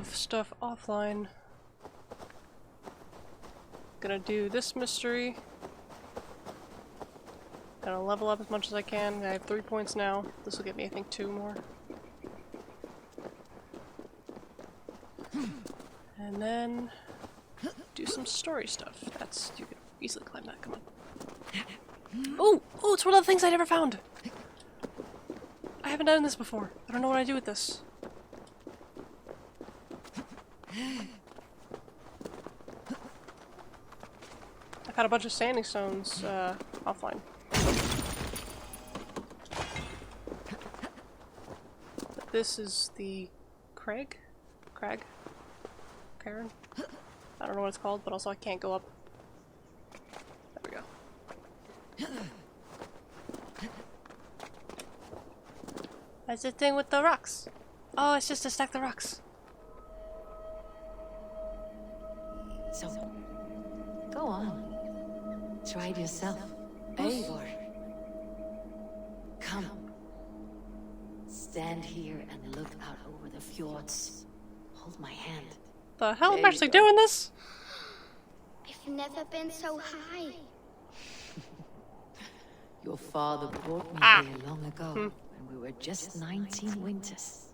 of stuff offline. Gonna do this mystery. Gonna level up as much as I can. I have 3 points now. This will get me, I think, 2 more. And then do some story stuff. That's, you can easily climb that, come on. Oh! Oh, it's one of the things I never found! I haven't done this before. I don't know what I do with this. I've had a bunch of standing stones offline. But this is the Crag? Karen? I don't know what it's called, but also I can't go up. There we go. What's the thing with the rocks? Oh, it's just to stack the rocks. So, go on. Try it yourself. Eivor. Come. Stand here and look out over the fjords. Hold my hand. The hell? I'm actually doing this? I've never been so high. Your father brought me here long ago, when we were just 19 winters.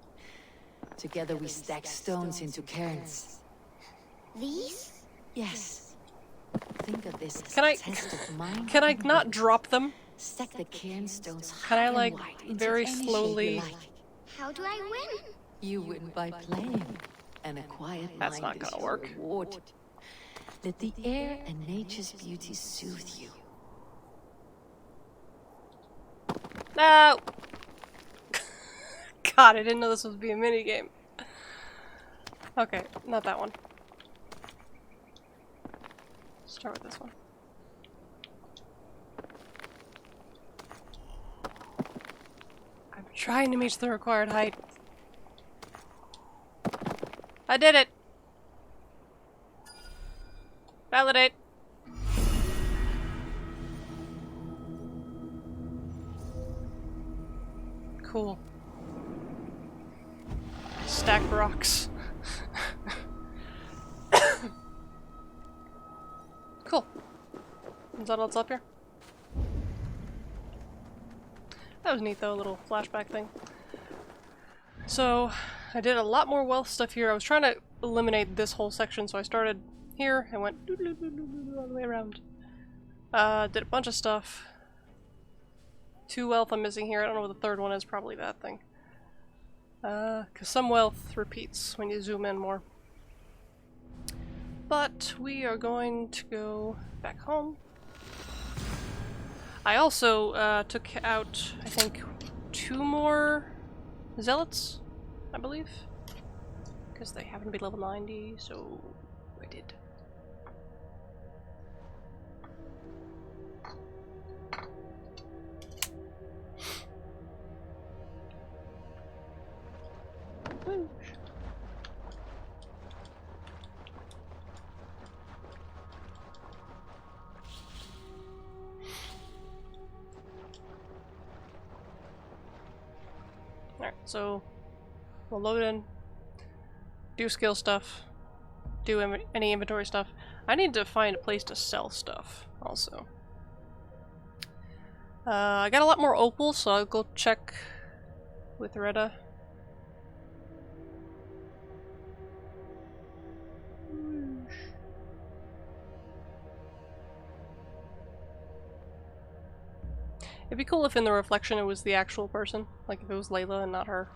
Together we stacked stones into cairns. These? Yes. Think of this as Can I- a test of mind. Can I not drop them? Stack the cairn stones Can I, high like, and wide into very any shape slowly- you like. How do I win? You win by playing, and a quiet That's mind not is gonna your work. reward. Let the air and nature's beauty soothe you. No! God, I didn't know this was be a minigame. Okay, not that one. Start with this one. I'm trying to reach the required height. I did it! Validate! Cool. Stack rocks. Cool. Is that all that's up here? That was neat though, a little flashback thing. So, I did a lot more wealth stuff here. I was trying to eliminate this whole section, so I started here and went all the way around. Did a bunch of stuff. 2 wealth I'm missing here. I don't know what the third one is, probably that thing. Because some wealth repeats when you zoom in more. But we are going to go back home. I also took out, I think, 2 more zealots, I believe. Because they happen to be level 90, so I did. Woo. Alright, so we'll load in, do skill stuff, do any inventory stuff. I need to find a place to sell stuff, also. I got a lot more opals, so I'll go check with Retta. It'd be cool if in the reflection it was the actual person, like if it was Layla and not her.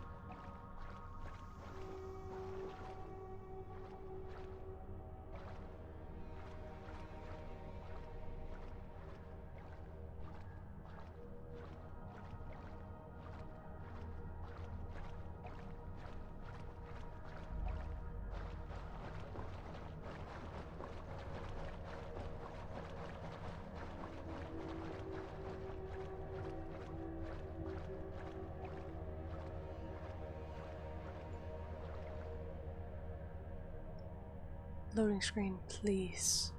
Loading screen, please.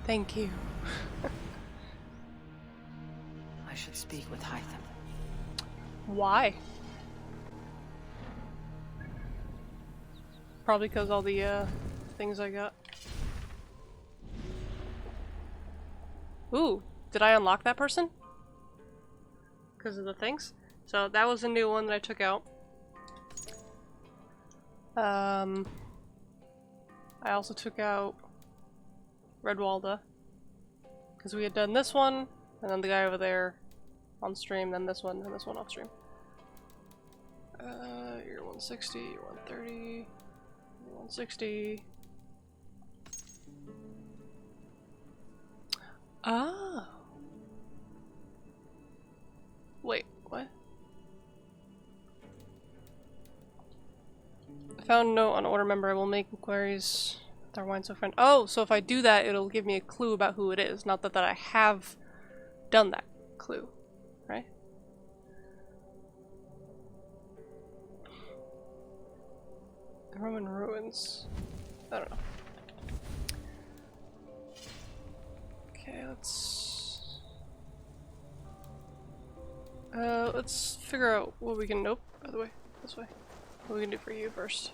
Thank you. I should speak with Hytham. Why? Probably because all the things I got. Ooh, did I unlock that person? Because of the things? So that was a new one that I took out. I also took out Redwalda. Because we had done this one, and then the guy over there on stream, then this one, and this one off stream. You're 160, you're 130, you're 160. Oh. Wait, what? I found a note on order member. I will make inquiries with our wine so friend. Oh, so if I do that, it'll give me a clue about who it is. Not that I have done that clue, right? The Roman ruins. I don't know. Okay, let's figure out what we can. Nope, by the way, this way. What we can do for you first.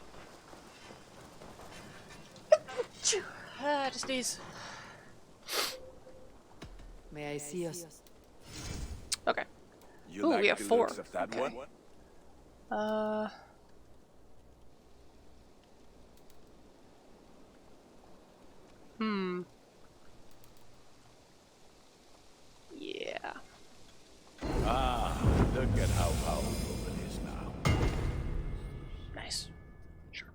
Just these. May I see us? Okay. You Ooh, like we have the 4. looks of that Okay. one? Yeah. Ah, look at how powerful it is now. Nice. Sure.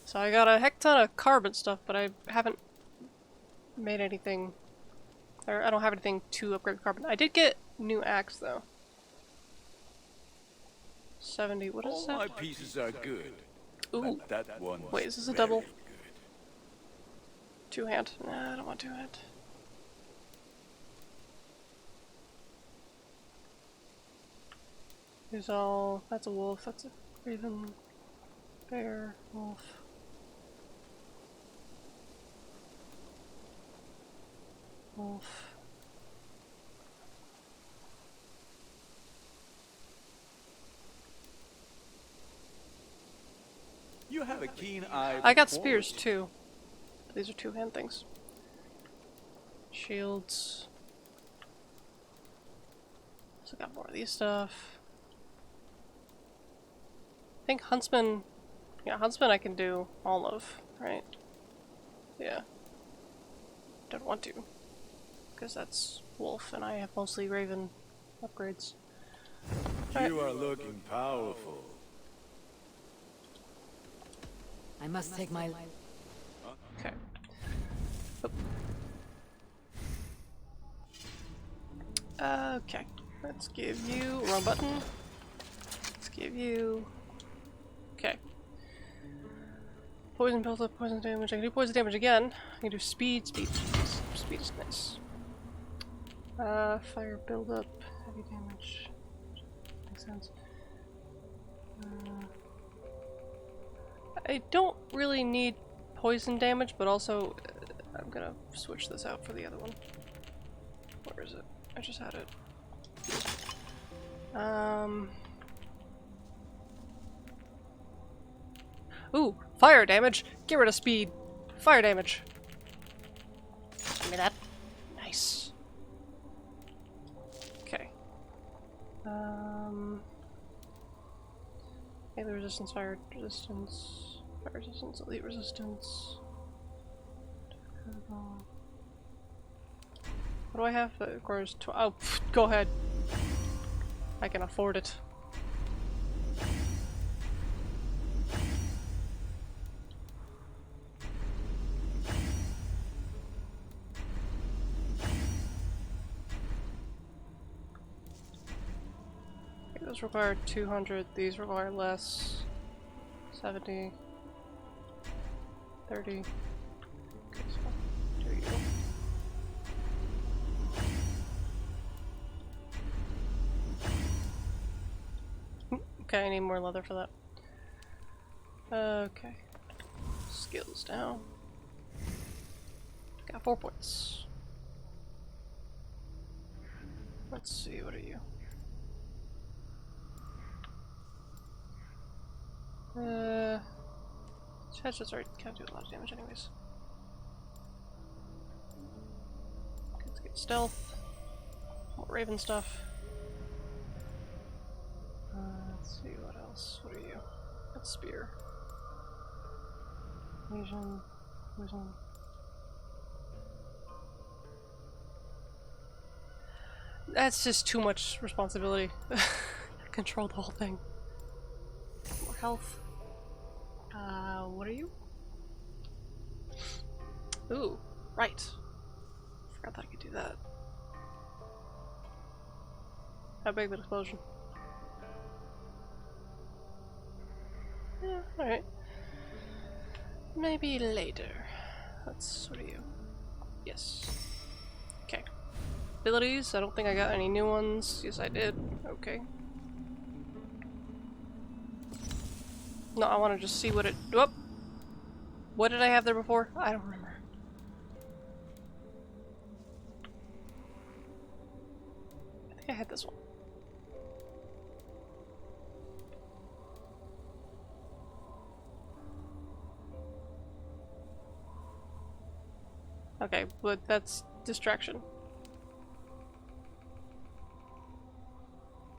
So I got a heck ton of carbon stuff, but I haven't made anything. Or I don't have anything to upgrade carbon. I did get new axe though. 70. What is All that? my pieces are good. Ooh. But that one was Wait, is this a very double? good. 2-hand. Nah, I don't want 2-hand. Here's all. That's a wolf. That's a raven. Bear. Wolf. Wolf. You have a keen eye. I got for spears quality. too. These are 2-hand things. Shields. So got more of these stuff. I think Huntsman. Yeah, Huntsman I can do all of, right? Yeah. Don't want to. Because that's Wolf and I have mostly Raven upgrades. You are looking powerful. I must take my... Okay. Oop. Okay. Let's give you wrong button. Let's give you. Okay. Poison builds up, poison damage. I can do poison damage again. I can do speed. Speed is nice. Fire build up, heavy damage. Makes sense. I don't really need poison damage, but also I'm gonna switch this out for the other one. Where is it? I just had it. Ooh, fire damage! Get rid of speed. Fire damage. Give me that. Nice. Okay. Melee resistance, fire resistance, elite resistance. What do I have? That requires oh, go ahead. I can afford it. Okay, those require 200, these require less. 70. 30. Okay, so there you go. Okay, I need more leather for that. Okay. Skills down. Got 4 points. Let's see, what are you? Headshots already can't do a lot of damage anyways. Let's get stealth. More Raven stuff. Let's see, what else? What are you? That's spear. Legion. Poison. That's just too much responsibility. Control the whole thing. More health. What are you? Ooh, right. Forgot that I could do that. How big of an explosion? Yeah, alright. Maybe later. What are you? Yes. Okay. Abilities, I don't think I got any new ones. Yes, I did. Okay. No, I want to just see what it... Whoop! What did I have there before? I don't remember. I think I had this one. Okay, but that's distraction.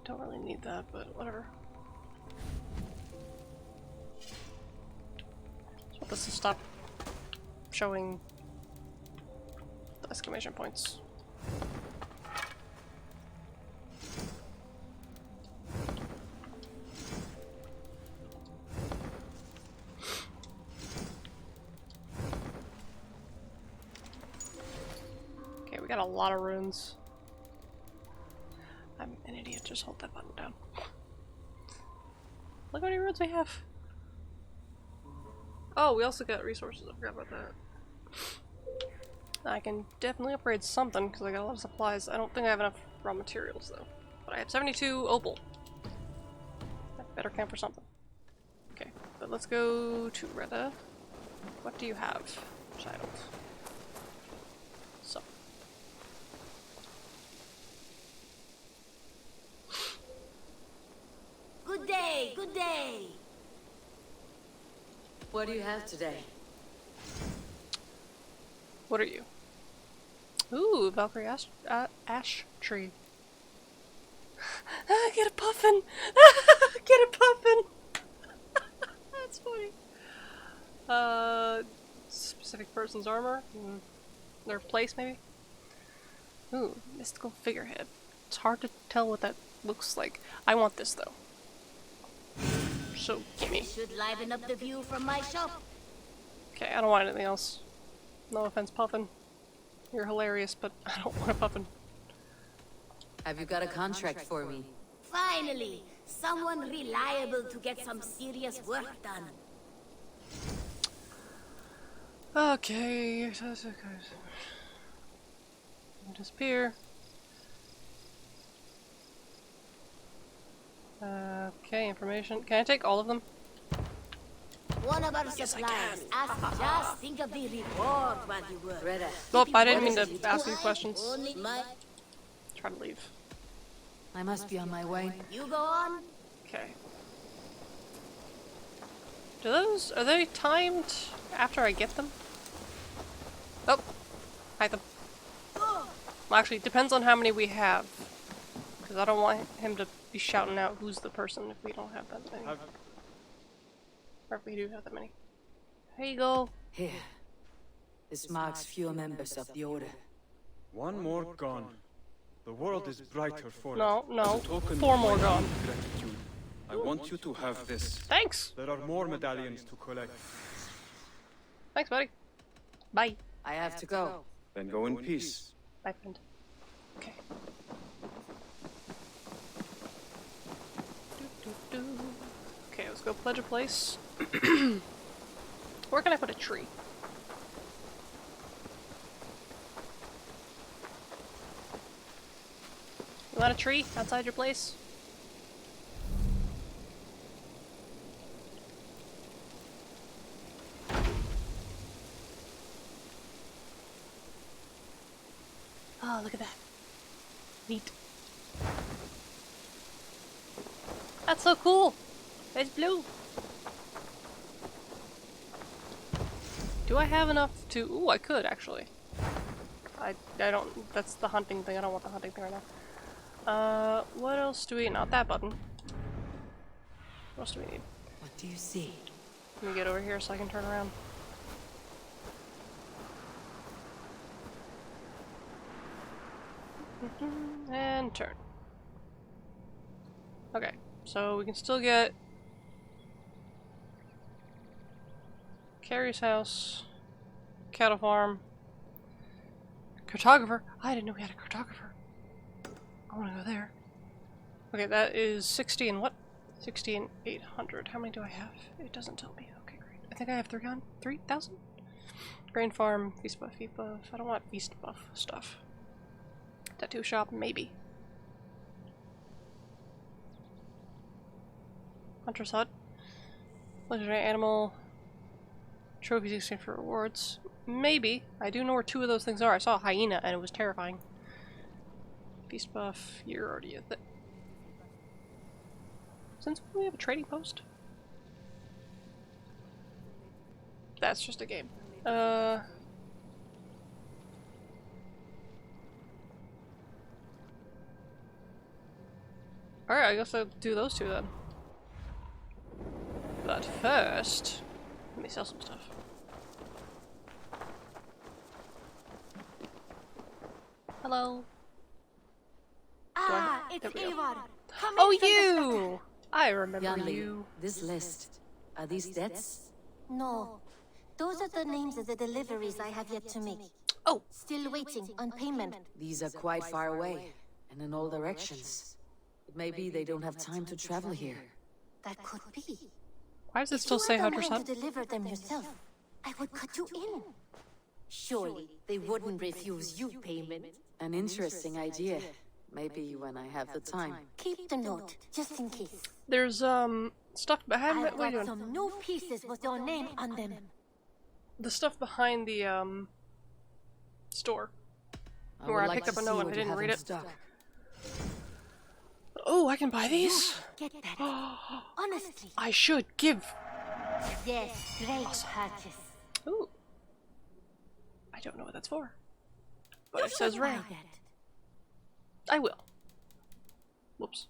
Don't really need that, but whatever. Just want this to stop showing the exclamation points. Okay, we got a lot of runes. I'm an idiot, just hold that button down. Look how many runes we have! Oh, we also got resources, I forgot about that. I can definitely upgrade something, because I got a lot of supplies. I don't think I have enough raw materials, though. But I have 72 opal. I better camp for something. Okay, but let's go to Retta. What do you have? Child. So. Good day, good day. What do you have today? What are you? Ooh, Valkyrie ash tree. Get a puffin! Get a puffin! That's funny. Specific person's armor? Their place, maybe? Ooh, mystical figurehead. It's hard to tell what that looks like. I want this, though. So, gimme. Should liven up the view from my shop. Okay, I don't want anything else. No offense, Puffin. You're hilarious, but I don't want a Puffin. Have you got a contract for me? Finally, someone reliable to get some serious work done. Okay. Disappear. Okay, information. Can I take all of them? One of our supplies. Just think of the reward while you work. Retta. Nope, I didn't mean to ask you questions. Only my... Try to leave. I must be on my way. You go on. Okay. Are they timed after I get them? Oh, hide them. Well, actually, it depends on how many we have. Because I don't want him to be shouting out who's the person if we don't have that many. Or if we do have that many. Here you go. Here. This marks fewer members of the Order. One more gone. The world is brighter for it. No. Token 4 of more my gone. gratitude. I want you to have this. Thanks! There are more medallions to collect. Thanks, buddy. Bye. I have to go. Then go in peace. Bye, friend. Okay. Okay, let's go pledge a place. Where can I put a tree? You want a tree outside your place? Oh, look at that. Neat. That's so cool! It's blue! Do I have enough to... Ooh, I could, actually. I don't... That's the hunting thing. I don't want the hunting thing right now. What else do we... Not that button. What else do we need? What do you see? Let me get over here so I can turn around. And turn. Okay, so we can still get Carrie's house, cattle farm, cartographer. I didn't know we had a cartographer. I want to go there. Okay, that is 60 and what? 60 and 800. How many do I have? It doesn't tell me. Okay, great. I think I have 3,000? Grain farm, feast buff, feast buff. I don't want feast buff stuff. Tattoo shop, maybe. Hunter's hut. Legendary animal. Trophies exchange for rewards. Maybe. I do know where 2 of those things are. I saw a hyena and it was terrifying. Feast buff, you're already at that. Since we have a trading post? That's just a game. Alright, I guess I'll do those 2 then. But first, let me sell some stuff. Hello. It's There we go. Ivar. Come Oh, in from the you! I remember Yanli, you. this list. Are these debts? No. Those are the names of the deliveries I have yet to make. Oh, Still waiting on payment. These are quite far away, and in all directions. It may be they don't have time to travel here. That could be. why does it If still you say had the Hunter's mind hut? to deliver them yourself, I would cut you in. Surely they wouldn't refuse you payment. An interesting idea. Maybe when I have the time. Keep the note, just in case. There's, stuff behind I've what are you got doing? some new pieces with your name on them. The stuff behind the, store. Where I picked up a note and I didn't read it. Oh, I can buy these? Get that. Honestly. I should give. Yes, great purchase. Ooh. I don't know what that's for. But You it says should buy rare. that. I will. Whoops.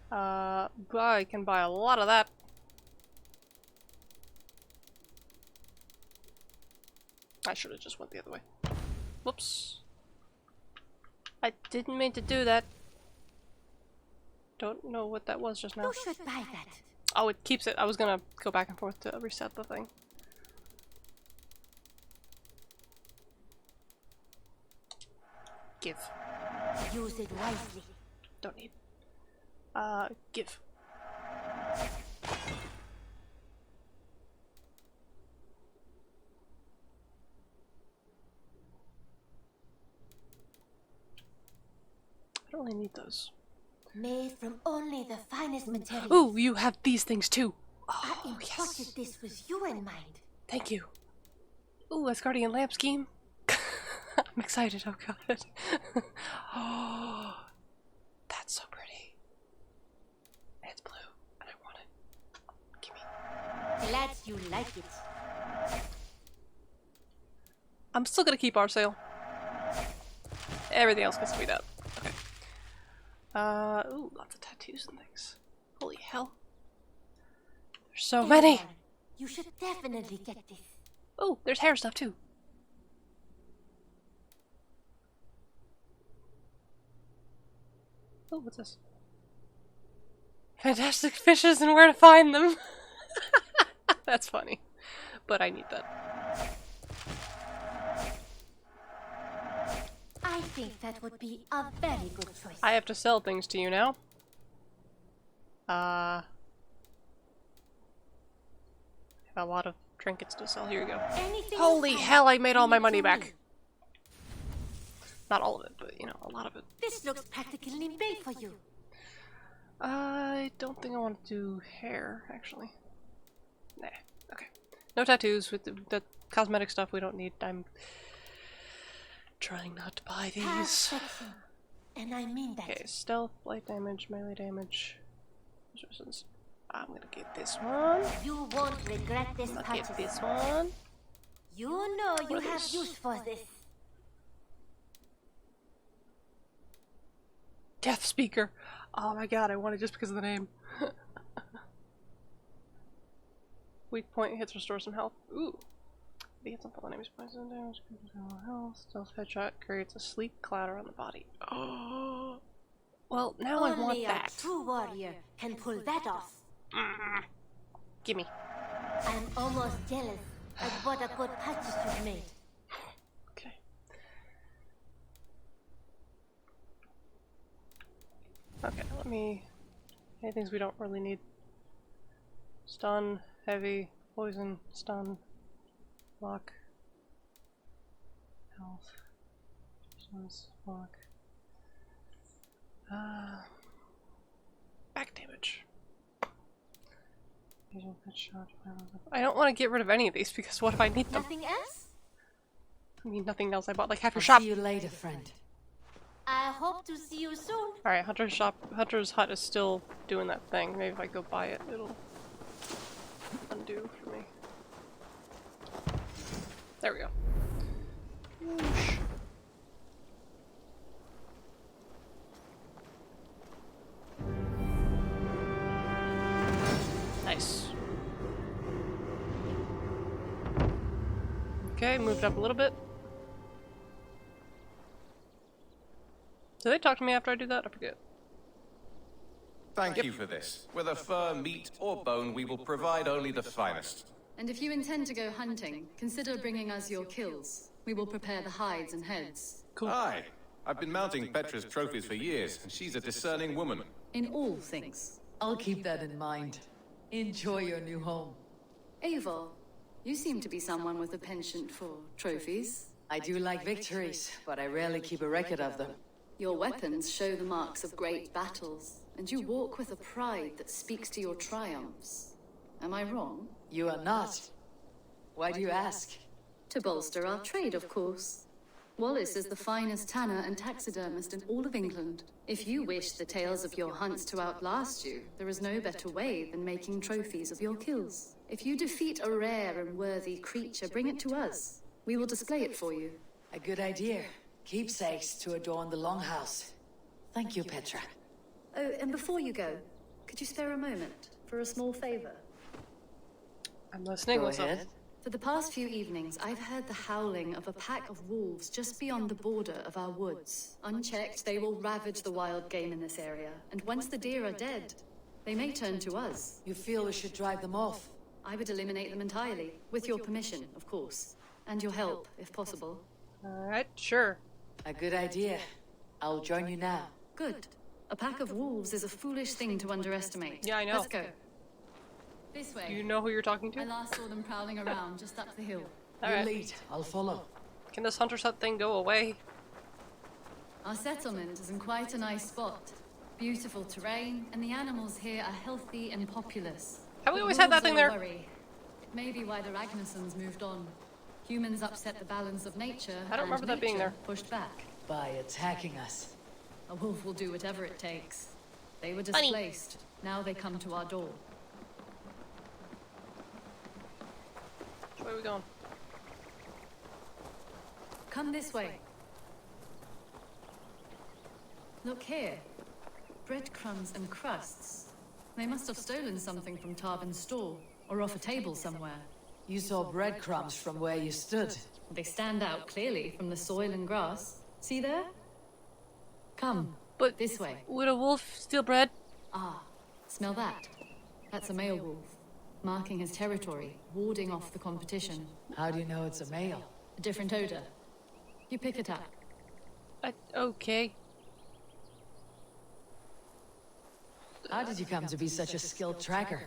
But I can buy a lot of that. I should have just went the other way. Whoops. I didn't mean to do that. Don't know what that was just now. You should buy that. Oh, it keeps it. I was gonna go back and forth to reset the thing. Give. Use it wisely. Don't need. Give. I don't really need those. Made from only the finest materials. Ooh, you have these things too. I Oh, imported yes. this with you in mind. Thank you. Ooh, Asgardian lamp scheme. I'm excited. Oh god. Oh, that's so pretty. And it's blue, and I want it. Give me. Glad you like it. I'm still gonna keep our sale. Everything else gets to be that. Okay. Ooh, lots of tattoos and things. Holy hell. There's so many! Everyone, you should definitely get this. Oh, there's hair stuff too. Oh, what's this? Fantastic fishes and where to find them. That's funny. But I need that. I think that would be a very good choice. I have to sell things to you now. I have a lot of trinkets to sell. Here you go. Anything Holy you find, hell, I made all my bring it money to back. me. Not all of it, but you know, a lot of it. This looks practically made for you. I don't think I want to do hair, actually. Nah, okay. No tattoos with the cosmetic stuff we don't need. I'm trying not to buy these. Perfection. And I mean that. Okay, stealth, light damage, melee damage. Resistance. I'm gonna get this one. You won't regret this I'll purchase. get this one. You know you What have is- use for this. Death Speaker. Oh my god, I want it just because of the name. Weak point hits restore some health. Ooh. If he hits up all enemies poison damage, health. Stealth headshot creates a sleep cloud around the body. Oh. Well, now I want Only a that. true warrior can pull that off. Gimme. I'm almost jealous of what a good purchase you've made. Okay. Okay, let me... Any things we don't really need. Stun, heavy, poison, stun, lock, health, stuns, lock. Back damage. Headshot. I don't want to get rid of any of these because what if I need them? Nothing else? I mean, nothing else. I bought like half your I'll shop. see you later, friend. I hope to see you soon. Alright, Hunter's Hut is still doing that thing. Maybe if I go buy it, it'll undo for me. There we go. Whoosh. Nice. Okay, moved up a little bit. Do they talk to me after I do that? I forget. Thank you for this. Whether fur, meat, or bone, we will provide only the finest. And if you intend to go hunting, consider bringing us your kills. We will prepare the hides and heads. Cool. Aye. I've been mounting Petra's trophies for years, and she's a discerning woman. In all things. I'll keep that in mind. Enjoy your new home. Eivor, you seem to be someone with a penchant for trophies. I do like victories, but I rarely keep a record of them. Your weapons show the marks of great battles, and you walk with a pride that speaks to your triumphs. Am I wrong? You are not. Why do you ask? To bolster our trade, of course. Wallace is the finest tanner and taxidermist in all of England. If you wish the tales of your hunts to outlast you, there is no better way than making trophies of your kills. If you defeat a rare and worthy creature, bring it to us. We will display it for you. A good idea. Keepsakes to adorn the longhouse. Thank you, Petra. Oh, and before you go, could you spare a moment for a small favor? I'm listening. Go What's up? ahead. For the past few evenings, I've heard the howling of a pack of wolves just beyond the border of our woods. Unchecked, they will ravage the wild game in this area, and once the deer are dead, they may turn to us. You feel we should drive them off? I would eliminate them entirely, with your permission, of course. And your help, if possible. Alright, sure. A good idea. I'll join you now. Good. A pack of wolves is a foolish thing to underestimate. Yeah, I know. Let's go. This way. Do you know who you're talking to? I last saw them prowling around just up the hill. You Alright. lead. I'll follow. Can this Hunter's Hut thing go away? Our settlement is in quite a nice spot. Beautiful terrain, and the animals here are healthy and populous. Have we The always had that wolves thing are a there? worry. It may be why the Ragnarsons moved on. Humans upset the balance of nature. I don't and remember that being nature there. Pushed back. By attacking us. A wolf will do whatever it takes. They were Funny. displaced. Now they come to our door. Which way are we going? Come this way. Look here. Breadcrumbs and crusts. They must have stolen something from Tarvin's store, or off a table somewhere. You saw breadcrumbs from where you stood. They stand out clearly from the soil and grass. See there? Come, But this way. would a wolf steal bread? Ah, smell that? That's a male wolf, marking his territory, warding off the competition. How do you know it's a male? A different odor. You pick it up. Okay. How did you come to be such a skilled tracker?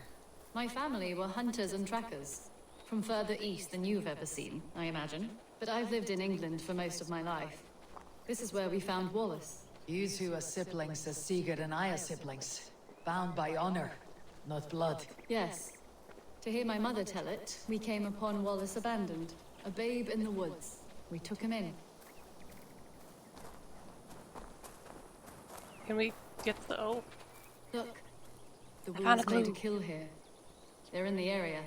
My family were hunters and trackers. From further east than you've ever seen, I imagine. But I've lived in England for most of my life. This is where we found Wallace. You two are siblings as Sigurd and I are siblings. Bound by honor, not blood. Yes. To hear my mother tell it, we came upon Wallace abandoned. A babe in the woods. We took him in. Can we get the... Oh. Look. The I found a wolves made a clue. kill here. They're in the area.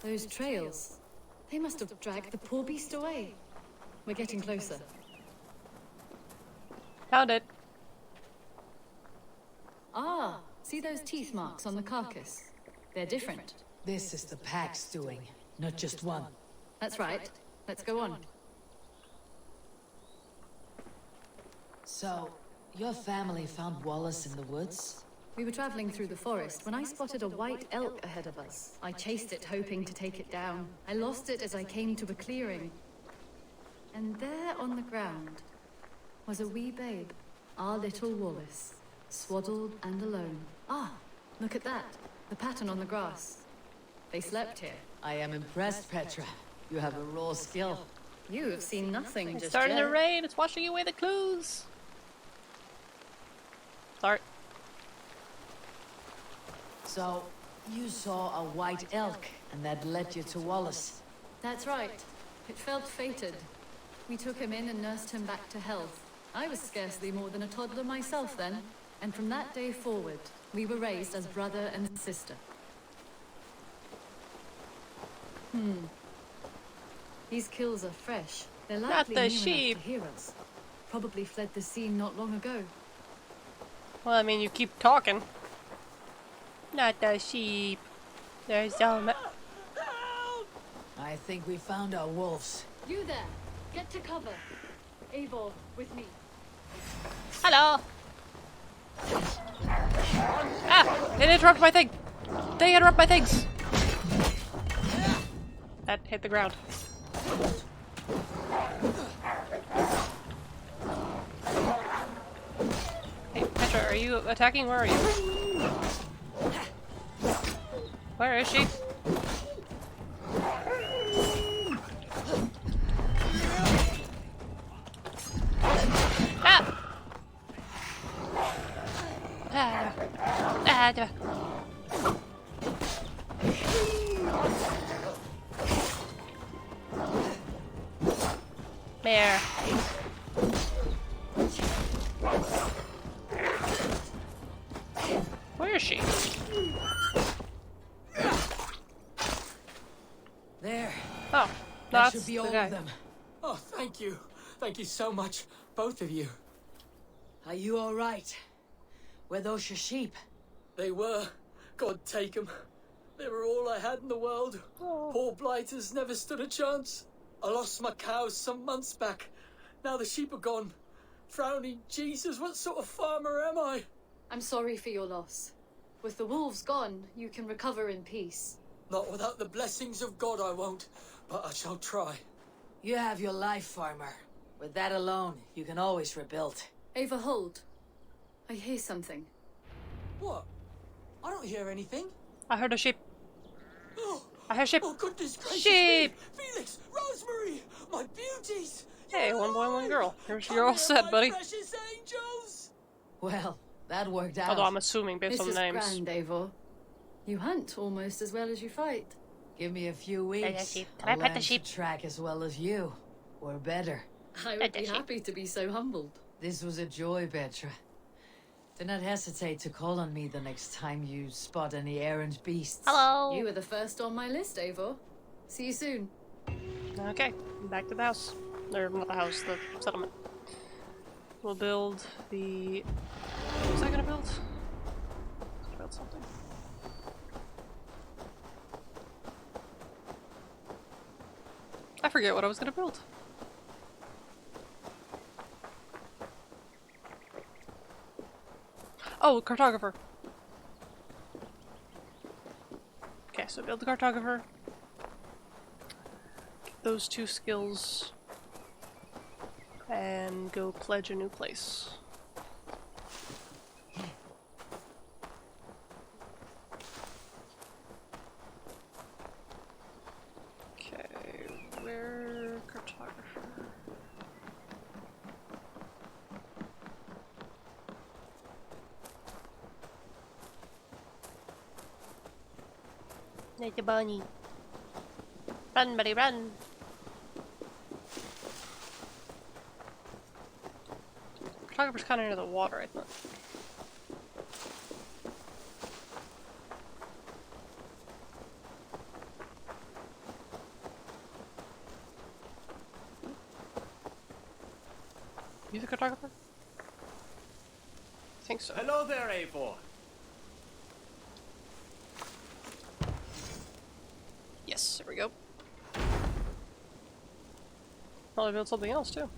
Those trails. They must have dragged the poor beast away. We're getting closer. Found it. Ah, see those teeth marks on the carcass? They're different. This is the pack's doing, not just one. That's right. Let's go on. So, your family found Wallace in the woods? We were traveling through the forest when I spotted a white elk ahead of us. I chased it, hoping to take it down. I lost it as I came to a clearing. And there on the ground was a wee babe, our little Wallace, swaddled and alone. Ah, look at that. The pattern on the grass. They slept here. I am impressed, Petra. You have a raw skill. You have seen nothing It's just starting to yet. rain. It's washing away the clues. Sorry. So, you saw a white elk, and that led you to Wallace. That's right. It felt fated. We took him in and nursed him back to health. I was scarcely more than a toddler myself then, and from that day forward, we were raised as brother and sister. These kills are fresh. They're Not likely the near sheep. enough to hear us. Probably fled the scene not long ago. Well, I mean, you keep talking. Not the sheep. There's some. I think we found our wolves. You there! Get to cover. Eivor, with me. Hello. Ah! They interrupt my thing. They interrupt my things. That hit the ground. Hey, Petra, are you attacking? Where are you? Where is she? Ah! Ah! Ah! There. Where is she? There. Oh, That that's should be the all guy. of them. Oh, thank you. Thank you so much, both of you. Are you all right? Were those your sheep? They were. God take them. They were all I had in the world. Poor blighters never stood a chance. I lost my cows some months back. Now the sheep are gone. Frowny Jesus, what sort of farmer am I? I'm sorry for your loss. With the wolves gone, you can recover in peace. Not without the blessings of God I won't, but I shall try. You have your life, farmer. With that alone, you can always rebuild. Ava, hold. I hear something. What? I don't hear anything. I heard a sheep. Oh, I heard sheep. oh goodness gracious Sheep! me! Felix, Rosemary, my beauties! Hey, You're one boy, one alive! girl. You're Come all here, set, my buddy. precious angels! Well, that worked out. Although I'm assuming based This on the is names. grand, Eivor. You hunt almost as well as you fight. Give me a few weeks. sheep. Can I I'll pet the learn sheep? to track as well as you. Or better. I would be happy to be so humbled. This was a joy, Petra. Do not hesitate to call on me the next time you spot any errant beasts. Hello. You were the first on my list, Eivor. See you soon. Okay, back to the house. Or not the house, the settlement. We'll build the... What was I gonna build? Let's build something. I forget what I was gonna build. Oh, cartographer. Okay, so build the cartographer. Get those two skills. And go pledge a new place. Okay, where cartographer? Like a bunny. Run, buddy, run! Cartographer's kind of near the water, I thought. You the cartographer? I think so. Hello there, Eivor. Yes, there we go. Probably build something else too.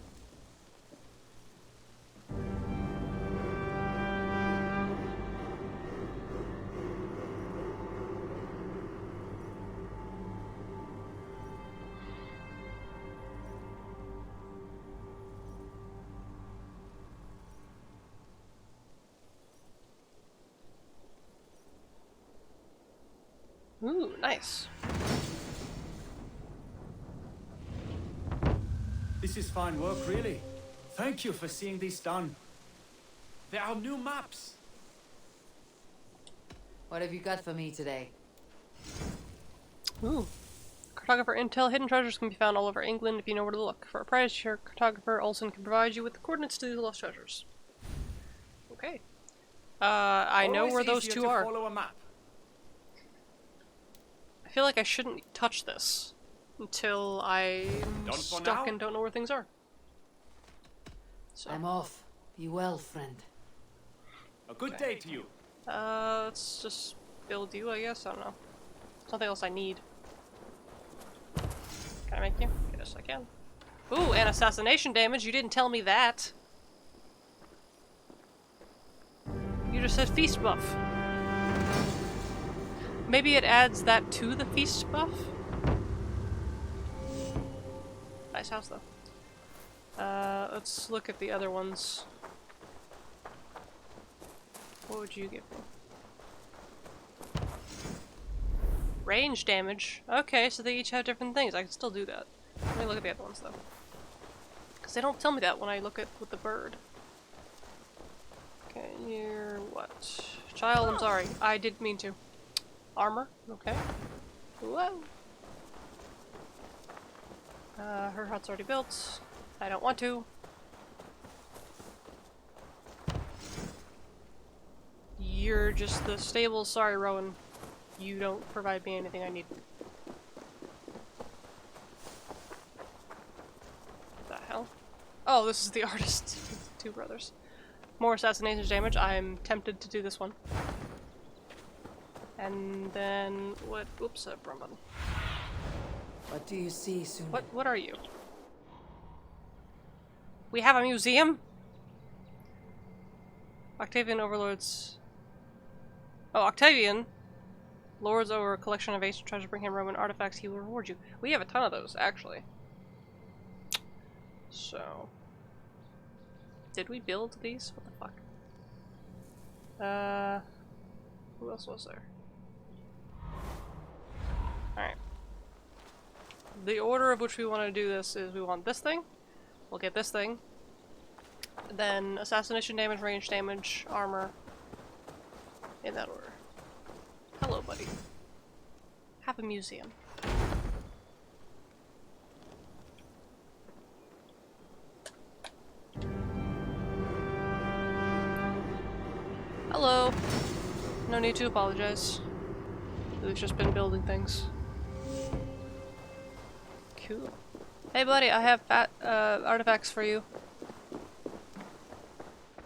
Ooh, nice. This is fine work, really. Thank you for seeing this done. There are new maps. What have you got for me today? Ooh. Cartographer intel. Hidden treasures can be found all over England if you know where to look. For a price, your cartographer Olsen can provide you with the coordinates to these lost treasures. Okay. I know Always where those easier two to are. follow a map. I feel like I shouldn't touch this until I'm Done for stuck now? and don't know where things are. So, I'm off. Be well, friend. A good day to you. let's just build you, I guess. I don't know. Something else I need. Can I make you? Yes, I can. Ooh, and assassination damage. You didn't tell me that. You just said feast buff. Maybe it adds that to the feast buff? Nice house, though. Let's look at the other ones. What would you give me? Range damage. Okay, so they each have different things. I can still do that. Let me look at the other ones, though. Because they don't tell me that when I look at with the bird. Okay, you're what? Child, I'm sorry. I didn't mean to. Armor, okay. Whoa. Her hut's already built. I don't want to. You're just the stable. Sorry, Rowan. You don't provide me anything I need. What the hell? Oh, this is the artist. Two brothers. More assassination damage. I'm tempted to do this one. And then what? Oops, wrong button. What do you see, soon? What are you? We have a museum? Octavian overlords. Oh, Octavian lords over a collection of ancient treasure. Bring him Roman artifacts. He will reward you. We have a ton of those, actually. So, did we build these? What the fuck? Who else was there? Alright. The order of which we want to do this is we want this thing. We'll get this thing. Then assassination damage, range damage, armor. In that order. Hello, buddy. Have a museum. Hello. No need to apologize. We've just been building things. Cool. Hey buddy, I have artifacts for you.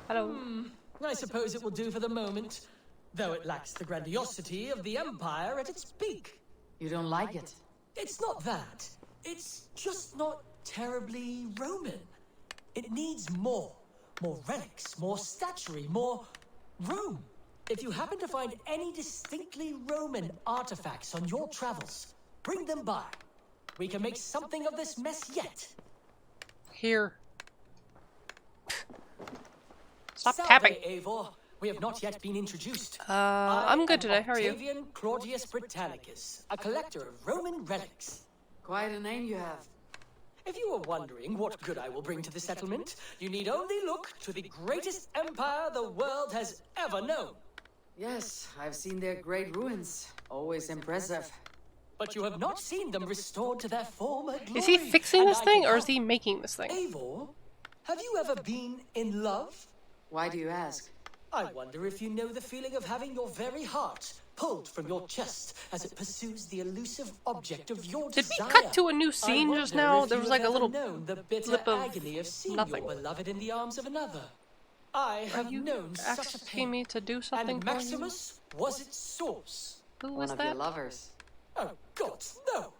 Hello. I suppose it will do for the moment, though it lacks the grandiosity of the Empire at its peak. You don't like it? It's not that. It's just not terribly Roman. It needs more. More relics, more statuary, more room. If you happen to find any distinctly Roman artifacts on your travels, bring them by. We can make something of this mess yet. Here. Stop Salve, tapping. Eivor. We have not yet been introduced. I'm good today. How are you? Octavian Claudius Britannicus, a collector of Roman relics. Quite a name you have. If you are wondering what good I will bring to the settlement, you need only look to the greatest empire the world has ever known. Yes, I've seen their great ruins. Always impressive. But you have not seen them restored to their former glory. Is he fixing And this I thing can or is help. he making this thing? Eivor, have you ever been in love? Why do you ask? I wonder if you know the feeling of having your very heart pulled from your chest as it pursues the elusive object of your Did desire. we cut to a new scene just now? There was like a little known the bitter blip of agony of seeing nothing. your beloved in the arms of another. I Are have you known such a asking pain. me to do something And for you? Maximus was its source. Who One was of your that? lovers. Oh, God, no.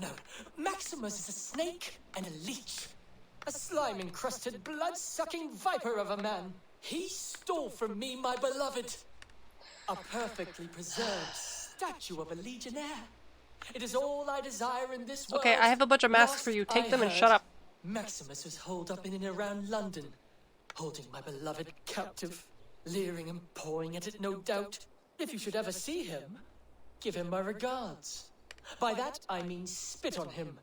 No. Maximus is a snake and a leech. A slime-encrusted, blood-sucking viper of a man. He stole from me my beloved. A perfectly preserved statue of a legionnaire. It is all I desire in this world. Okay, I have a bunch of masks for you. Take them and shut up. Maximus was holed up in and around London, holding my beloved captive, leering and pawing at it, no doubt. If you should ever see him, give him my regards. By that, I mean spit on him,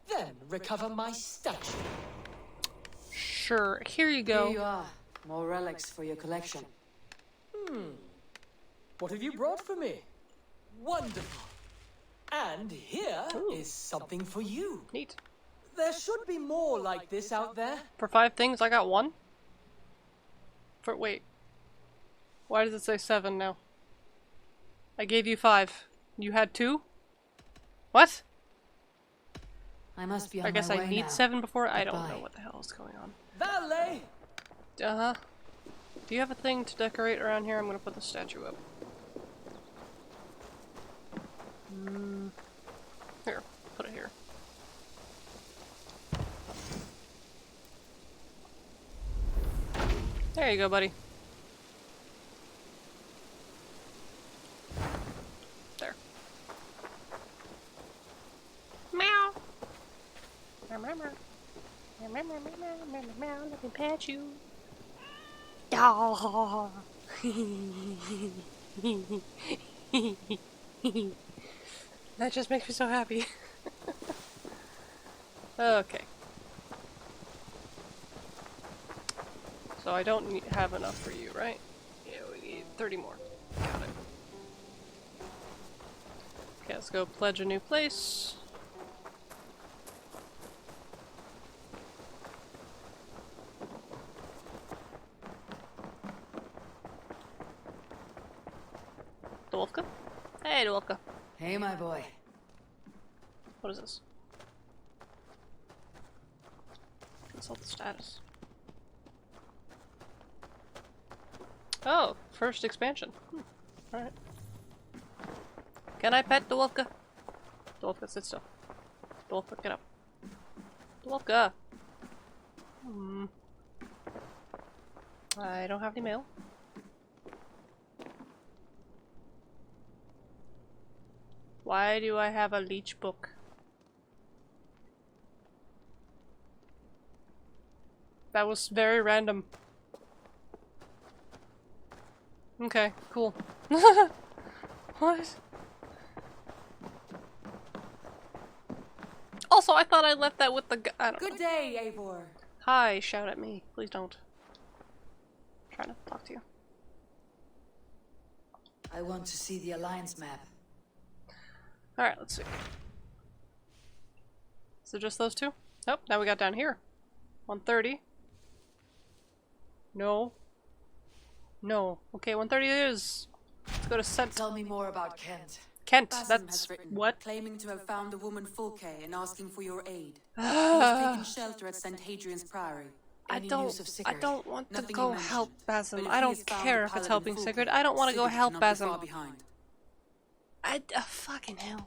then recover my statue. Sure, here you go. Here you are. More relics for your collection. What have you brought for me? Wonderful. And here is something for you. Neat. There should be more like this out there. For 5 things, I got 1? Wait. Why does it say 7 now? I gave you 5. You had 2? What? I must be on I guess my I way need now. 7 before? I don't Goodbye. know what the hell is going on. Valet! Uh-huh. Do you have a thing to decorate around here? I'm gonna put the statue up. Here. Put it here. There you go, buddy. There. Meow. Meow, meow, meow. Meow, meow, meow, meow, meow, meow, meow. Let me pet you. Oh. That just makes me so happy. Okay. So I don't have enough for you, right? Yeah, we need 30 more. Got it. Okay, let's go pledge a new place. Dwolfka? Hey, Dwolfka. Hey, my boy. What is this? Consult the status. Oh, first expansion. Alright. Can I pet Dwolfka? Dwolfka, sit still. Dwolfka, get up. Dwolfka! I don't have any mail. Why do I have a leech book? That was very random. Okay, cool. What? Also, I thought I left that with the guy. I don't know. Good day, Eivor. Hi, shout at me. Please don't. I'm trying to talk to you. I want to see the Alliance map. Alright, let's see. Is it just those two? Nope, now we got down here. 130. No. No. Okay, 130 it is. Let's go to Cent. Tell me more about Kent. Kent, Basim that's has written, what? claiming to have found the woman Fulke and asking for your aid. He has taken shelter at St. Hadrian's Priory. I Any don't news of Sigurd? want to Nothing go you mentioned, help but Basim. if I he don't has found care the if it's paladin helping Fulke, Sigurd. I don't want to go Sigurd help cannot be far Basim. behind. Fucking hell.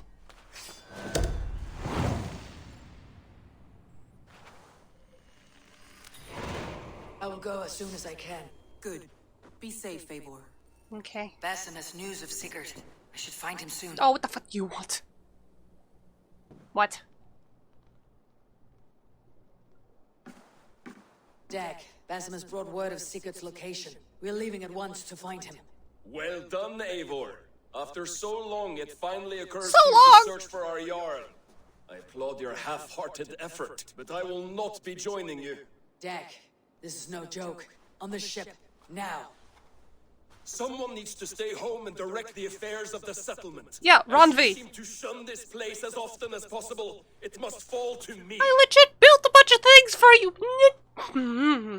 I will go as soon as I can. Good. Be safe, Eivor. Okay. Basim has news of Sigurd. I should find him soon. Oh, what the fuck do you want? What? Dag, Basim has brought word of Sigurd's location. We're leaving at once to find him. Well done, Eivor. After so long, it finally occurred So to you long! to search for our Jarl. I applaud your half-hearted effort, but I will not be joining you. Dag, this is no joke. On the ship, now. Someone needs to stay home and direct the affairs of the settlement. Yeah, As Ronvi. you seem to shun this place as often as possible, it must fall to me. I legit built a bunch bunch of things for you.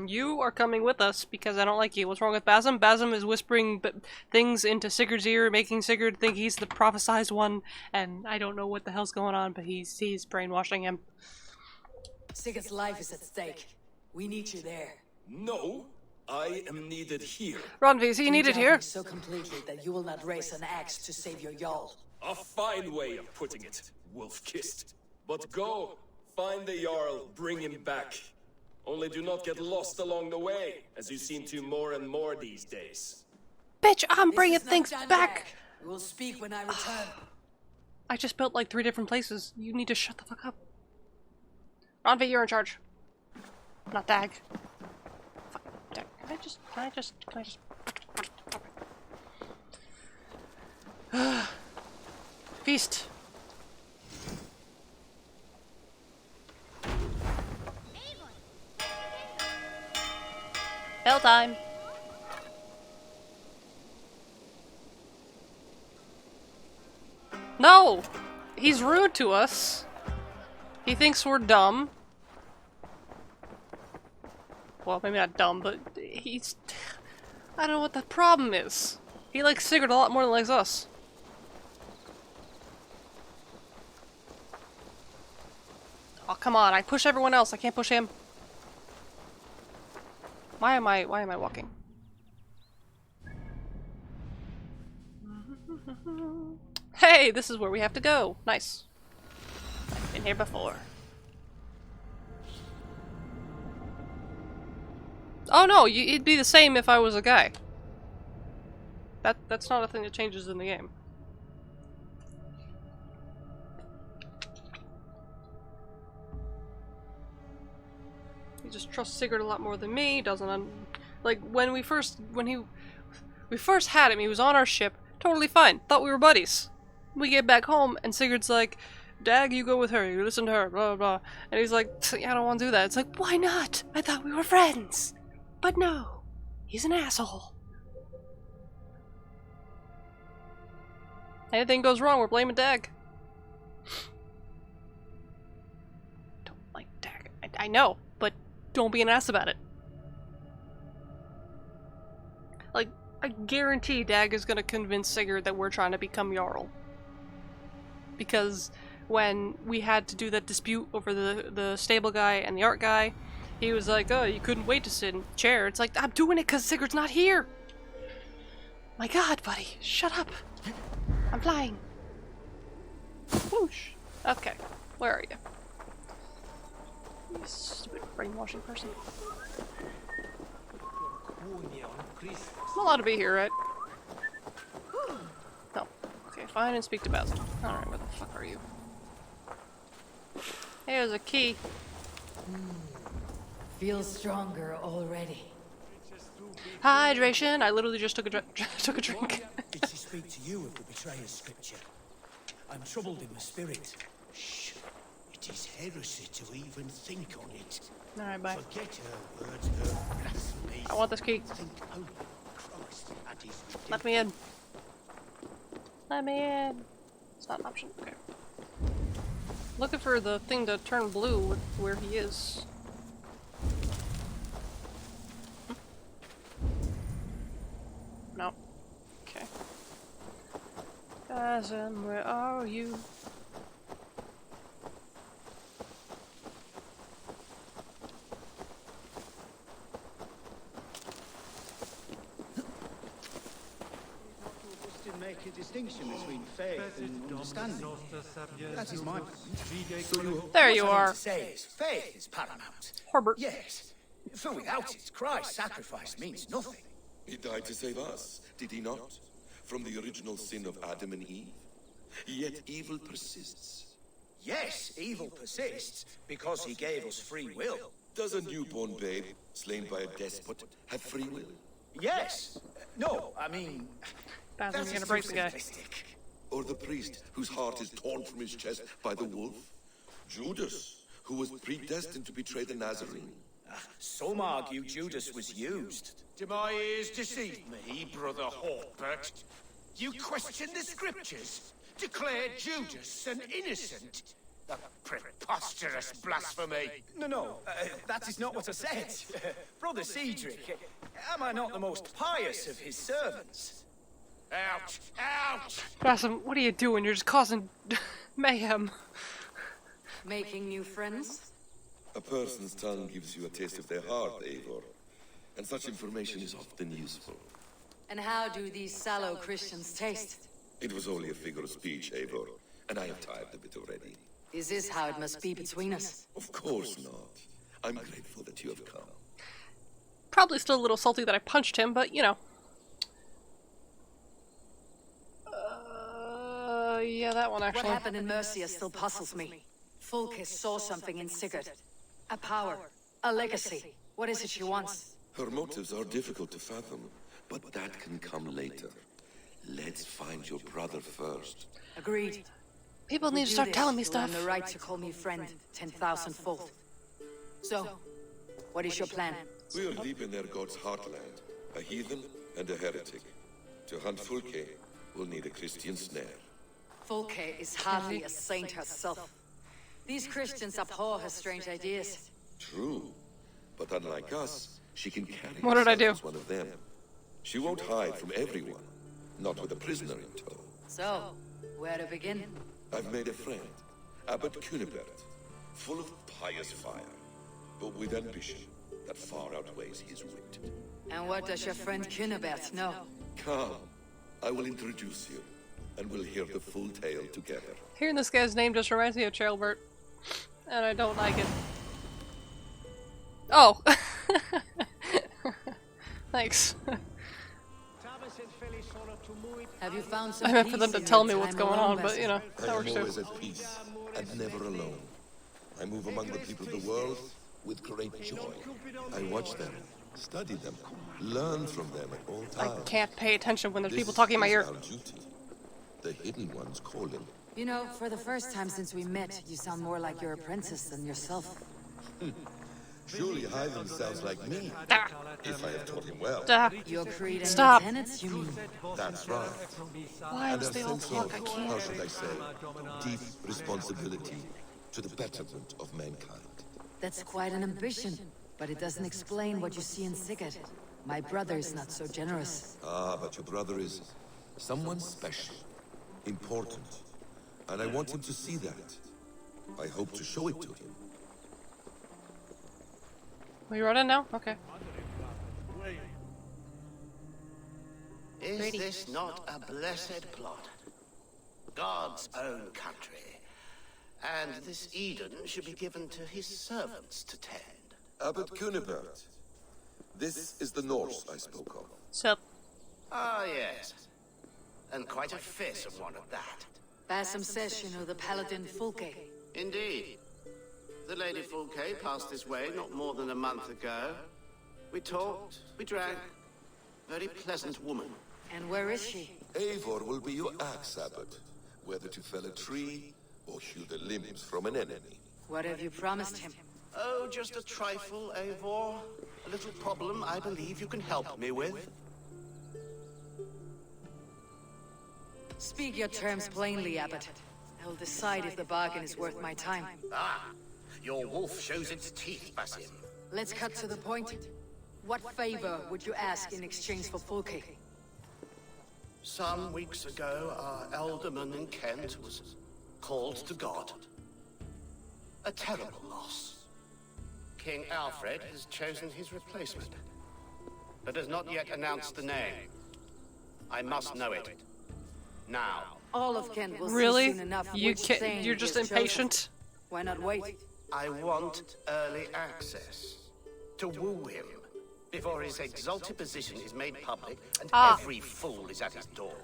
You are coming with us because I don't like you. What's wrong with Basim? Basim is whispering things into Sigurd's ear, making Sigurd think he's the prophesized one, and I don't know what the hell's going on, but he's brainwashing him. Sigurd's life is at stake. We need you there. No, I am needed here. Ronvi, is he needed here? So completely that you will not raise an axe to save your Jarl. A fine way of putting it, wolf-kissed. But go, find the Jarl, bring him back. Only do not get lost along the way, as you seem to more and more these days. Bitch, I'm bringing things back! We will speak when I return. I just built like 3 different places. You need to shut the fuck up. Ronvi, you're in charge. Not Dag. Fuck, Dag. Can I just... Feast. Bell time. No! He's rude to us. He thinks we're dumb. Well, maybe not dumb, but he's... I don't know what the problem is. He likes Sigurd a lot more than he likes us. Oh, come on. I push everyone else. I can't push him. Why am I walking? Hey, this is where we have to go. Nice. I've been here before. Oh no, it'd be the same if I was a guy. That's not a thing that changes in the game. He just trusts Sigurd a lot more than me. Doesn't like when we first had him. He was on our ship, totally fine. Thought we were buddies. We get back home and Sigurd's like, "Dag, you go with her. You listen to her." Blah blah blah. And he's like, "I don't want to do that." It's like, why not? I thought we were friends. But no, he's an asshole. Anything goes wrong, we're blaming Dag. Don't like Dag. I know, but don't be an ass about it. Like, I guarantee Dag is gonna convince Sigurd that we're trying to become Jarl. Because when we had to do that dispute over the stable guy and the art guy, he was like, "Oh, you couldn't wait to sit in the chair." It's like, I'm doing it because Sigurd's not here! My god, buddy, shut up! I'm flying. Whoosh. Okay, where are you? You stupid brainwashing person. I'm allowed to be here, right? No. Okay, fine, and speak to Basil. Alright, where the fuck are you? Hey, there's a key. Feel stronger already. Hydration! I literally just took a drink. Did she speak to you of the betrayer's scripture? I'm troubled in the spirit. Shh. It is heresy to even think on it. Alright, bye. Forget her words, her blasphemy. I want this key. Think only of Christ and his Let me in. Let me in. It's not an option. Okay. Looking for the thing to turn blue where he is. No. Okay. Basim, where are you? Make a distinction between faith and understanding. That is my point. There you are. Says faith is paramount. Herbert. Yes. For without it, Christ's sacrifice means nothing. He died to save us, did he not? From the original sin of Adam and Eve. Yet evil persists. Yes, evil persists because he gave us free will. Does a newborn babe, slain by a despot, have free will? Yes. No, I mean... Basim's gonna break the guy. Or the priest whose heart is torn from his chest by the wolf? Judas, who was predestined to betray the Nazarene? Some argue Judas was used. Do my ears deceive me, Brother Hawkbert? You question the scriptures? Declare Judas an innocent? A preposterous blasphemy! No, that is not what I said. Brother Cedric, am I not the most pious of his servants? Ouch! Ouch! Bassam, what are you doing? You're just causing mayhem. Making new friends? A person's tongue gives you a taste of their heart, Eivor. And such information is often useful. And how do these sallow Christians taste? It was only a figure of speech, Eivor, and I have tired of it already. Is this how it must be between us? Of course not. I'm grateful that you have come. Probably still a little salty that I punched him, but you know. Yeah, that one actually. What happened in Mercia still puzzles me. Fulke saw something in Sigurd. A power. A legacy. What is it she wants? Her motives are difficult to fathom, but that can come later. Let's find your brother first. Agreed. People need to start telling me stuff. You'll earn the right to call me friend 10,000-fold. So, what is your plan? We are deep in their god's heartland. A heathen and a heretic. To hunt Fulke, we'll need a Christian snare. Fulke is hardly a saint herself. These Christians abhor her strange ideas. True. But unlike us, she can carry What did I do? as one of them. She won't hide from everyone. Not with a prisoner in tow. So, where to begin? I've made a friend, Abbot Cunibert, full of pious fire, but with ambition that far outweighs his wit. And what does your friend Cunibert know? Come, I will introduce you, and we'll hear the full tale together. Hearing this guy's name just reminds me of Chaelbert, and I don't like it. Oh! Thanks. Have you found some I meant for peace them to in tell your me what's time going alone, on, but you know, I that am works too. always at peace, and never alone. I move among the people of the world with great joy. I watch them, study them, learn from them at all I times. can't pay attention when there's This people talking in my is ear. our duty. The hidden ones calling. You know, for the first time since we met, you sound more like your apprentice than yourself. Surely Hyven sounds like me, if I have taught him well. Your creed and Stop. your tenets, you mean? That's right. Why And does a they all sense talk? of, I how can't. should I say, deep responsibility to the betterment of mankind. That's quite an ambition, but it doesn't explain what you see in Sigurd. My brother is not so generous. Ah, but your brother is someone special, important, and I want him to see that. I hope to show it to him. We running now? Okay. Is Brady. this not a blessed plot? God's own country. And this Eden should be given to his servants to tend. Abbot Cunibert. This is the Norse I spoke of. Sup? Ah, yes. And quite a fearsome one at that. Bassam says you know the paladin Fulke. Indeed. The Lady Fulke passed this way not more than a month ago. We talked, we drank. Very pleasant woman. And where is she? Eivor will be your axe, Abbot. Whether to fell a tree or hew the limbs from an enemy. What have you promised him? Oh, just a trifle, Eivor. A little problem I believe you can help me with. Speak your terms plainly, Abbot. I'll decide if the bargain is worth my time. Ah, your wolf shows its teeth, Basim. Let's cut to the point. What favor would you ask in exchange for Fulke? Some weeks ago, our alderman in Kent was called to God. A terrible loss. King Alfred has chosen his replacement, but has not yet announced the name. I must know it. Now. All of Kent will Really? see soon enough You which can't. thing You're just is chosen. impatient. Why not wait? I want early access. To woo him. Before his exalted position is made public and every fool is at his door.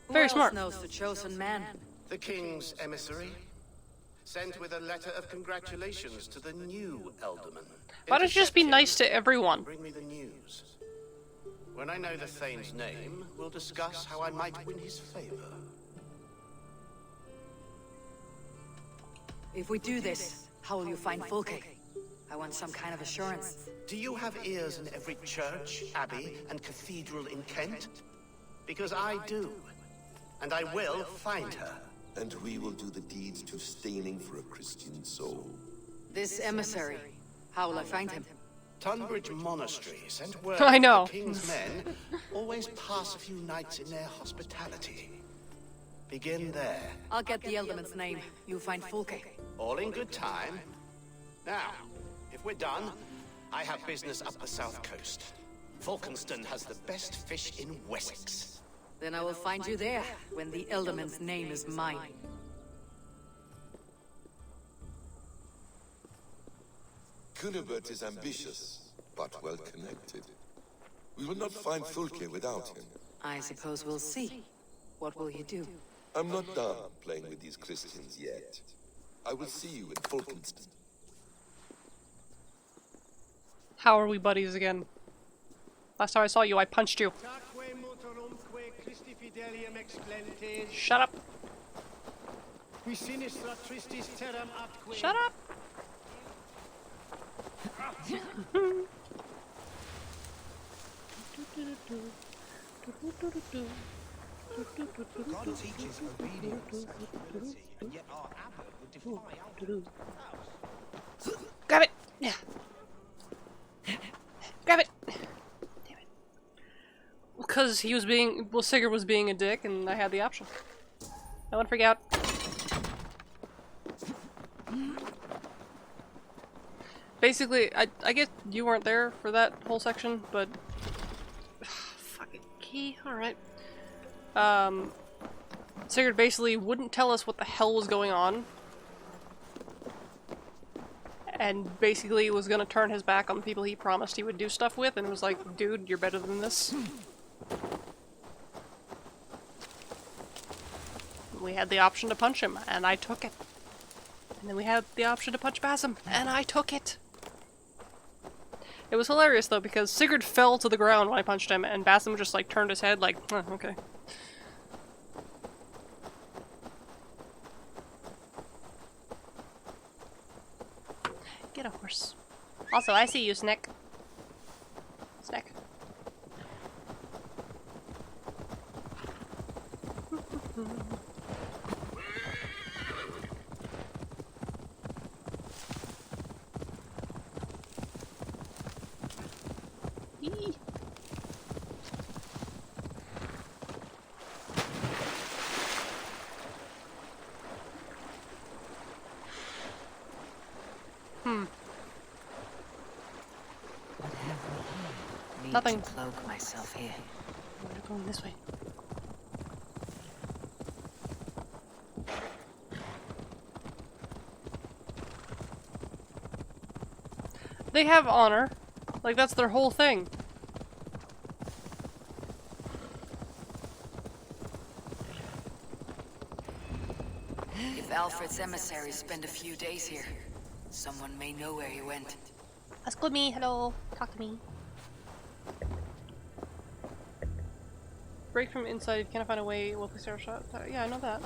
Very Who smart. else knows the chosen man? The king's emissary. Sent with a letter of congratulations to the new alderman. Why don't you just be Intercept him, nice to everyone? Bring me the news. When I know the Thane's name, we'll discuss how I might win his favor. If we do this, how will you find Fulke? I want some kind of assurance. Do you have ears in every church, abbey, and cathedral in Kent? Because I do. And I will find her. and we will do the deeds too staining for a Christian soul. This emissary, how will I find him? Tunbridge Monastery sent word I know. the King's men always pass a few nights in their hospitality. Begin there. I'll get the Elderman's name. You find Fulke. All in good time. Now, if we're done, I have business up the south coast. Falkenston has the best fish in Wessex. Then I will find you there when the Elderman's name is mine. Cunibert is ambitious, but well connected. We will not find Fulke without him. I suppose we'll see. What will you do? I'm not done playing with these Christians yet. I will see you in Falkenston. How are we buddies again? Last time I saw you, I punched you. Shut up. Shut up. God teaches obedience and humility, and yet our abbot would defy our Grab it! Yeah. Grab it! Damn it. Because he was being... well, Sigurd was being a dick, and I had the option. No one freak out. Basically, I guess you weren't there for that whole section, but... fucking key, alright. Sigurd basically wouldn't tell us what the hell was going on. And basically was gonna turn his back on the people he promised he would do stuff with, and was like, dude, you're better than this. We had the option to punch him, and I took it. And then we had the option to punch Basim, and I took it. It was hilarious though, because Sigurd fell to the ground when I punched him, and Basim just like turned his head like, okay. Get a horse. Also, I see you, Snick. Snick. Eee. Nothing. Cloak myself here. We're going this way. They have honor. Like, that's their whole thing. If Alfred's emissaries spend a few days here, someone may know where he went. Ask with me. Hello. Talk to me. Break from inside if you cannot find a way. We'll place our shot. Yeah, I know that.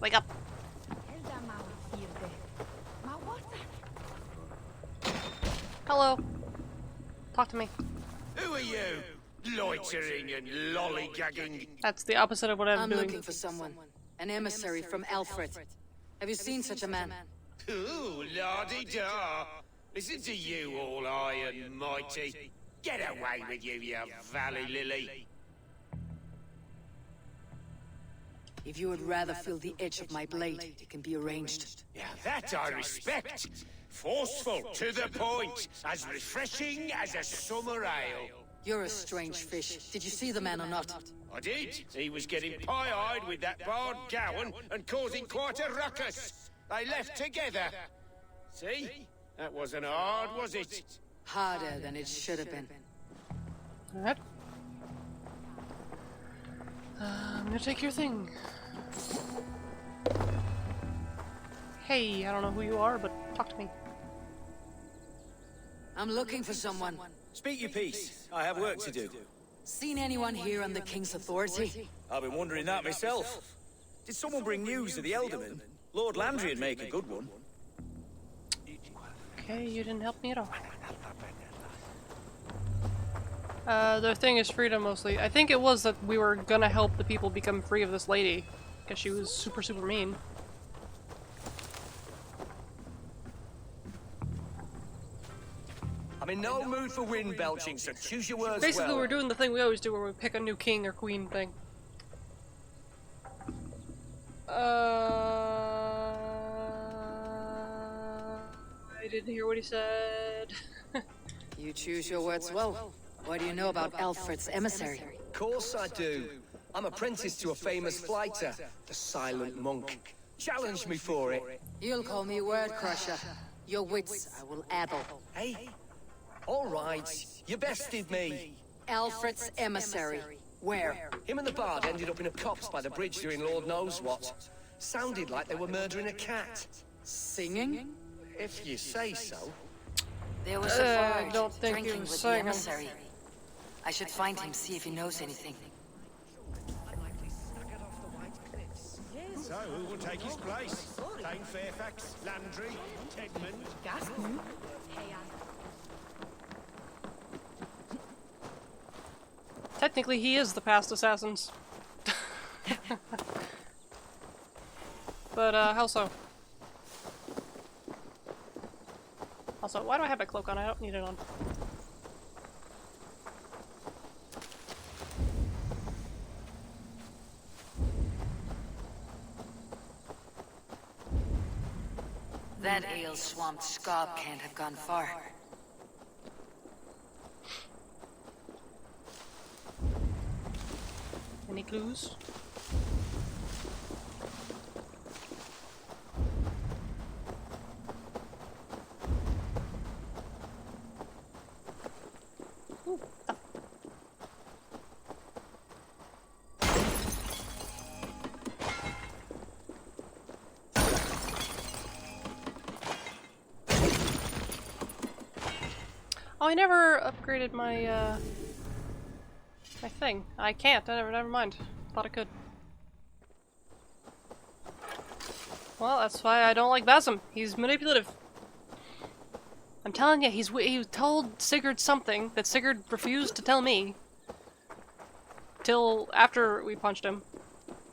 Wake up. Hello. Talk to me. Who are you? Loitering and lollygagging. That's the opposite of what I'm doing. Looking for someone. An emissary from Alfred. Have you seen such a man? Ooh, la-di-da. Listen to you, all high and mighty. Get away with you, you valley lily. If you would rather feel the edge of my blade, it can be arranged. Yeah, that I respect. Forceful, to the point, as refreshing as a summer ale. You're a strange fish. Did you see the man or not? I did. He was getting pie-eyed with that bard Gowan and causing quite a ruckus. They left together. See? That wasn't hard, was it? Harder than it should have been. Alright. I'm gonna take your thing. Hey, I don't know who you are, but talk to me. I'm looking for someone. Speak your piece. I have work to do. Seen anyone here on the King's authority? I've been wondering that myself. Did someone bring news of the Elderman? Lord Landry'd make a good one. Okay, you didn't help me at all. Their thing is freedom mostly. I think it was that we were gonna help the people become free of this lady. Because she was super, super mean. I'm in no mood for wind belching, so choose your words Basically, well. we're doing the thing we always do where we pick a new king or queen thing. I didn't hear what he said. You choose your words well. What do you know about Alfred's emissary? Of course I do. I'm apprenticed to a famous fighter, the Silent Monk. Challenge me for it. You'll call me Word Crusher. Your wits I will addle. Hey? All right, you bested me. Alfred's emissary. Where? Him and the bard ended up in a copse by the bridge doing Lord knows what. Sounded like they were murdering a cat. Singing? If you say so. There was a I forge don't think he drinking was with singing. the emissary. I should find him, see if he knows anything. So, who will take his place? Dane Fairfax, Landry, Tegmund, Gaston? Technically, he is the past assassins. But, how so? Also, why do I have my cloak on? I don't need it on. That ale-swamped scarp can't have gone far. Any clues? Ooh, ah. Oh, I never upgraded my, my thing. I can't. Never mind. Thought I could. Well, that's why I don't like Basim. He's manipulative. I'm telling you, he told Sigurd something that Sigurd refused to tell me. Till after we punched him.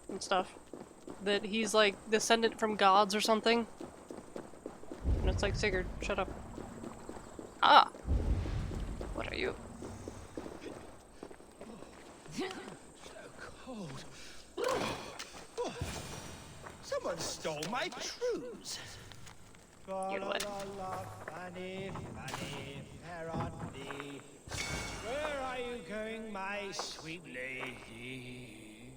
And stuff. That he's like descendant from gods or something. And it's like, Sigurd, shut up. Ah! What are you? Cold. Someone stole my trews. You know what? Fanny, Fanny, fair on thee. Where are you going, my sweet lady?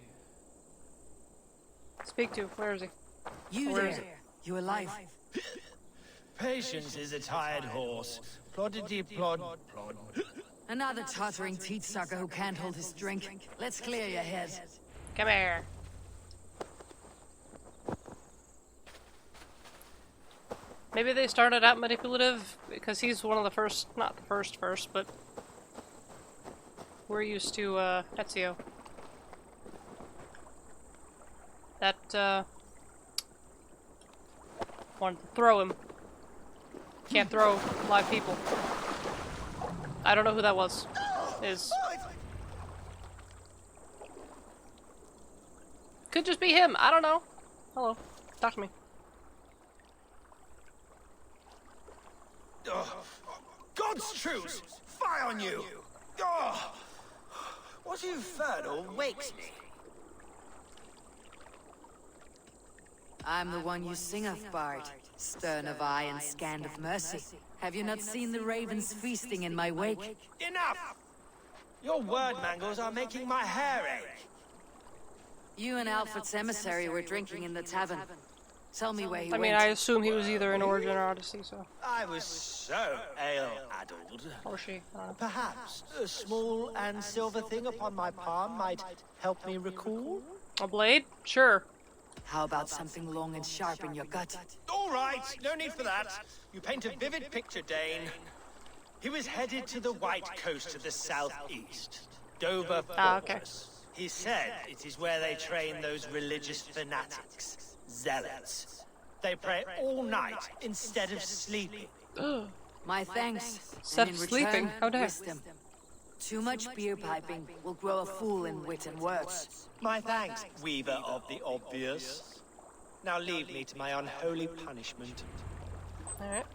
Speak to. Where is he? You Where there? is he? You alive? Patience is a tired horse. Ploddity plod, plod. Another tottering teat sucker who can't hold his drink. Let's clear your head. Come here. Maybe they started out manipulative because he's one of the first, not the first, but we're used to Ezio. That wanted to throw him. Can't throw live people. I don't know who that was. Could just be him. I don't know. Hello. Talk to me. God's truth! Fie on you! Oh, what infernal wakes me? I'm the one you sing of, Bard. Stern of eye and scanned of mercy. Have you not seen the ravens feasting in my wake? Enough! Your word mangles are making my hair ache. You and Alfred's emissary were drinking in the tavern. Tell me where he went. I mean, I assume he was either in Origin or Odyssey, so. I was so ale-addled. Or she. Perhaps a small and silver thing upon my palm might help me recall? A blade? Sure. How about something long and sharp in your gut? All right, no need for that. You paint a vivid picture, Dane. He was headed to the White Coast to the southeast. Dover Fortress. Ah, okay. He said it is where they train those religious fanatics, zealots. They pray all night instead of sleeping. My thanks. Instead And of in sleeping? return, How dare. wisdom. Too much beer piping will grow a fool in wit and words. My thanks, weaver of the obvious. Now leave me to my unholy punishment. Alright.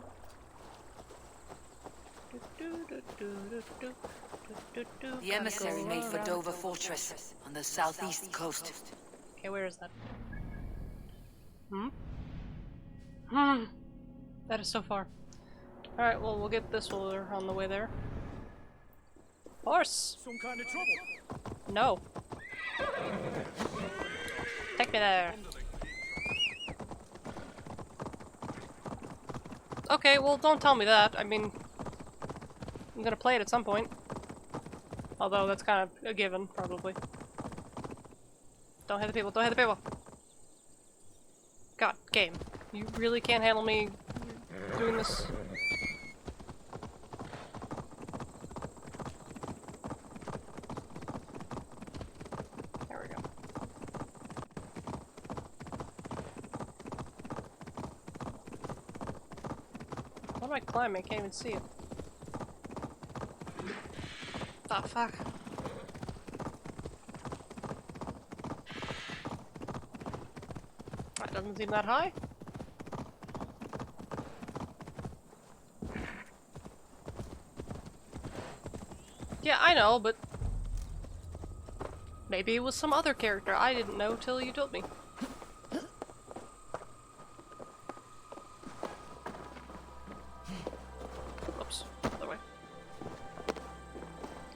The emissary made for Dover Fortress on the southeast coast. Okay, where is that? Hmm? That is so far. Alright, well, we'll get this while we're on the way there. Horse! Some kind of trouble? No. Take me there. Okay, well, don't tell me that. I mean, I'm gonna play it at some point. Although that's kind of a given, probably. Don't hit the people, don't hit the people! God, game. You really can't handle me doing this? There we go. How do I climb? I can't even see it. Oh, fuck. That doesn't seem that high. Yeah, I know, but maybe it was some other character I didn't know till you told me. Oops, other way.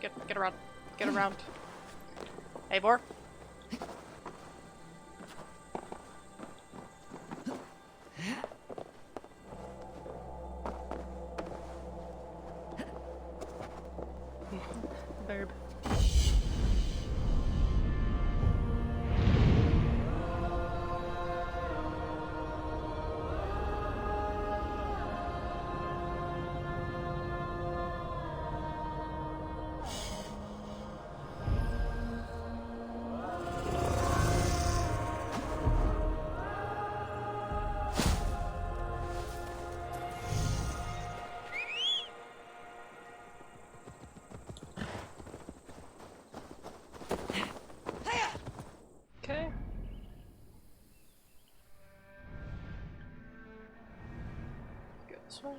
Get around. Get around. Hey, Vor. Verb. Okay. Go this way.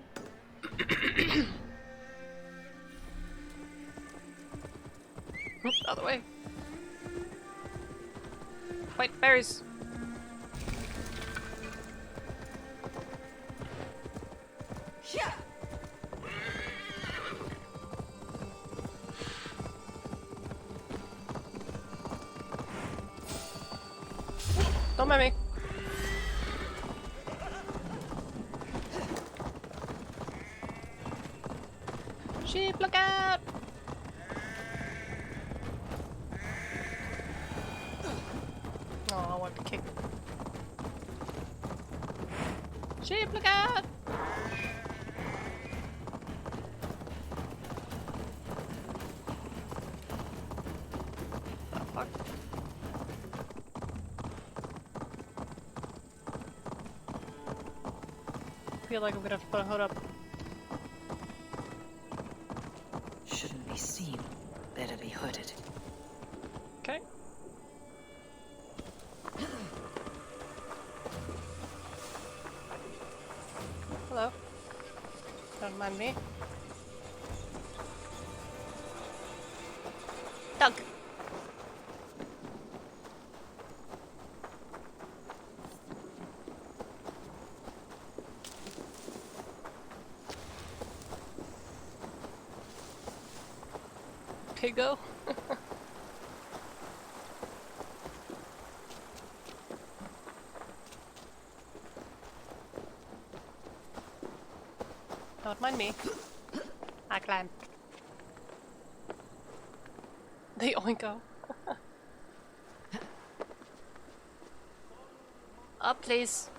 Oop, other way. Wait, berries. Yeah. Don't mind me. Sheep, look out! Oh, I want to kick. Sheep, look out! Oh, fuck. I feel like I'm gonna have to put a hood up. Shouldn't be seen. Better be hooded. Okay. Hello. Don't mind me. Doug. Okay, go. Don't mind me. I climb. The oinko. Up, please.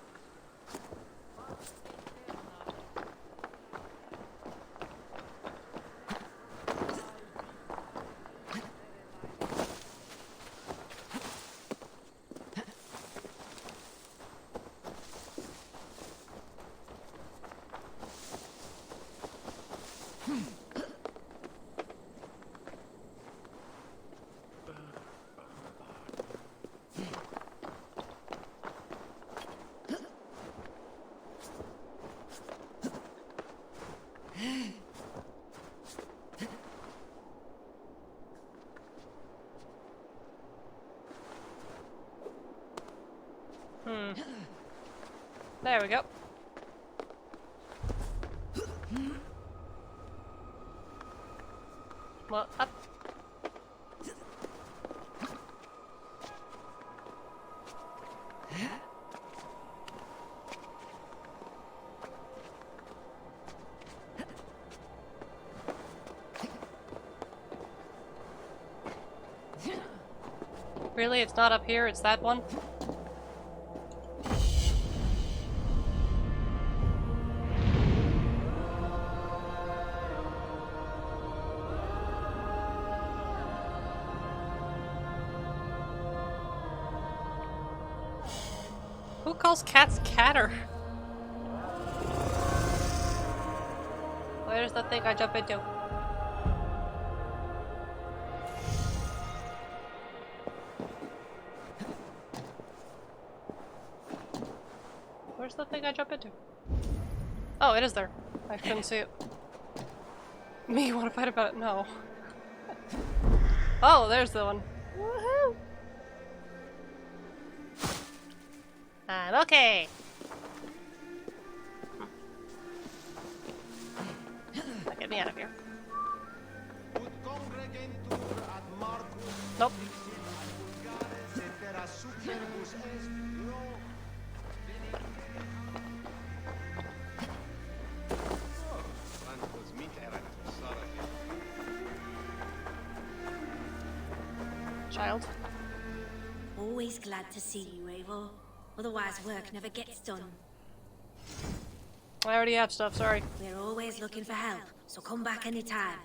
There we go. Well, up. Really? It's not up here, it's that one? Who calls cats catter? Where's the thing I jump into? Where's the thing I jump into? Oh, it is there. I couldn't see it. Me, you want to fight about it? No. Oh, there's the one. Woohoo! I'm okay. Get me out of here. Nope. Child. Always glad to see you, Eivor. Otherwise work never gets done. I already have stuff, sorry. We're always looking for help, so come back anytime.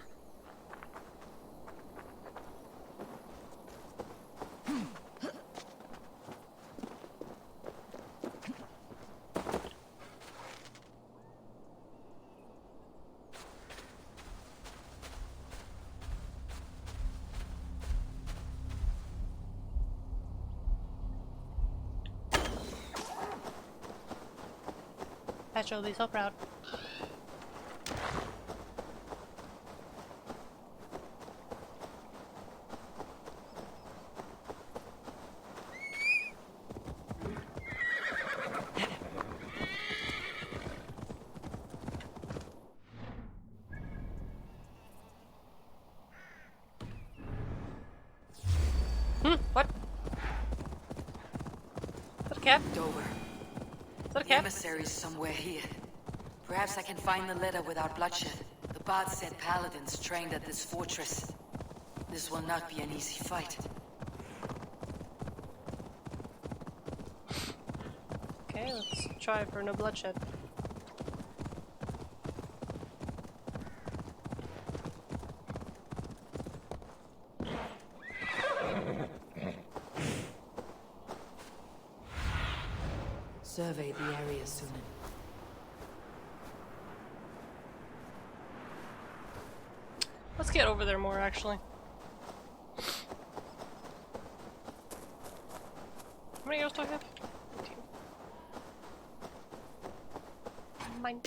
Patch will be so proud. What? Is that a cat? Dover. Is that a The cat? emissary's somewhere here. Perhaps I can find the letter without bloodshed. The bard said paladins trained at this fortress. This will not be an easy fight. Okay, let's try for no bloodshed. Survey the area soon. Let's get over there more, actually. How many arrows do I have? 2. Mine.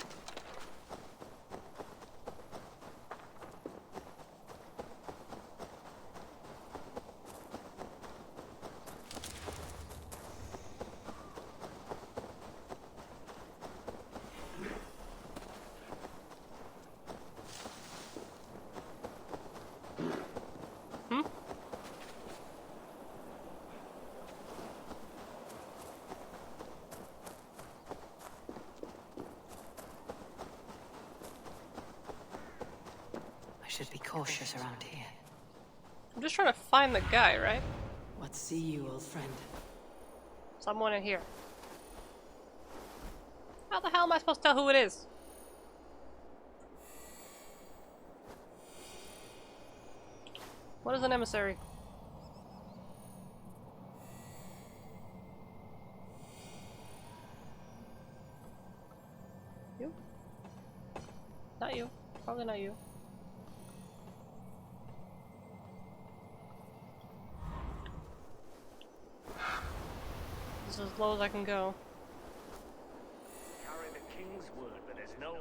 Should be cautious around here. I'm just trying to find the guy, right? What see you, old friend? Someone in here. How the hell am I supposed to tell who it is? What is an emissary? You? Not you. Probably not you. This is as low as I can go. Carry the king's word, but there's no...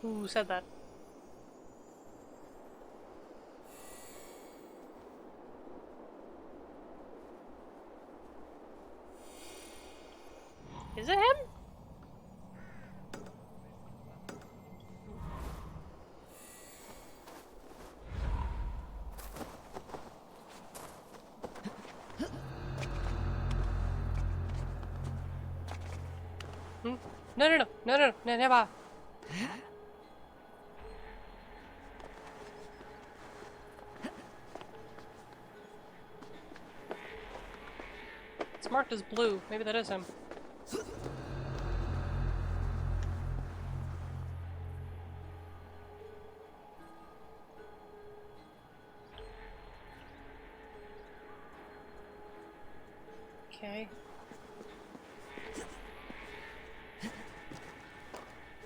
Who said that? Is it him? Hmm? No, no, no, no, no, no, never. It's marked as blue. Maybe that is him. Okay.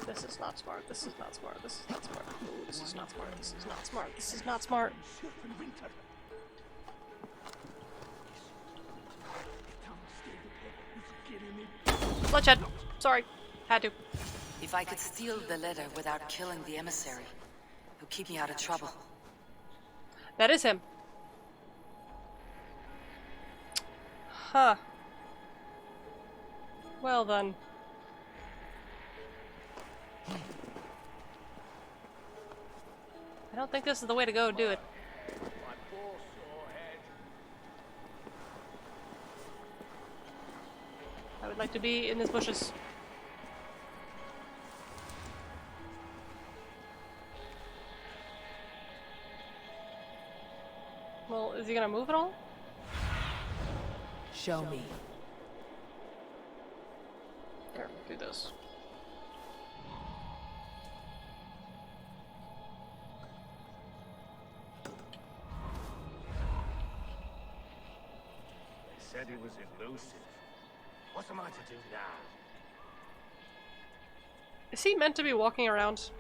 This is not smart. This is not smart. This is not smart. Ooh, this is not smart. This is not smart. This is not smart. Bloodshed. Sorry. Had to. If I could steal the letter without killing the emissary, it would keep me out of trouble. That is him. Huh. Well then. I don't think this is the way to go do it. I would like to be in these bushes. Well, is he gonna move at all? Show me. Here, do this. They said he was elusive. What am I to do now? Is he meant to be walking around?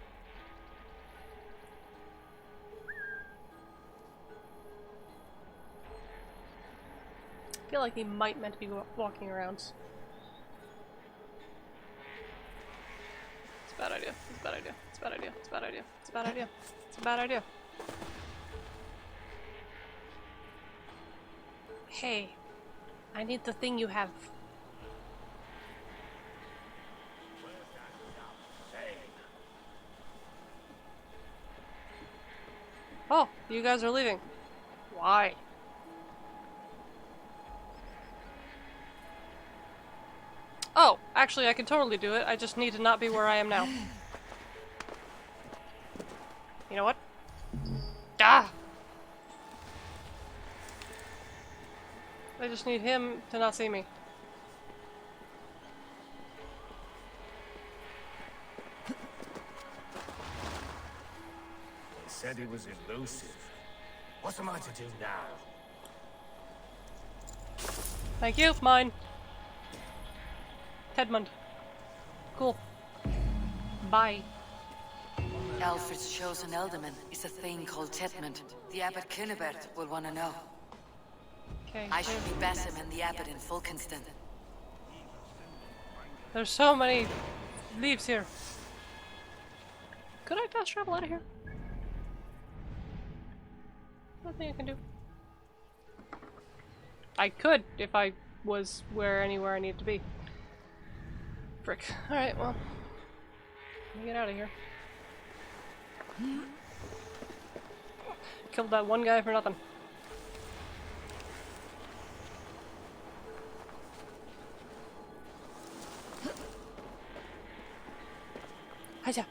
I feel like he might meant to be walking around. It's a bad idea. It's a bad idea. It's a bad idea. It's a bad idea. It's a bad idea. It's a bad idea. Hey, I need the thing you have. Oh, you guys are leaving. Why? Oh, actually I can totally do it. I just need to not be where I am now. You know what? Ah! I just need him to not see me. They said he was elusive. What am I to do now? Thank you, mine. Tedmund. Cool. Bye. Alfred's chosen ealdorman is a thing called Tedmund. The Abbot Cynibert will want to know. Okay. I should be Basim and the Abbot in Fulkenston. There's so many leaves here. Could I fast travel out of here? Nothing I can do. I could if I was anywhere I needed to be. Frick. Alright, well. Let me get out of here. Killed that one guy for nothing. Hiya.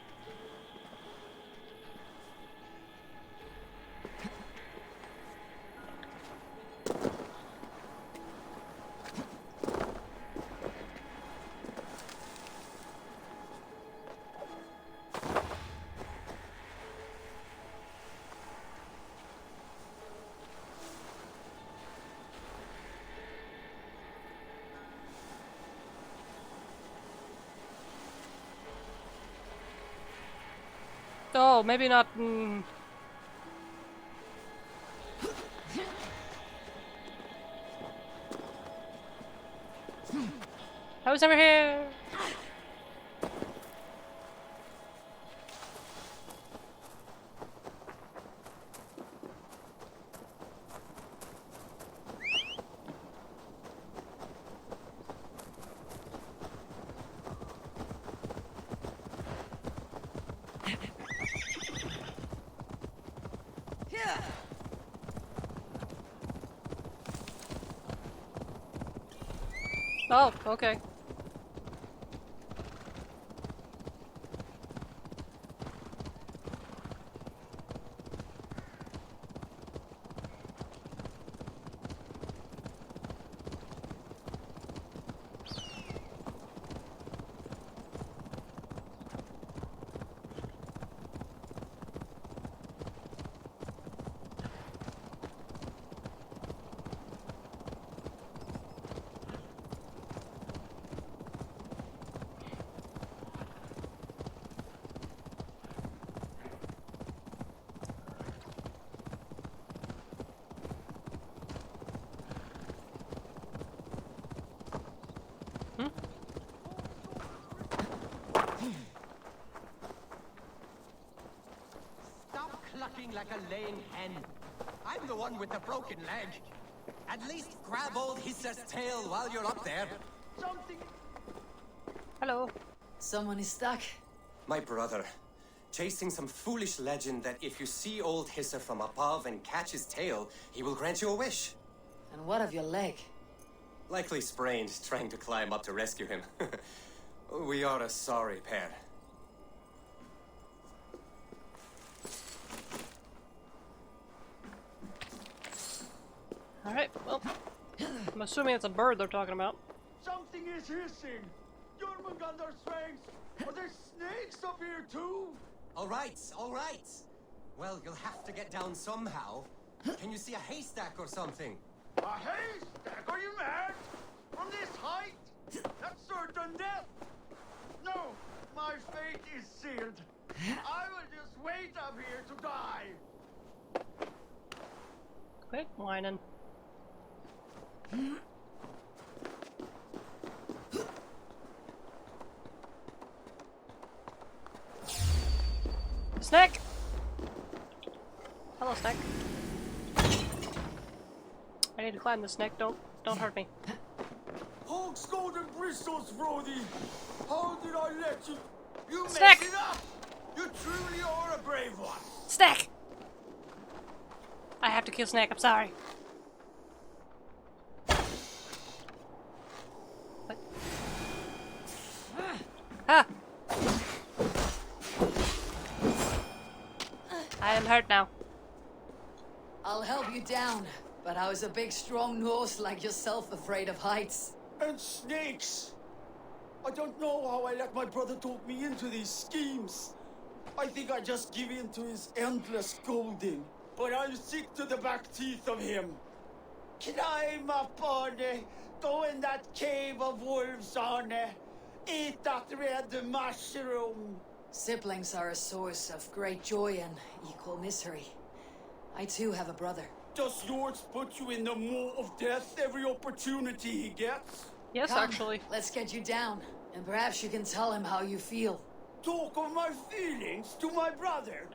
Oh, maybe not. I was never here. Oh, okay. Stop clucking like a lame hen. I'm the one with the broken leg. At least grab old Hissa's tail while you're up there. Something. Hello. Someone is stuck. My brother. Chasing some foolish legend that if you see old Hissa from above and catch his tail, he will grant you a wish. And what of your leg? Likely sprained, trying to climb up to rescue him. We are a sorry pair. Alright, well, I'm assuming it's a bird they're talking about. Something is hissing. Jormungandr strength. Are there snakes up here too? All right, all right. Well, you'll have to get down somehow. Can you see a haystack or something? A haystack? Are you mad? From this height? That's certain death. No, my fate is sealed. I will just wait up here to die. Quit whining. Snack! Hello, Snack. I need to climb the snack. Don't hurt me. Hogs golden bristles, Brody. How did I let you? You Snack! messed it up. You truly are a brave one. Snack! I have to kill Snack. I'm sorry. What? Ah! I am hurt now. I'll help you down, but I was a big strong Norse like yourself afraid of heights. And snakes. I don't know how I let my brother talk me into these schemes. I think I just give in to his endless scolding. But I'm sick to the back teeth of him. Climb up, Arne. Go in that cave of wolves, Arne. Eat that red mushroom. Siblings are a source of great joy and equal misery. I too have a brother. Does yours put you in the maw of death every opportunity he gets? Yes, Come, actually. Let's get you down, and perhaps you can tell him how you feel. Talk of my feelings to my brother.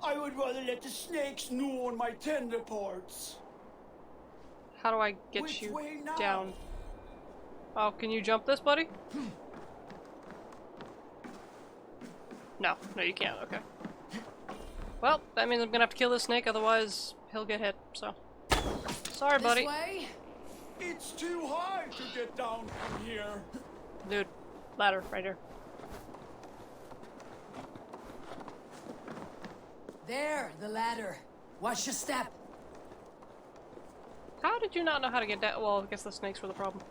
I would rather let the snakes gnaw on my tender parts. How do I get Which you way now? down? Oh, can you jump this, buddy? No, you can't. Okay. Well, that means I'm gonna have to kill this snake, otherwise he'll get hit, so. Sorry, buddy. This way? It's too high to get down from here. Dude, ladder, right here. There, the ladder. Watch your step. How did you not know how to get down? Well, I guess the snakes were the problem.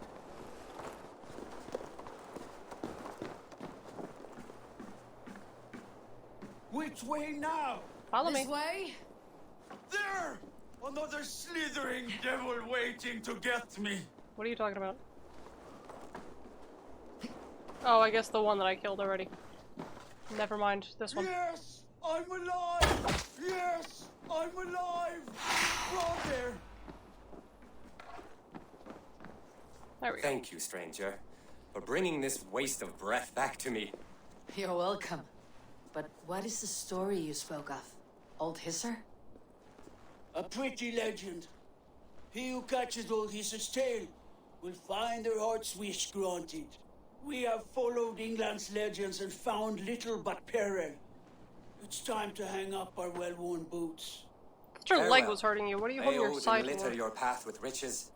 Which way now? Follow This me. way? There! Another slithering devil waiting to get me. What are you talking about? Oh, I guess the one that I killed already. Never mind, this one. Yes! I'm alive! Yes! I'm alive! Brother! There we go. Thank you, stranger, for bringing this waste of breath back to me. You're welcome. But what is the story you spoke of? Old Hisser? A pretty legend. He who catches old Hisser's tail will find their heart's wish granted. We have followed England's legends and found little but peril. It's time to hang up our well-worn boots. Your leg Farewell. was hurting you. What are you May holding your Odin side litter for? your path with riches.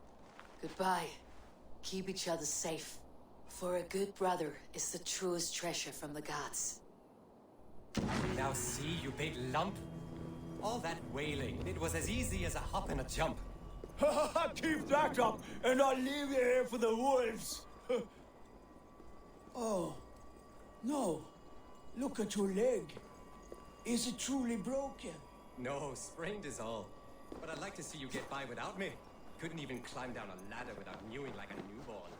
Goodbye. Keep each other safe. For a good brother is the truest treasure from the gods. Now see, you big lump. All that wailing, it was as easy as a hop and a jump. Keep that up, and I'll leave you here for the wolves. Oh, no. Look at your leg. Is it truly broken? No, sprained is all. But I'd like to see you get by without me. Couldn't even climb down a ladder without mewing like a newborn.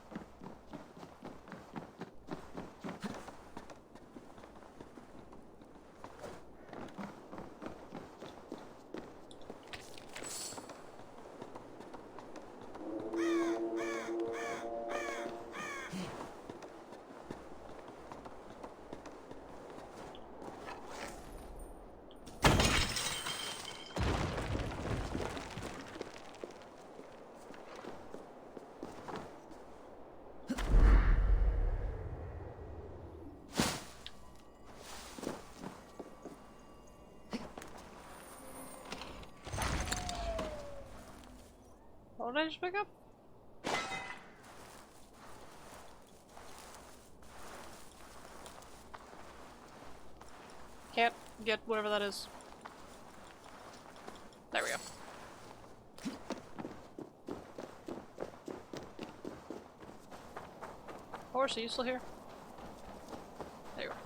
What did I just pick up? Can't get whatever that is. There we go. Horse, are you still here? There you are.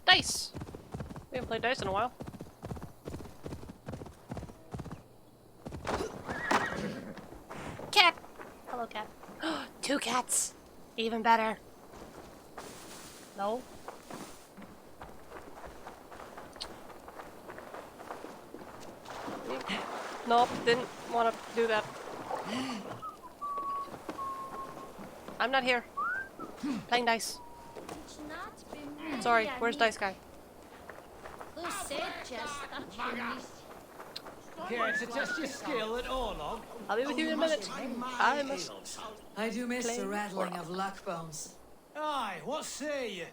Dice! We haven't played dice in a while. Cat! Hello, cat. 2 cats! Even better. No? Nope, didn't want to do that. I'm not here. Playing dice. Sorry, where's Dice Guy? Who said just that you missed? Care to test your skill at Orlog? I'll be with you in a minute. I must. I do miss Play the rattling Orlog. of luck bones. Aye, what say you?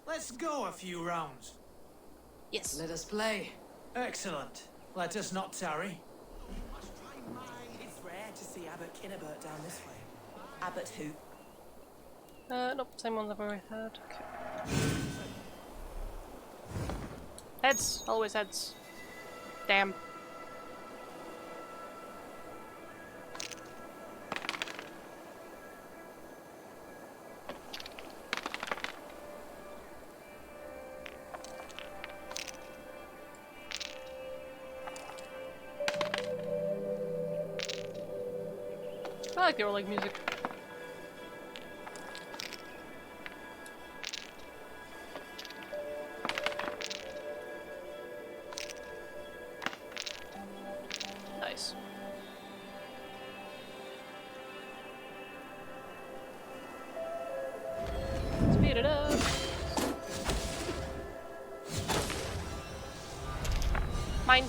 Let's go a few rounds. Yes. Let us play. Excellent. Let us not tarry. It's rare to see Abbot Kinnebert down this way. Abbot who? Nope, same ones I've already had. Okay. Heads! Always heads. Damn. I like the Orlog music. Nice. Speed it up. Mine.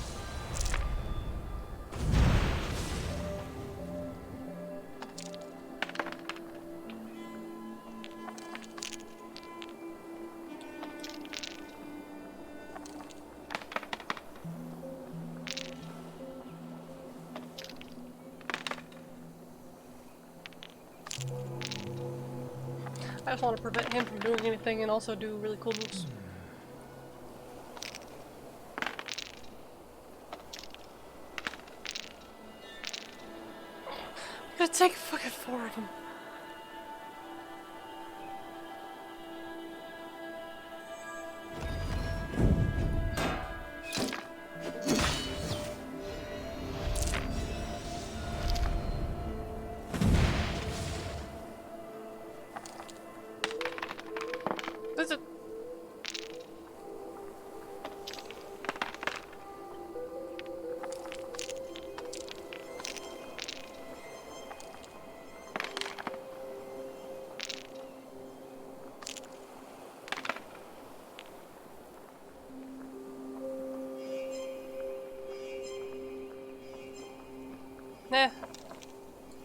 I just want to prevent him from doing anything and also do really cool moves. I'm gonna take fucking 4 of them. Is it?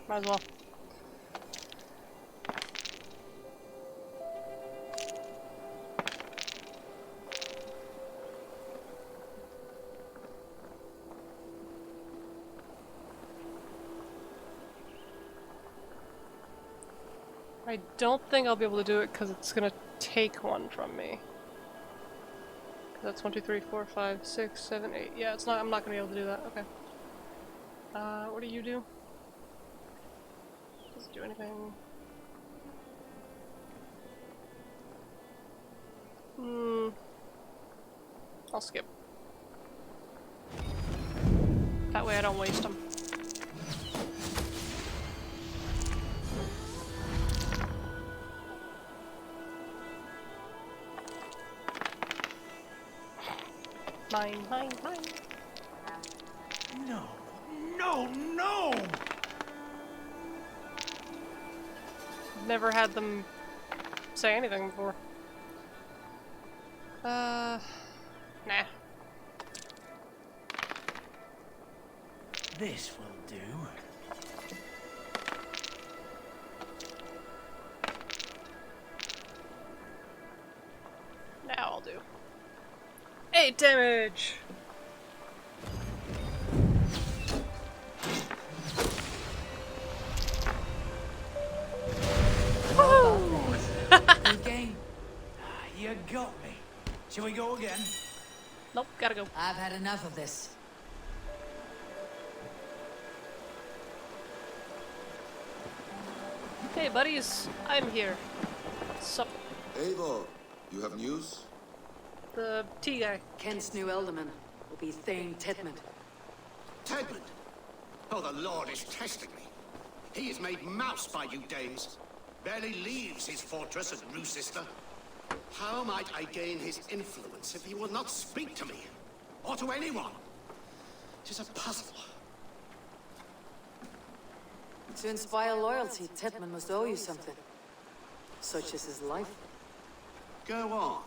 Might as well. I don't think I'll be able to do it because it's gonna take one from me. That's 1, 2, 3, 4, 5, 6, 7, 8. Yeah, it's not. I'm not gonna be able to do that. Okay. What do you do? Doesn't do anything. I'll skip. That way I don't waste them. Mine, mine, mine. No, no, no! Never had them say anything before. Nah. This will do. Now I'll do. 8 damage! Good game. You got me. Shall we go again? Nope, gotta go. I've had enough of this. Hey buddies, I'm here. Sup? Eivor, you have news? The tea guy. Kent's new alderman will be Thane Tedmund. Tedmund? Oh, the Lord is testing me. He is made mouse by you Danes. Barely leaves his fortress at Roosister. How might I gain his influence if he will not speak to me? Or to anyone? It is a puzzle. To inspire loyalty, Tedmund must owe you something. Such as his life. Go on.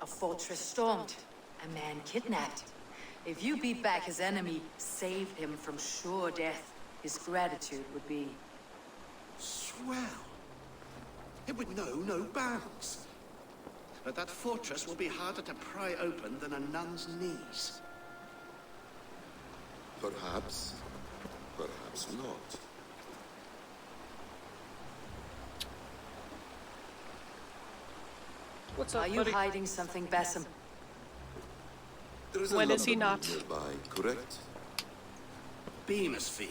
A fortress stormed. A man kidnapped. If you beat back his enemy, saved him from sure death, his gratitude would be... Swell. It would know no bounds. But that fortress will be harder to pry open than a nun's knees. Perhaps. Perhaps not. What's up, Are you buddy? hiding something, Bassam? There is When a is he lumbermill not? nearby, correct? Beamersfield.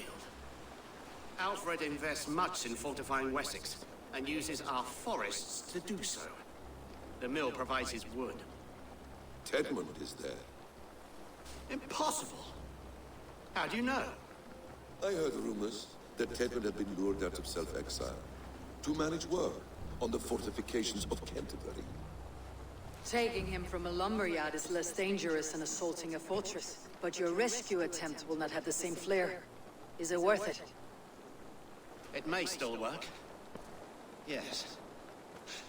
Alfred invests much in fortifying Wessex, and uses our forests to do so. The mill provides his wood. Tedmund is there. Impossible! How do you know? I heard rumors that Tedmund had been lured out of self-exile to manage work on the fortifications of Canterbury. Taking him from a lumberyard is less dangerous than assaulting a fortress. But your rescue attempt will not have the same flair. Is it worth it? It may still work. Yes.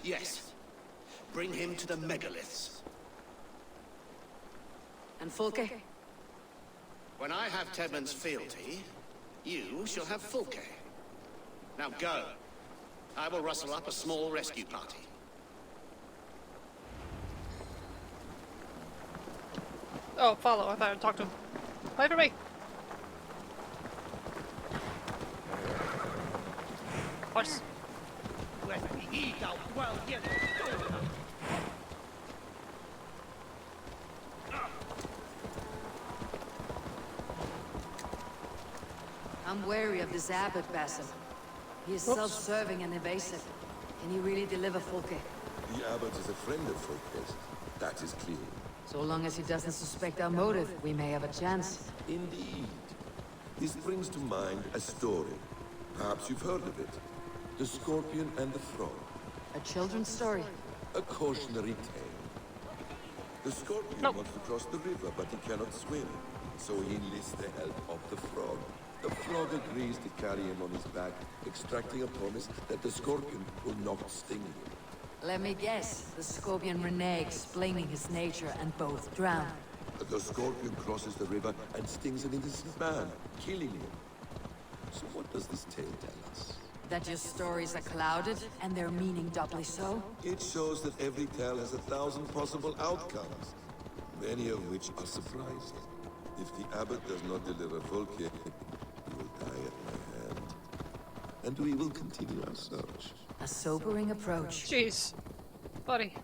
Yes. Bring him to the megaliths. And Fulke? When I have Tedmund's fealty, you shall have Fulke. Now go. I will rustle up a small rescue party. Oh, follow. I thought I'd talk to him. Wait for me! Horse. Let me eat out while you're I'm wary of this abbot, Bassam. He is Oops. self-serving and evasive. Can he really deliver Fulke? The abbot is a friend of Folke's. That is clear. So long as he doesn't suspect our motive, we may have a chance. Indeed. This brings to mind a story. Perhaps you've heard of it. The Scorpion and the Frog. A children's story? A cautionary tale. The Scorpion wants to cross the river, but he cannot swim. So he enlists the help of the Frog. The Frog agrees to carry him on his back, extracting a promise that the Scorpion will not sting him. Let me guess. The Scorpion reneges, blaming his nature, and both drown. The Scorpion crosses the river and stings an innocent man, killing him. So what does this tale tell us? That your stories are clouded, and their meaning doubly so? It shows that every tale has 1,000 possible outcomes, many of which are surprising. If the abbot does not deliver Volke, he will die at my hand. And we will continue our search. A sobering approach. Jeez. Buddy.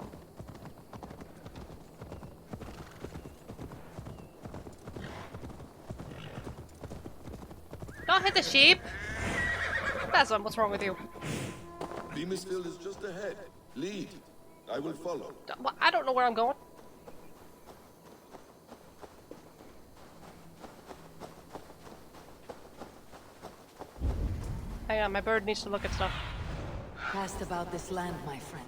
Don't hit the sheep! Basim, what's wrong with you? Beamisville is just ahead. Lead. I will follow. I don't know where I'm going. Hang on, my bird needs to look at stuff. Cast about this land, my friend.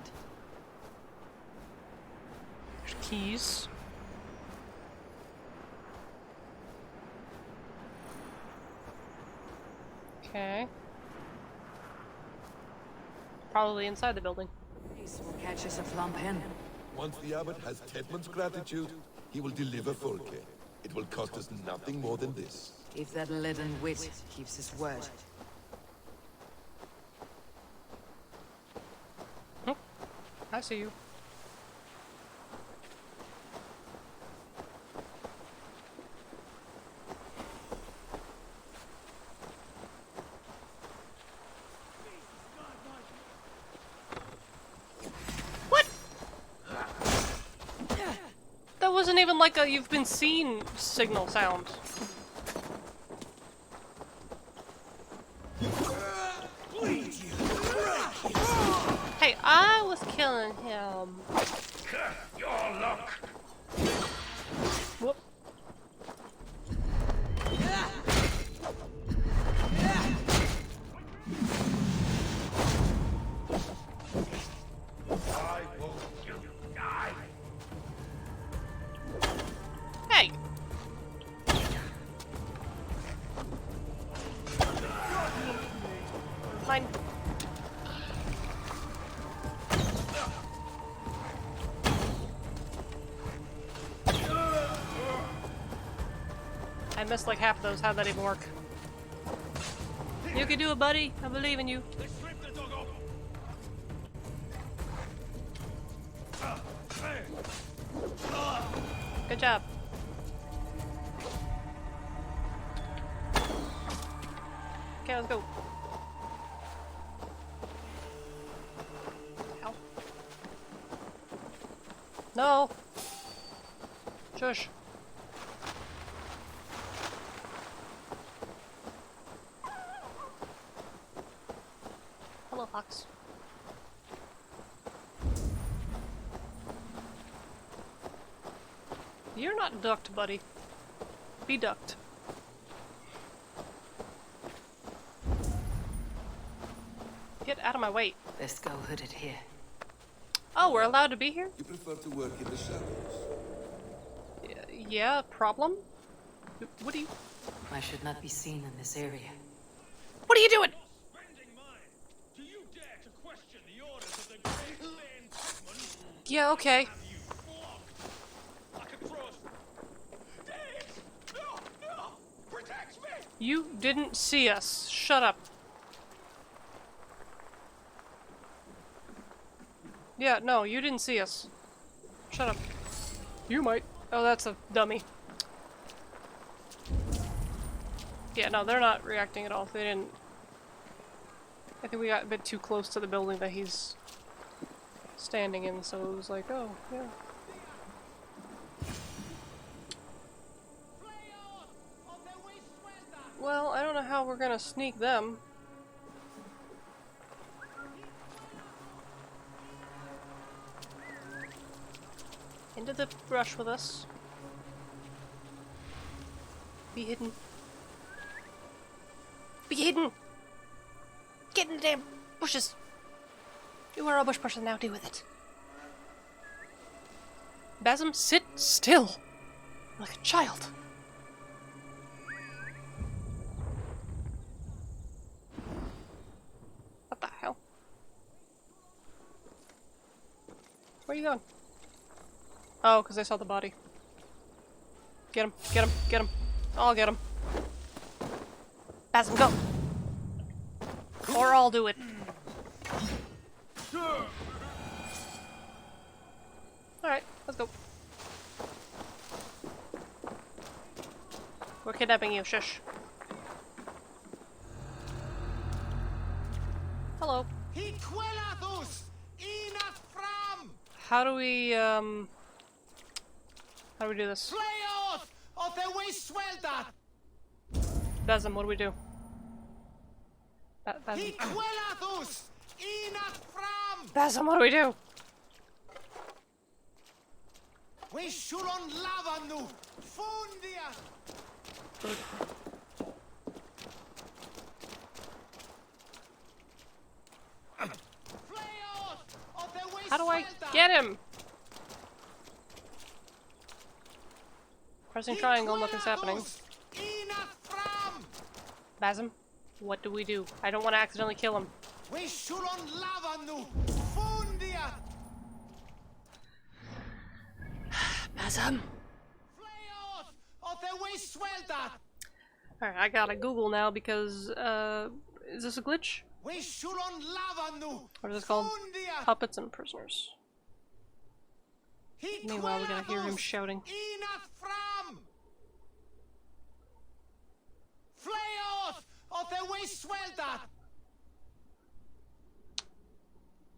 There's keys. Okay. Probably inside the building. This will catch us a plump hen. Once the abbot has Tedmund's gratitude, he will deliver Volke. It will cost us nothing more than this. If that leaden wit keeps his word. I see you. What? That wasn't even like a you've been seen signal sound. Hey, I was killing him. Your luck. Whoop. Why won't you die? Hey. Fine. I missed like half of those. How'd that even work? You can do it, buddy. I believe in you. Good job. Okay, let's go. Ow. No. Shush. Hello, Fox. You're not ducked, buddy. Be ducked. Get out of my way. Best go hooded here. Oh, we're allowed to be here? You prefer to work in the shadows? Yeah, problem? What are you... I should not be seen in this area. What are you doing? Yeah, okay. You didn't see us. Shut up. Yeah, no, you didn't see us. Shut up. You might. Oh, that's a dummy. Yeah, no, they're not reacting at all. They didn't... I think we got a bit too close to the building that he's standing in, so it was like, oh, yeah. Well, I don't know how we're gonna sneak them. Into the brush with us. Be hidden. Be hidden! Get in the damn bushes! You are a bush person now, deal with it. Basim, sit still! Like a child. What the hell? Where are you going? Oh, because I saw the body. Get him, get him, get him. I'll get him. Basim, go! Or I'll do it. Alright, let's go. We're kidnapping you, shush. Hello. How do we do this? Bazam, what do we do? Bazam. Bazam, what do we do? We should on lava nu. Fundia. How do I get him? Pressing triangle, nothing's happening. Bazam, what do we do? I don't want to accidentally kill him. We should on lava nu. Fundia. Bazam. Alright, I gotta Google now because, is this a glitch? Or is this called Puppets and Prisoners? Meanwhile, we're gonna hear him shouting.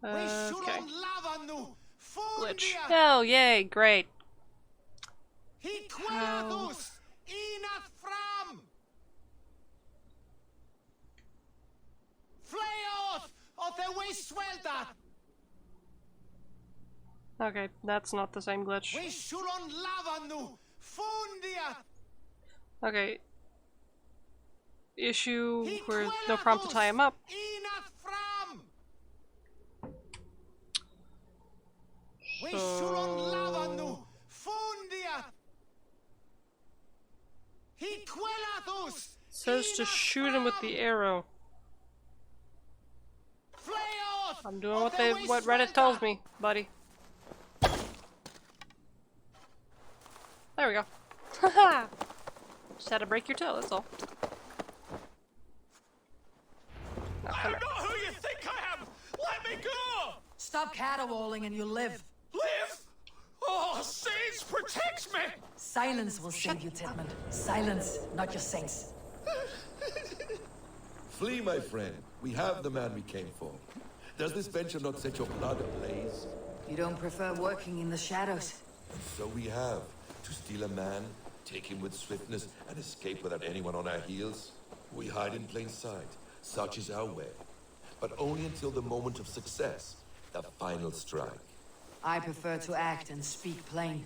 Okay. Glitch. Oh, yay, great. How... Okay, that's not the same glitch. Okay. Issue where no prompt to tie him up. So... says to shoot him with the arrow. I'm doing what Reddit tells me, buddy. There we go. Haha! Just had to break your toe, that's all. No, I'm not who you think I am! Let me go! Stop caterwauling and you'll live. Live? Oh, Saints, protect me! Silence will save you, Tedmund. Silence, not your saints. Flee, my friend. We have the man we came for. Does this venture not set your blood ablaze? You don't prefer working in the shadows? And so we have. To steal a man, take him with swiftness, and escape without anyone on our heels? We hide in plain sight. Such is our way. But only until the moment of success. The final strike. I prefer to act and speak plain.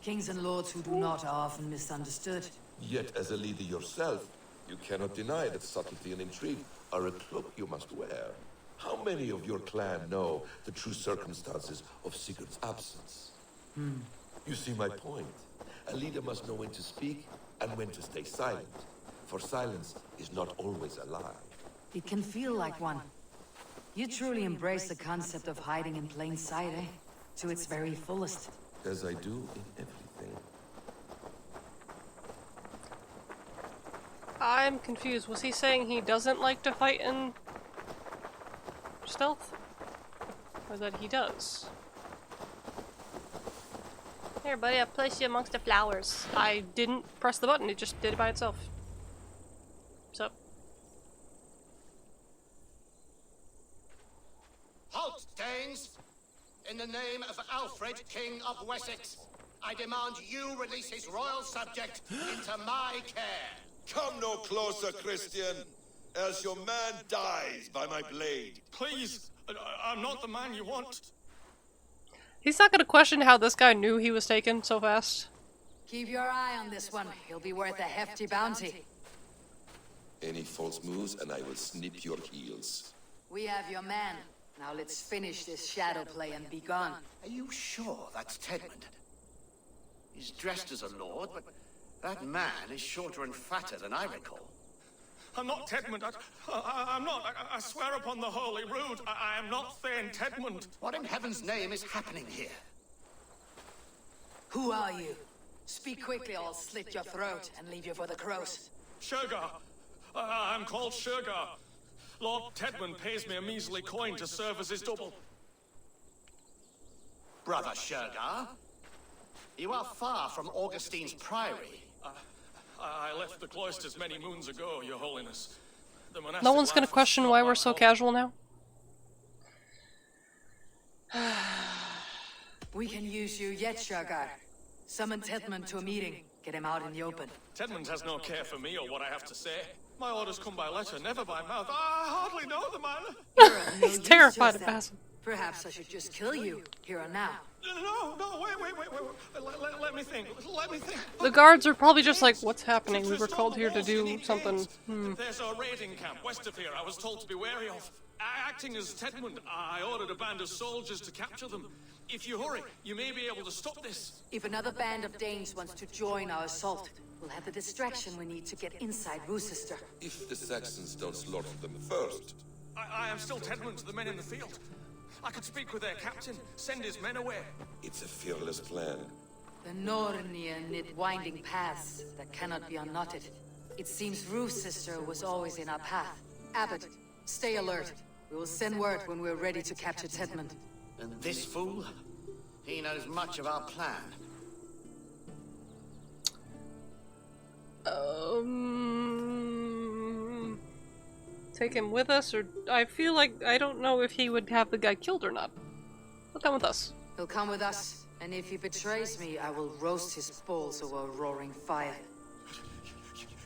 Kings and lords who do not are often misunderstood. Yet, as a leader yourself, you cannot deny that subtlety and intrigue are a cloak you must wear. How many of your clan know the true circumstances of Sigurd's absence? You see my point. A leader must know when to speak and when to stay silent. For silence is not always a lie. It can feel like one. You truly embrace the concept of hiding in plain sight, eh? To its very fullest. As I do in everything. I'm confused. Was he saying he doesn't like to fight in stealth? Or that he does? Here, buddy, I placed you amongst the flowers. I didn't press the button, it just did it by itself. So. Halt, Danes! In the name of Alfred, King of Wessex, I demand you release his royal subject into my care. Come no closer, Christian, else your man dies by my blade. Please, I'm not the man you want. He's not gonna question how this guy knew he was taken so fast. Keep your eye on this one. He'll be worth a hefty bounty. Any false moves and I will snip your heels. We have your man. Now let's finish this shadow play and be gone. Are you sure that's Tedmund? He's dressed as a lord, but that man is shorter and fatter than I recall. I'm not Tedmund. I'm not. I swear upon the Holy Rood, I am not Thane Tedmund. What in heaven's name is happening here? Who are you? Speak quickly or I'll slit your throat and leave you for the crows. Shergar. I'm called Shergar. Lord Tedmund pays me a measly coin to serve as his double. Brother Shergar, you are far from Augustine's priory. I left the cloisters many moons ago, Your Holiness. The monastic No one's gonna life question is why not we're my so home. casual now. We can use you yet, Shergar. Summon Tedmund to a meeting. Get him out in the open. Tedmund has no care for me or what I have to say. My orders come by letter, never by mouth. I hardly know the man. He's terrified of Basim. Perhaps I should just kill you, here and now. No, wait. Let me think. The guards are probably just like, what's happening? We were called here to do something. There's a raiding camp west of here I was told to be wary of. Acting as Tedmund, I ordered a band of soldiers to capture them. If you hurry, you may be able to stop this. If another band of Danes wants to join our assault, we'll have the distraction we need to get inside Rochester. If the Saxons don't slaughter them first. I am still Tedmund to the men in the field. I could speak with their captain, send his men away. It's a fearless plan. The Nornir knit winding paths that cannot be unknotted. It seems Rochester was always in our path. Abbot, stay alert. We will send word when we're ready to capture Tedmund. And this fool? He knows much of our plan. Take him with us, or I feel like I don't know if he would have the guy killed or not. He'll come with us. He'll come with us, and if he betrays me, I will roast his balls over a roaring fire.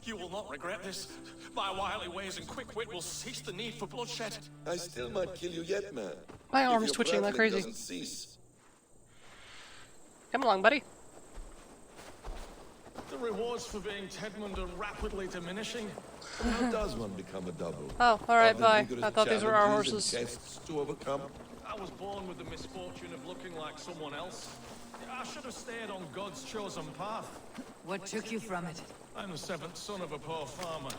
You will not regret this. My wily ways and quick wit will cease the need for bloodshed. I still might kill you yet, man. My If arm's your twitching like prattling crazy. doesn't cease. Come along, buddy. The rewards for being Tedmund are rapidly diminishing. How does one become a double? Oh, alright, Are there bye. vigorous I thought these were our challenges horses. and tests to overcome? I was born with the misfortune of looking like someone else. I should have stayed on God's chosen path. What took you from it? I'm the seventh son of a poor farmer,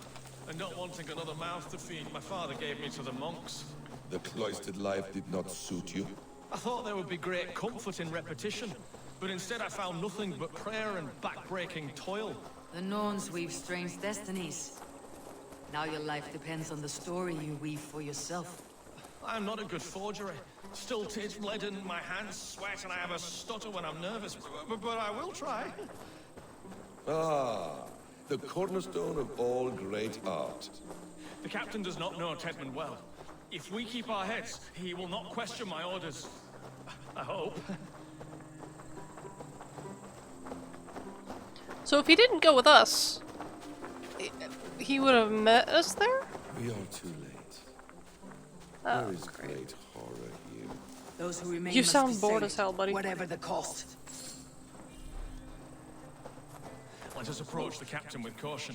and not wanting another mouth to feed, my father gave me to the monks. The cloistered life did not suit you. I thought there would be great comfort in repetition, but instead I found nothing but prayer and back-breaking toil. The Norns weave strange destinies. Now your life depends on the story you weave for yourself. I'm not a good forger. Stilted, leaden, my hands sweat, and I have a stutter when I'm nervous, but I will try. Ah, the cornerstone of all great art. The captain does not know Tedmund well. If we keep our heads, he will not question my orders. I hope. So if he didn't go with us, he would have met us there? We are too late. Oh, There is great horror here. Those who remain You must sound be bored saved, as hell, buddy. whatever the cost. Let us approach the captain with caution.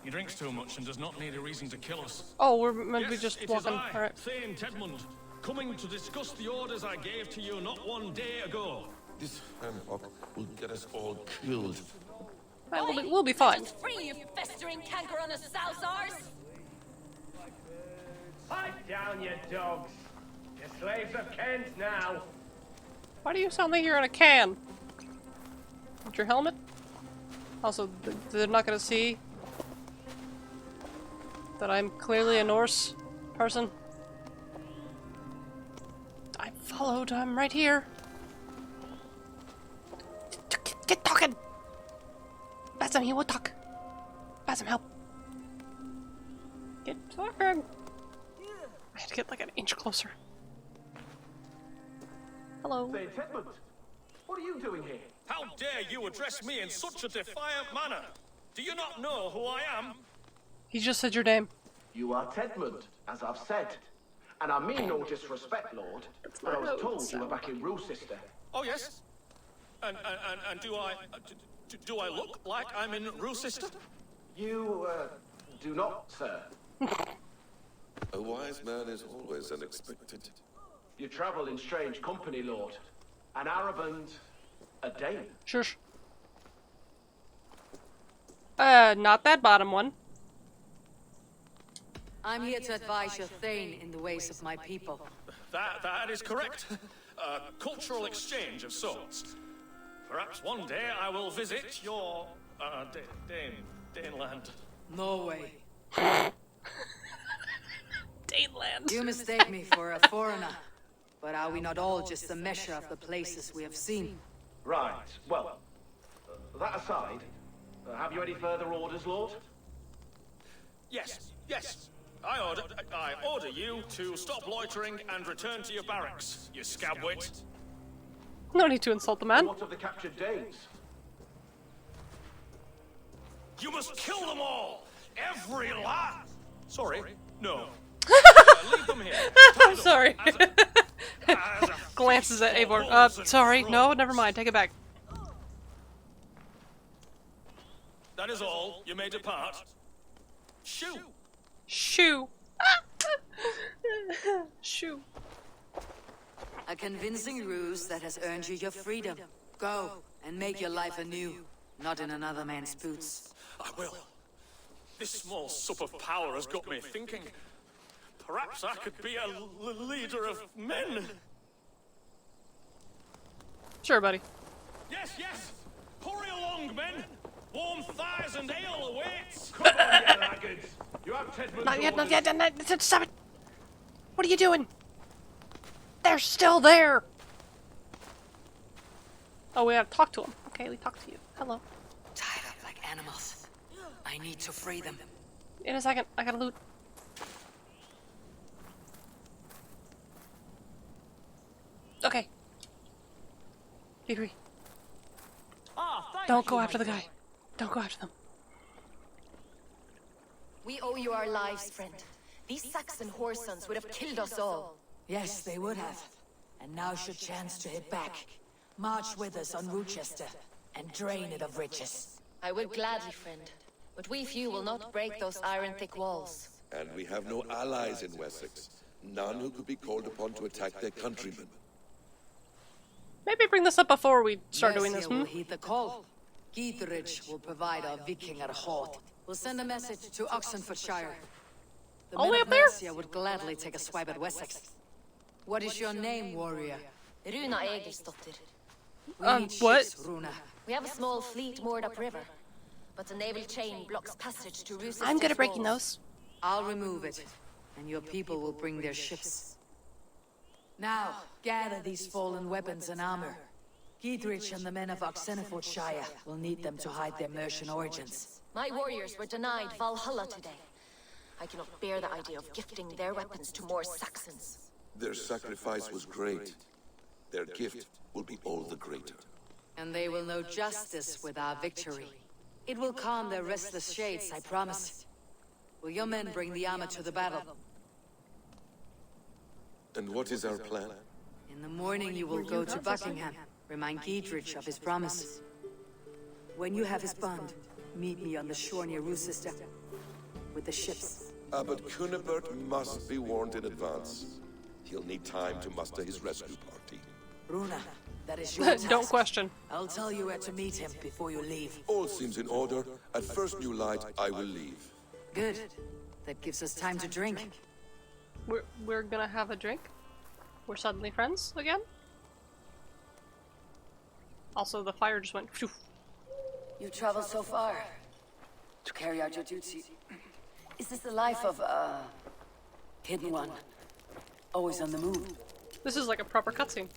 He drinks too much and does not need a reason to kill us. Oh, we're meant to be Yes, just it is walking. I, Alright. Thane Tedmund, coming to discuss the orders I gave to you not one day ago. This hamhock will get us all killed. Right, we'll be fine. Free, you festering canker on a sousars! Pipe down, you dogs. You're slaves of Kent now. Why do you sound like you're in a can? With your helmet? Also, they're not gonna see that I'm clearly a Norse person. I'm followed. I'm right here. Get talking! Basim, he will talk. Basim, help. Get talking. I had to get like an inch closer. Hello. Say, Tedmund, what are you doing here? How dare you address me in such a defiant manner? Do you not know who I am? He just said your name. You are Tedmund, as I've said. And I mean no disrespect, Lord, but I was told you were back in Rochester. Oh yes. And do I look like I'm in Rochester? You, do not, sir. A wise man is always unexpected. You travel in strange company, Lord. An Arab and a Dane. Shush. Not that bottom one. I'm here to advise your Thane in the ways of my people. That is correct. A cultural exchange of sorts. Perhaps one day I will visit your, Daneland. No way. mainland. You mistake me for a foreigner, but are we not all just a measure of the places we have seen? Right. Well, that aside, have you any further orders, Lord? Yes, yes. I order you to stop loitering and return to your barracks, you scabwit. No need to insult the man. What of the captured Danes? You must kill them all! Every last! Sorry, no. Leave them here. I'm sorry. Glances at Eivor. Sorry. No, never mind. Take it back. That is all. You may depart. Shoo! Shoo. Shoo. A convincing ruse that has earned you your freedom. Go and make your life anew, not in another man's boots. I will. This small sup of power has got me thinking. Perhaps I could be a leader of men. Sure, buddy. Yes, yes! Hurry along, men! Warm thighs and ale awaits! Come on, you laggards! You have Tedmund's Not yet, not orders. yet, not yet. Stop it! What are you doing? They're still there! Oh, we gotta talk to them. Okay, we talk to you. Hello. Tied up like animals. I need to free them. In a second, I gotta loot. Okay. Deidre. Don't go after the guy. Don't go after them. We owe you our lives, friend. These Saxon whoresons would have killed us all. Yes, they would have. And now's your chance to hit back. March with us on Rochester and drain it of riches. I will gladly, friend. But we few will not break those iron-thick walls. And we have no allies in Wessex. None who could be called upon to attack their countrymen. Maybe bring this up before we start doing this. Will heed the call. Gietrich will provide our Vikinger hoard. We'll send a message to Oxenfordshire. The All the men way of up there? Mercia would gladly take a swipe at Wessex. What is your name, warrior? Runa Egilsdottir. We need what? ships, Runa. We have a small fleet moored upriver, but the naval chain blocks passage to Rochester. I'm good at breaking those. I'll remove it, and your people will bring their ships. Now, gather these fallen weapons and armor. Gietrich and the men of Oxenfordshire will need them to hide their Mercian origins. My warriors were denied Valhalla today. I cannot bear the idea of gifting their weapons to more Saxons. Their sacrifice was great. Their gift will be all the greater. And they will know justice with our victory. It will calm their restless shades, I promise. Will your men bring the armor to the battle? And what is our plan? In the morning you will go to Buckingham. Remind Gietrich of his promise. When you have his bond, meet me on the shore near Rochester with the ships. But Cunibert must be warned in advance. He'll need time to muster his rescue party. Runa, that is your task. Don't question. I'll tell you where to meet him before you leave. All seems in order. At first new light, I will leave. Good. That gives us time to drink. We're gonna have a drink? We're suddenly friends again? Also, the fire just went phew. You traveled so far to carry out your duty. Is this the life of a hidden one? Always on the move? This is like a proper cutscene.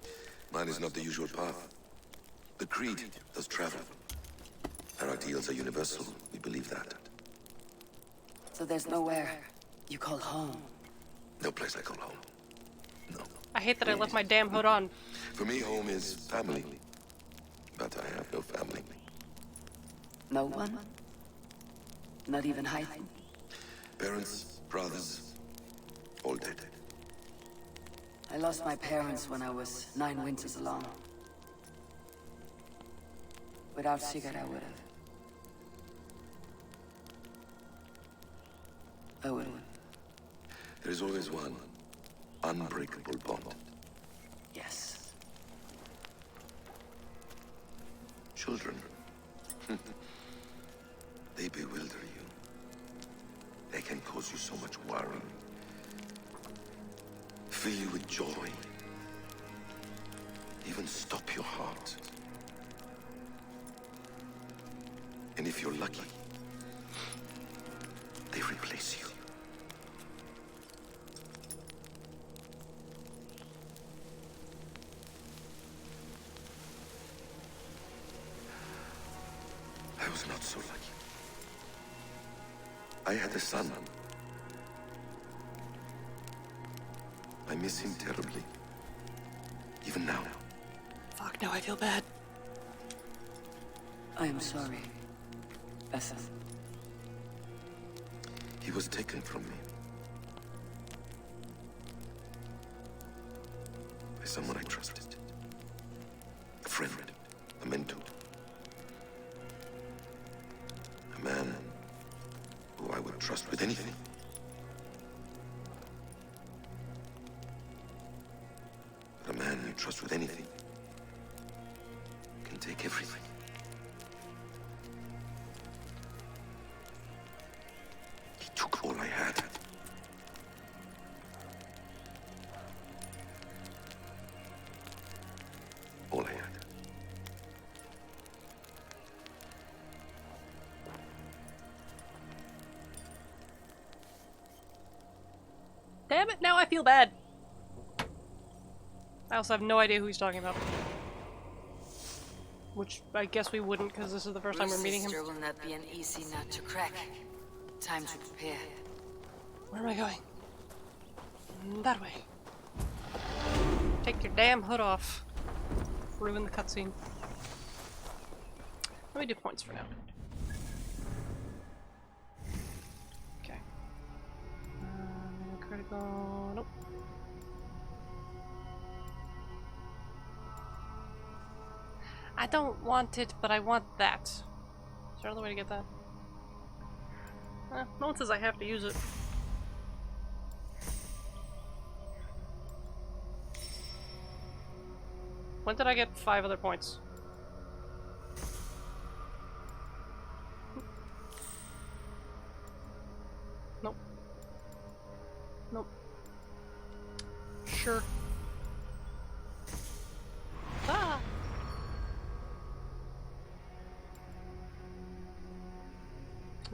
Mine is not the usual path. The Creed does travel. Our ideals are universal. We believe that. So there's nowhere you call home? No place I call home. No. I hate that I left my damn hood on. For me, home is family. But I have no family. No one? Not even Hythen? Parents, brothers, all dead. I lost my parents when I was 9 winters alone. Without Sigurd, I would have. I would have. There is always one unbreakable bond. Yes. Children. They bewilder you. They can cause you so much worry. Fill you with joy. Even stop your heart. And if you're lucky, they replace you. was not so lucky. I had a son. I miss him terribly. Even now. Fuck, now I feel bad. I am sorry, Ethan. He was taken from me. By someone I trusted. A friend. A mentor. A man who I would trust with anything. But a man you trust with anything can take everything. He took all I had. All I had. Damn it, now I feel bad. I also have no idea who he's talking about. Which I guess we wouldn't, because this is the first time we're meeting him. Sister will not be an easy nut to crack. Time to prepare. Where am I going? That way. Take your damn hood off. Ruin the cutscene. Let me do points for now. Okay. Critical. Nope. I don't want it, but I want that. Is there another way to get that? No one says I have to use it. When did I get 5 other points? Nope. Nope. Sure. Ah!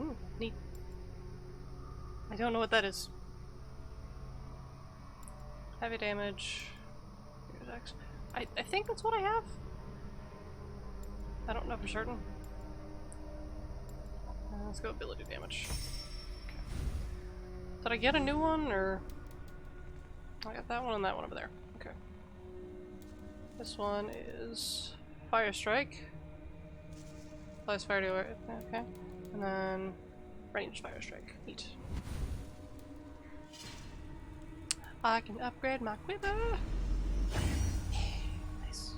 Ooh, neat. I don't know what that is. Heavy damage. Here's X. I think that's what I have. I don't know for certain. Let's go ability damage. Okay. Did I get a new one, or I got that one and that one over there. Okay. This one is Fire Strike. Applies fire to it. Okay. And then range Fire Strike. Neat. I can upgrade my quiver. Nice.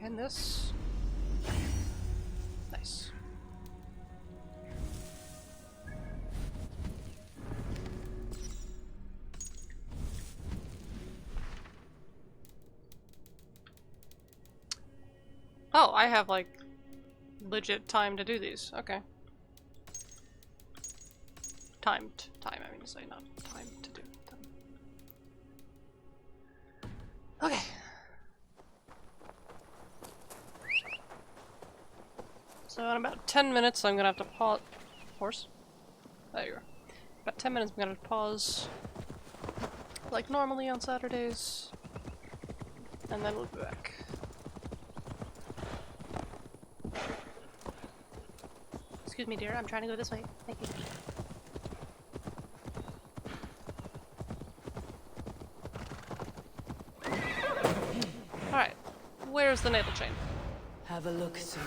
And this. Nice. Oh, I have like legit time to do these. Okay. Time, I mean to say, not time to do them. Okay. So in about 10 minutes I'm gonna have to pause. Horse? There you are. About 10 minutes I'm gonna pause. Like normally on Saturdays. And then we'll be back. Excuse me, dear, I'm trying to go this way. Thank you. Alright, where's the navel chain? Have a look, son.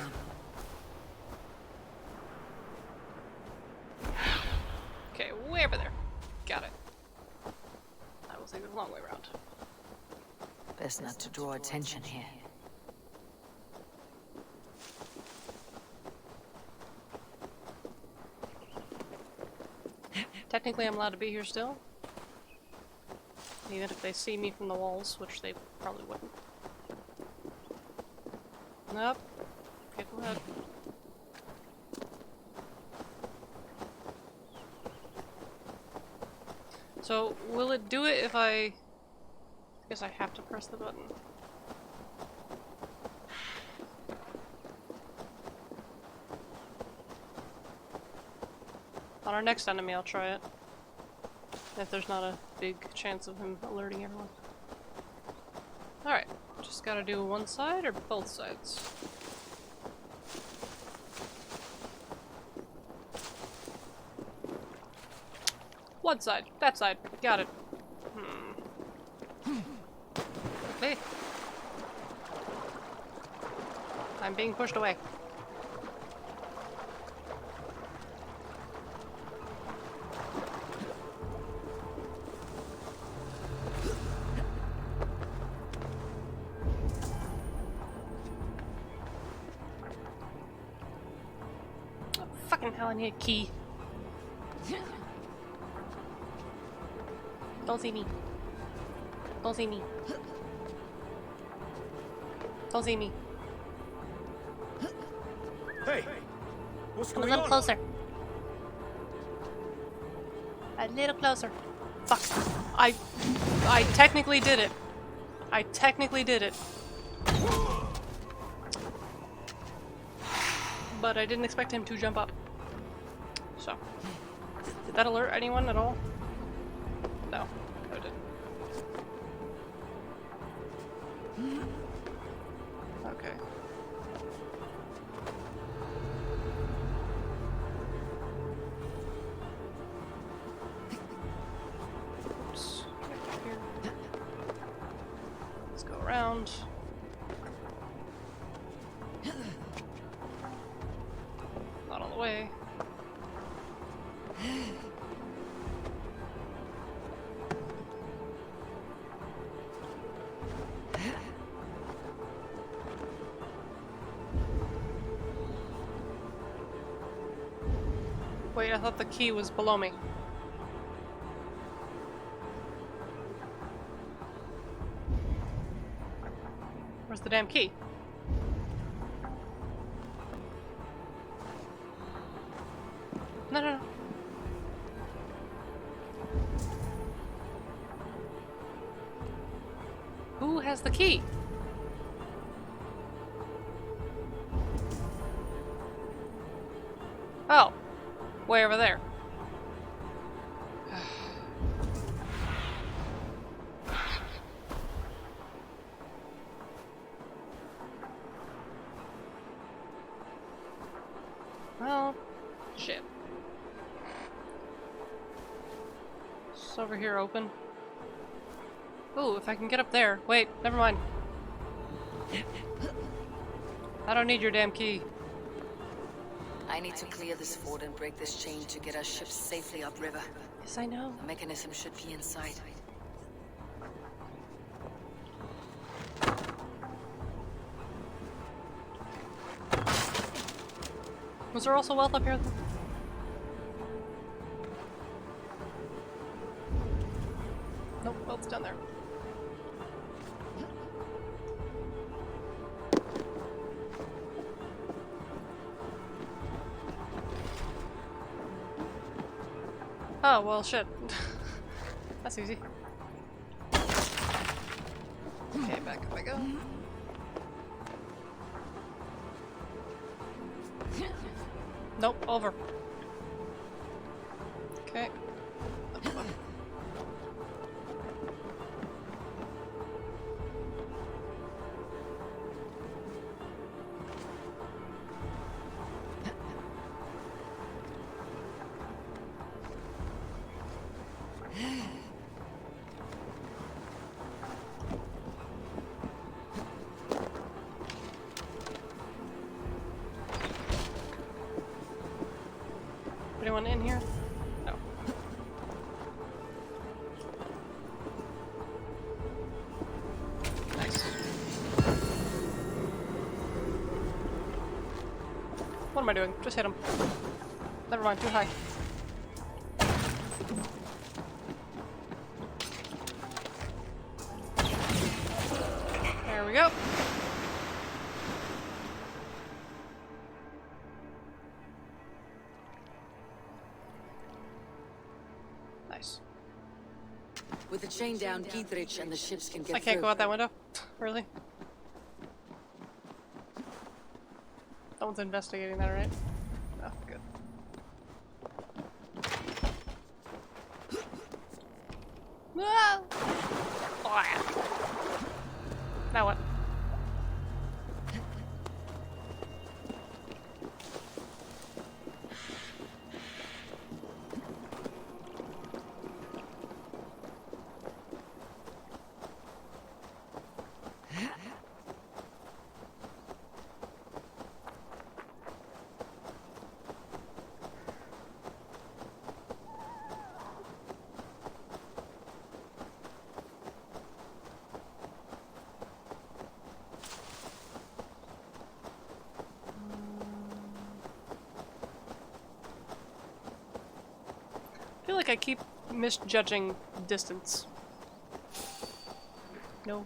Okay, way over there. Got it. I will take the long way around. Best not to draw attention here. Technically I'm allowed to be here still. Even if they see me from the walls, which they probably wouldn't. Nope. Okay, go ahead. So, will it do it if I guess I have to press the button. On our next enemy, I'll try it. If there's not a big chance of him alerting everyone. Alright, just gotta do one side or both sides? One side. That side. Got it. Hey. I'm being pushed away. Oh, fucking hell, I need a key. Don't see me. Don't see me. Don't see me. Hey, what's Come a going little on? closer. A little closer. Fuck. I technically did it. I technically did it. But I didn't expect him to jump up. So. Did that alert anyone at all? No. No, it didn't. Okay. Oops. Right here. Let's go around. Not all the way. Wait, I thought the key was below me. Where's the damn key? No, no, no. Who has the key? Oh. Way over there. Well, shit. It's over here open. Ooh, if I can get up there. Wait, never mind. I don't need your damn key. I need to clear this fort and break this chain to get our ships safely upriver. Yes, I know. The mechanism should be inside. Was there also wealth up here? Nope, wealth's down there. Oh, well, shit. That's easy. Okay, back up I go. Nope, over. Okay. Up, up. Anyone in here? No. Nice. What am I doing? Just hit him. Never mind, too high. There we go. Nice. With the chain down, Dietrich and the ships can get I can't through. go out that window? Really? Someone's investigating that, right? Oh, good. Ah! Oh, yeah. Now what? like I keep misjudging distance. No.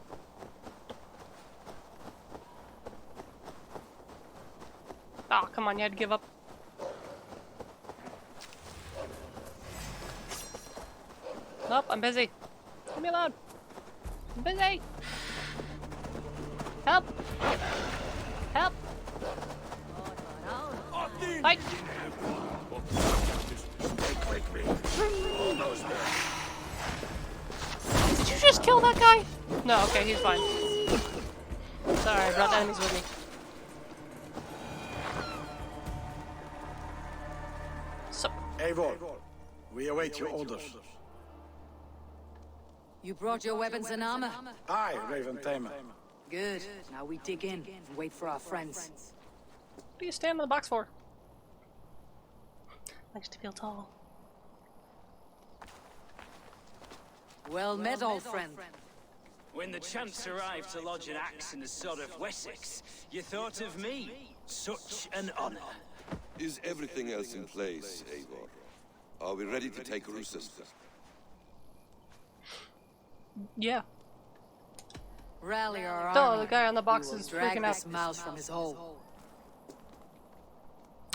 Ah, come on, you had to give up. Nope, I'm busy. Leave me alone. I'm busy. Help! Help! Fight! Did you just kill that guy? No, okay, he's fine. Sorry, I brought enemies with me. So. Eivor, we await your orders. You brought your weapons and armor? Aye, Raven Tamer. Good. Now we dig in and wait for our friends. What do you stand in the box for? Likes to feel tall. Well met, old friend. When the chance arrived to lodge an axe in the sod of Wessex, you thought of me. Such an honor. Is everything else in place, Eivor? Are we ready to take Roosevelt? Yeah. Rally our Oh, army. the guy on the box We will is drag freaking out. this mouse from his hole.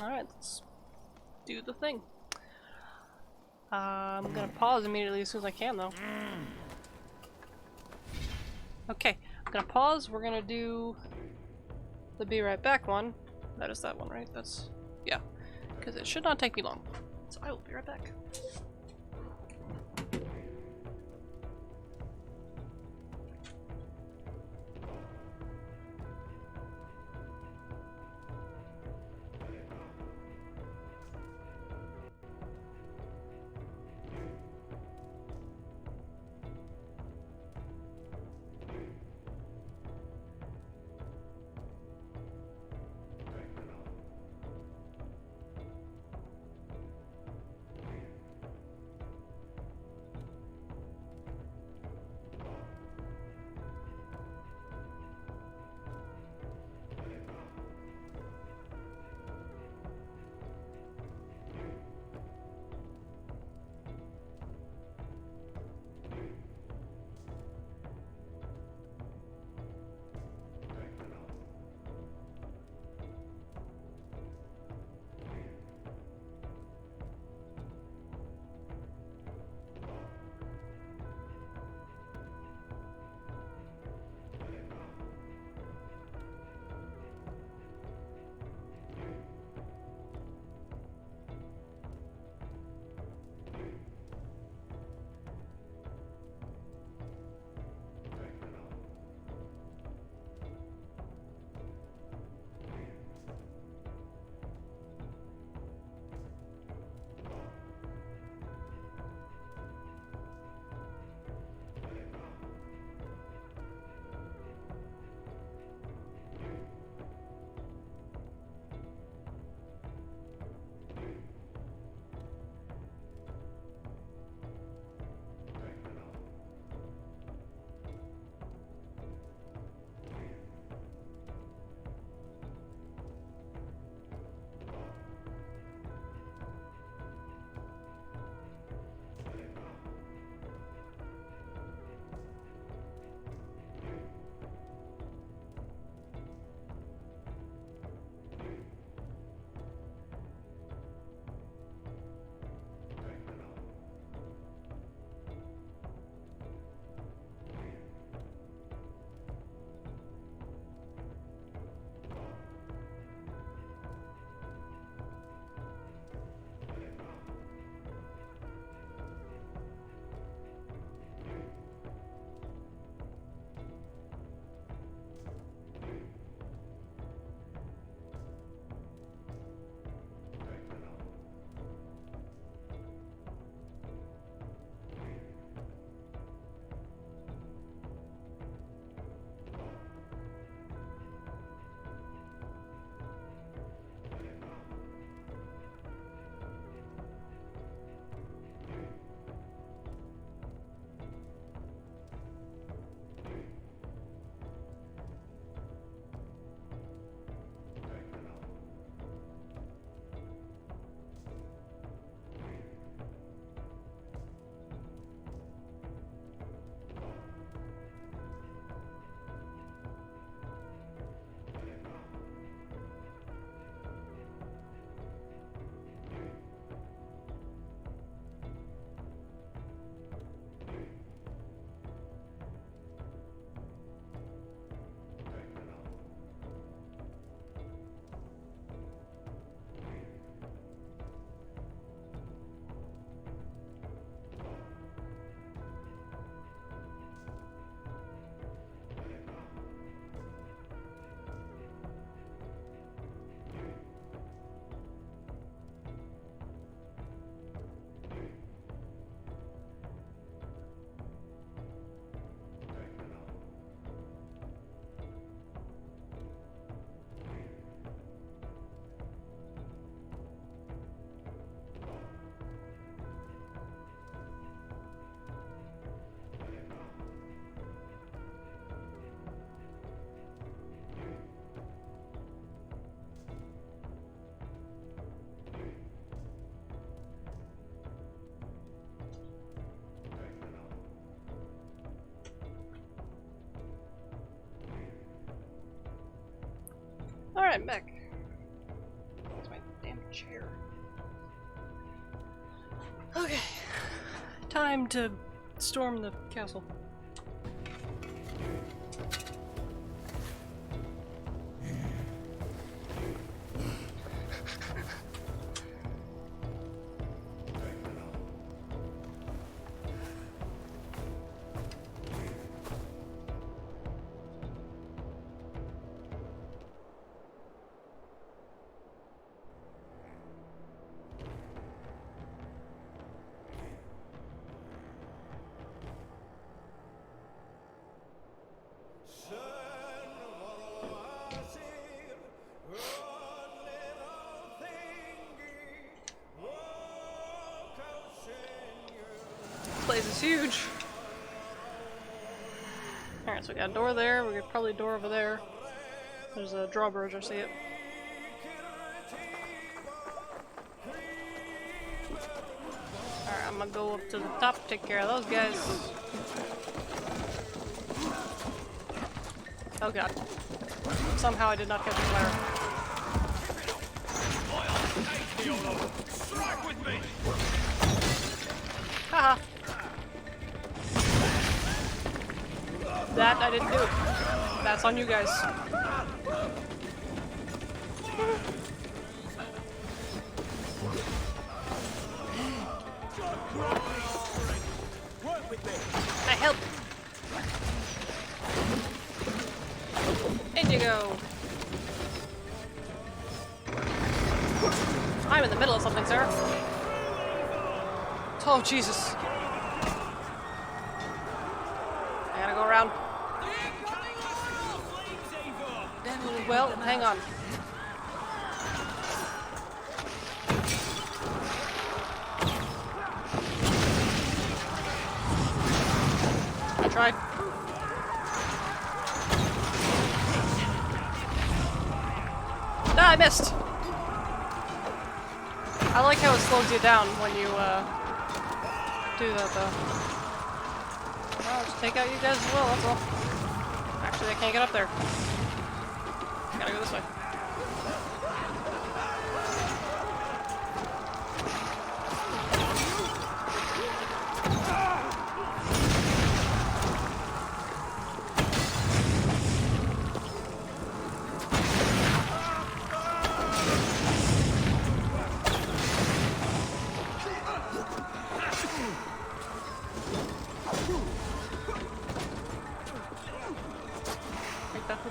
Alright, let's do the thing. I'm gonna pause immediately as soon as I can, though. Okay, I'm gonna pause. We're gonna do the be right back one. That is that one, right? That's... yeah. Because it should not take me long. So I will be right back. Alright, back. That's my damn chair. Okay. Time to storm the castle. Place is huge. Alright, so we got a door there, we got probably a door over there. There's a drawbridge, I see it. Alright, I'm gonna go up to the top, take care of those guys. Oh god. Somehow I did not catch the fire. Haha. That I didn't do. That's on you guys. I help. In you go. I'm in the middle of something, sir. Oh, Jesus. I gotta go around. Well, hang on. I tried. No, I missed. I like how it slows you down when you, do that, though. I'll just take out you guys as well, that's all. Actually, I can't get up there. Gotta go this way.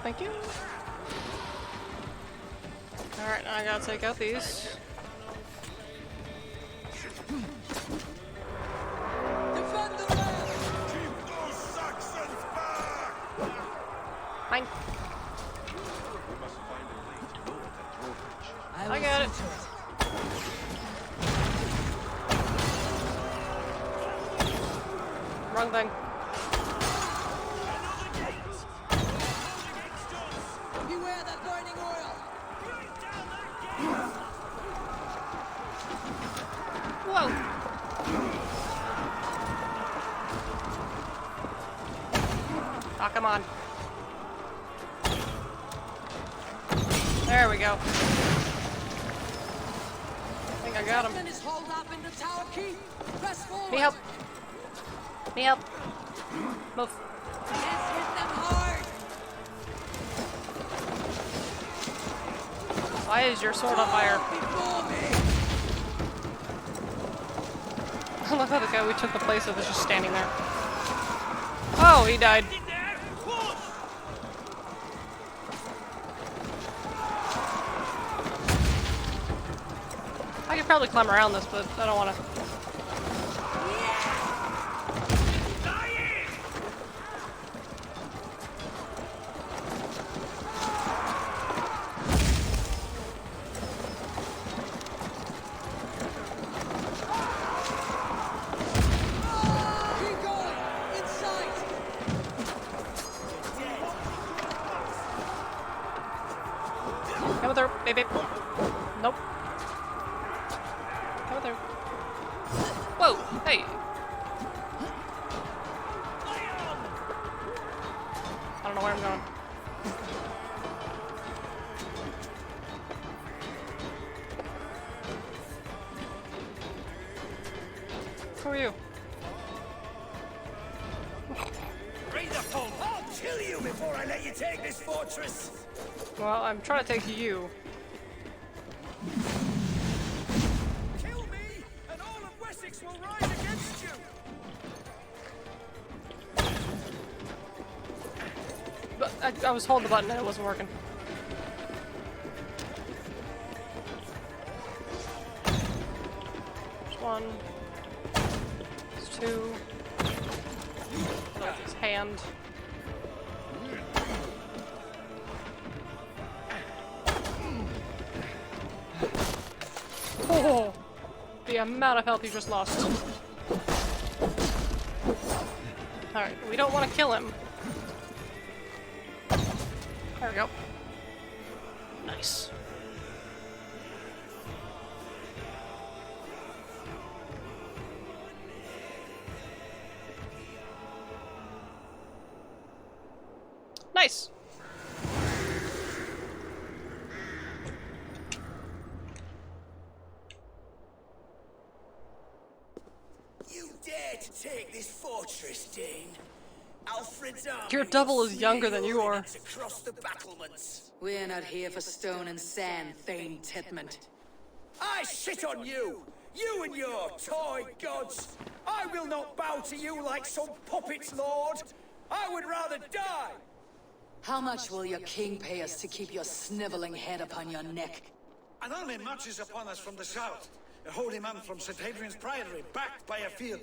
Thank you. Alright, now I gotta take out these. Fine. I got it. Wrong thing. Beware that burning oil! Whoa! Oh, come on. There we go. I think I got him. Me help. Me help. Move. Why is your sword on fire? I love how the guy we took the place of is just standing there. Oh, he died. I could probably climb around this, but I don't want to. Come with her, baby. Nope. Come with her. Whoa, hey. I don't know where I'm going. you? Bring the full. I'll kill you before I let you take this fortress. Well, I'm trying to take you. Kill me, and all of Wessex will rise against you. But I was holding the button and it wasn't working. There's one. There's two. His hand. Oh, the amount of health you just lost. Alright, we don't want to kill him. There we go. Nice. Nice. You dare to take this fortress, Dane? Alfred's army. Your double is younger than you are. Across the battlements. We're not here for stone and sand, Thane Tedmund. I shit on you! You and your toy gods! I will not bow to you like some puppets, Lord! I would rather die! How much will your king pay us to keep your sniveling head upon your neck? An army marches upon us from the south. A holy man from St. Hadrian's Priory, backed by a field.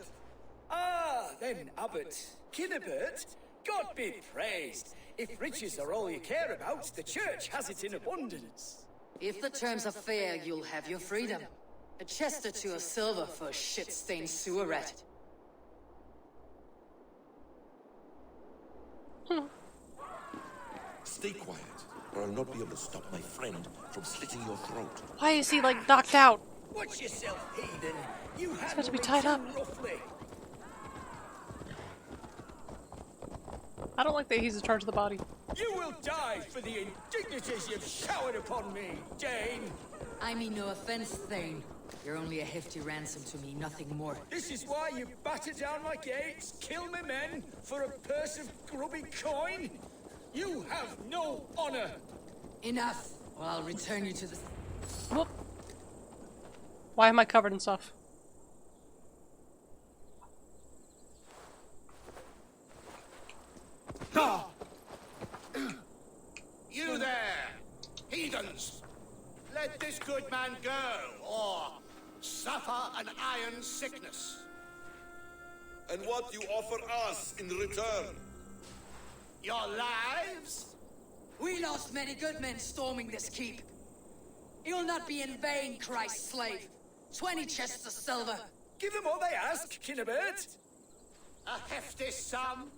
Ah, then Abbot Kinebert, God be praised. If riches are all you care about, the church has it in abundance. If the terms are fair, you'll have your freedom. A chest or two of silver for a shit-stained sewer rat. Stay quiet, or I'll not be able to stop my friend from slitting your throat. Why is he like knocked out? Watch yourself, heathen. You He's have supposed to be tied up. roughly. I don't like that he's in charge of the body. You will die for the indignities you've showered upon me, Dane. I mean no offense, Thane. You're only a hefty ransom to me, nothing more. This is why you batter down my gates, kill my men for a purse of grubby coin? You have no honor. Enough, or I'll return you to the... Whoop. Why am I covered in stuff? You there, heathens! Let this good man go, or suffer an iron sickness. And what you offer us in return? Your lives? We lost many good men storming this keep. It will not be in vain, Christ's slave. 20 chests of silver. Give them all they ask, Kinebert. A hefty sum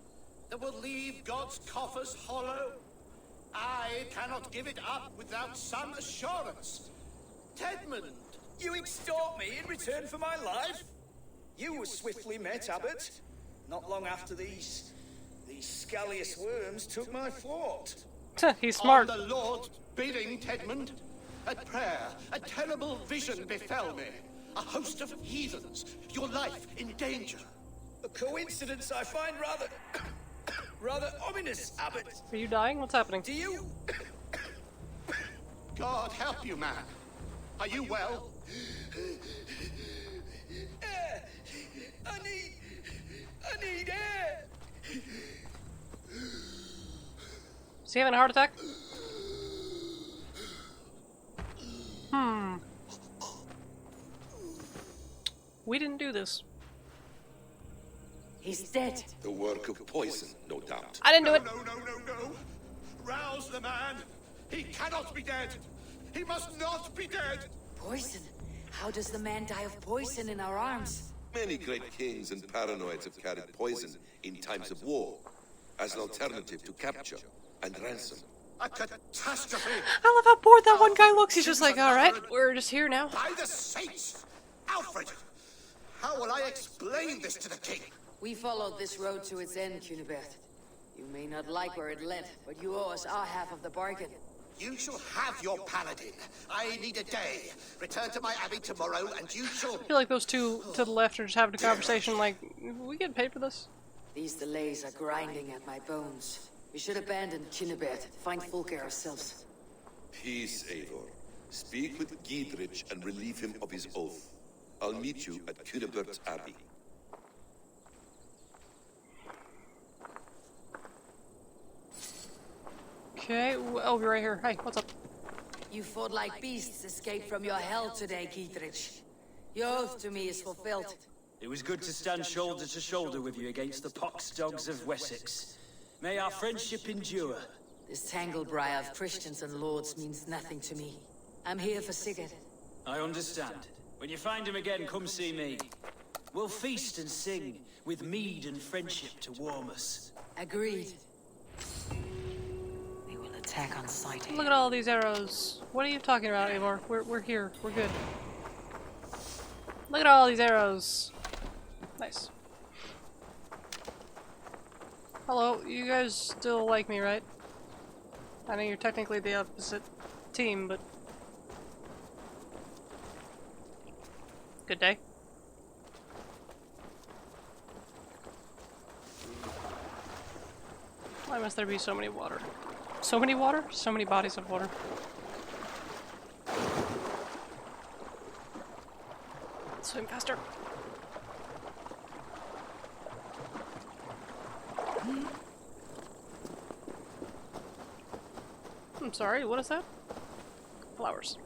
that will leave God's coffers hollow. I cannot give it up without some assurance. Tedmund! You extort me in return for my life? You were swiftly met, Abbot. Not long after these scallious worms took my fort. He's smart. On the Lord's bidding, Tedmund. At prayer, a terrible vision befell me. A host of heathens, your life in danger. A coincidence I find rather ominous, Abbot. Are you dying? What's happening? Do you? God help you, man. Are you well? I need air. Is he having a heart attack? We didn't do this. He's dead. The work of poison, no doubt. I didn't do it. No. Rouse the man. He cannot be dead. He must not be dead. Poison? How does the man die of poison in our arms? Many great kings and paranoids have carried poison in times of war as an alternative to capture and ransom. A catastrophe. I love how bored that one guy looks. He's just like, alright, we're just here now. By the saints! Alfred! How will I explain this to the king? We followed this road to its end, Cunibert. You may not like where it led, but you owe us our half of the bargain. You shall have your paladin. I need a day. Return to my abbey tomorrow, and you shall... I feel like those two to the left are just having a conversation like, we get paid for this? These delays are grinding at my bones. We should abandon Kinnebert, find Fulke ourselves. Peace, Eivor. Speak with Giedrich and relieve him of his oath. I'll meet you at Kunnebert's Abbey. Okay, I'll be right here. Hey, what's up? You fought like beasts, escaped from your hell today, Giedrich. Your oath to me is fulfilled. It was good to stand shoulder to shoulder with you against the pox dogs of Wessex. May our friendship endure. This tanglebriar of Christians and lords means nothing to me. I'm here for Sigurd. I understand. When you find him again, come see me. We'll feast and sing, with mead and friendship to warm us. Agreed. They will attack on sight. Look at all these arrows. What are you talking about, Eivor? We're here. We're good. Look at all these arrows. Nice. Hello, you guys still like me, right? I know you're technically the opposite team, but... Good day. Why must there be so many water? So many water? So many bodies of water. Swim faster. I'm sorry, what is that? Flowers.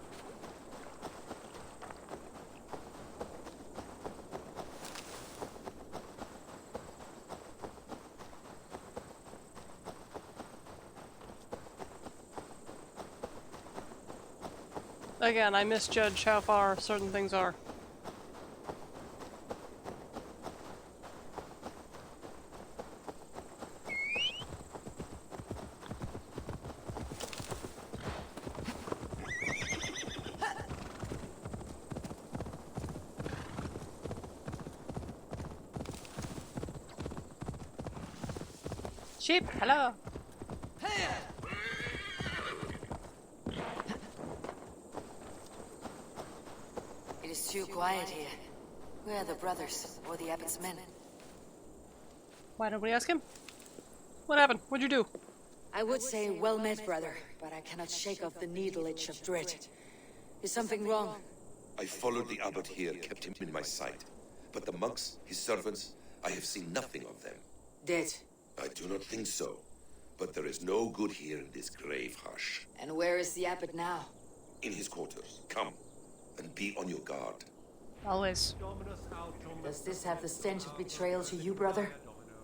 Again, I misjudge how far certain things are. Sheep, hello. It is too quiet here. Where are the brothers, or the abbot's men? Why don't we ask him? What happened? What'd you do? I would say well met, brother, but I cannot shake off the needle itch of dread. Is something wrong? I followed the abbot here, kept him in my sight. But the monks, his servants, I have seen nothing of them. Dead. I do not think so. But there is no good here in this grave hush. And where is the abbot now? In his quarters. Come, and be on your guard. Always. Does this have the stench of betrayal to you, brother?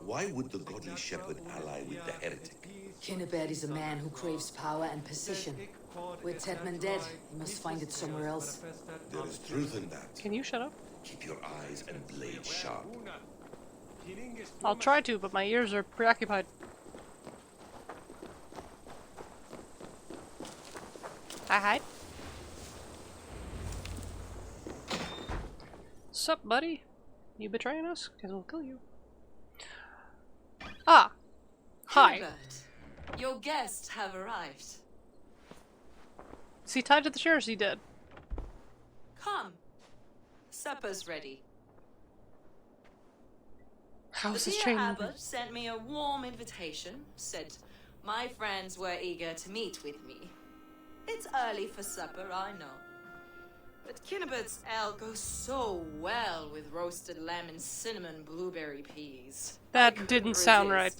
Why would the godly shepherd ally with the heretic? Kinnebert is a man who craves power and position. With Tedman dead, he must find it somewhere else. There is truth in that. Can you shut up? Keep your eyes and blade sharp. I'll try to, but my ears are preoccupied. Hi. Sup, buddy? You betraying us? Because we'll kill you. Ah! Hi. Herbert, your guests have arrived. Is he tied to the chair or is he dead? Come. Supper's ready. How is The this dear training? Abbot sent me a warm invitation, said my friends were eager to meet with me. It's early for supper, I know. But Kinnebert's ale goes so well with roasted lamb and cinnamon blueberry peas. That didn't sound right.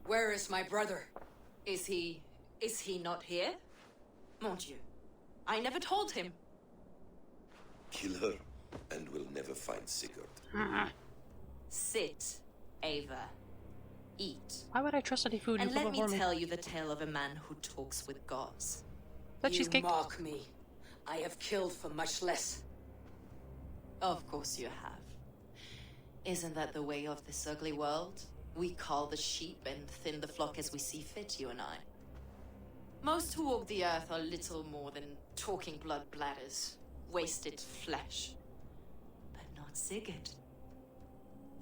Where is my brother? Is he not here? Mon Dieu. I never told him. Kill her, and we'll never find Sigurd. Sit, Ava. Eat. Why would I trust any food you And put let me before me? tell you the tale of a man who talks with gods. That You cheesecake? mock me. I have killed for much less. Of course you have. Isn't that the way of this ugly world? We cull the sheep and thin the flock as we see fit, you and I. Most who walk the earth are little more than talking blood bladders, wasted flesh. But not Sigurd.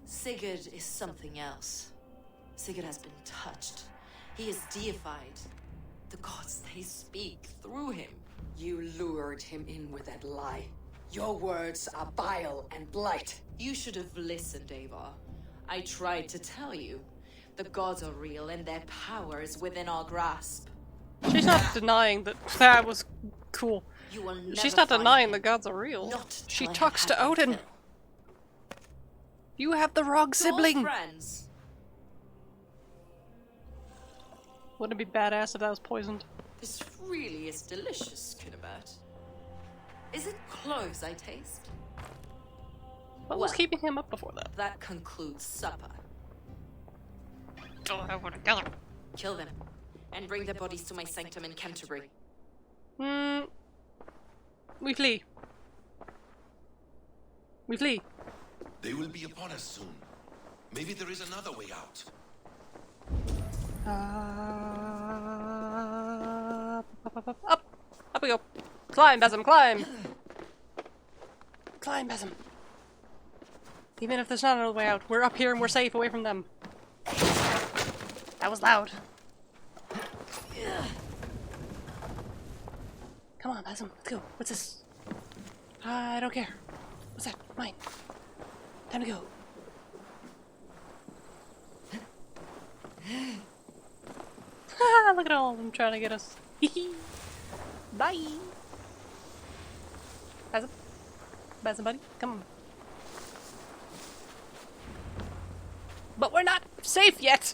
Sigurd is something else. Sigurd has been touched. He is deified. The gods, they speak through him. You lured him in with that lie. Your words are bile and blight. You should have listened, Ava. I tried to tell you. The gods are real and their power is within our grasp. She's not denying that that was cool. You will never She's not find denying him. the gods are real. Not She till I talks to have Odin. them. You have the wrong sibling. Your friends. Wouldn't it be badass if that was poisoned? This really is delicious, Kinnebert. Is it cloves I taste? What was keeping him up before that? That concludes supper. Oh, I want to kill him. Kill them, and bring their bodies to my sanctum in Canterbury. We flee. We flee. They will be upon us soon. Maybe there is another way out. Up! Up we go. Climb, Besom, climb! Climb, Besom. Even if there's not another way out, we're up here and we're safe away from them. That was loud. Come on, Besom, let's go. What's this? I don't care. What's that? Mine. Time to go. Look at all of them trying to get us. Bye! Besom? Besom, buddy? Come on. But we're not safe yet!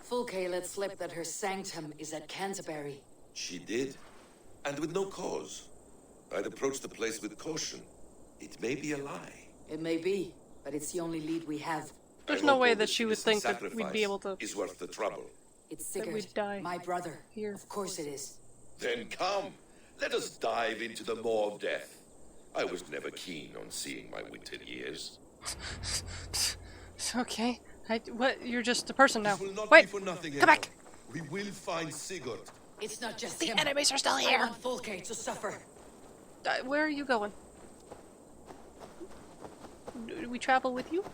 Fulke let slip that her sanctum is at Canterbury. She did, and with no cause. I'd approach the place with caution. It may be a lie. It may be, but it's the only lead we have. There's no way that she would think that we'd be able to... Is worth the trouble. It's that Sigurd, we'd die my brother. here. Of course it is. Then come, let us dive into the maw of death. I was never keen on seeing my winter years. Okay. What? You're just a person now. This will not Wait! be for nothing, Come Eva. back! We will find Sigurd. It's not just The him. enemies are still I here! want Fulke to suffer. Where are you going? Do we travel with you?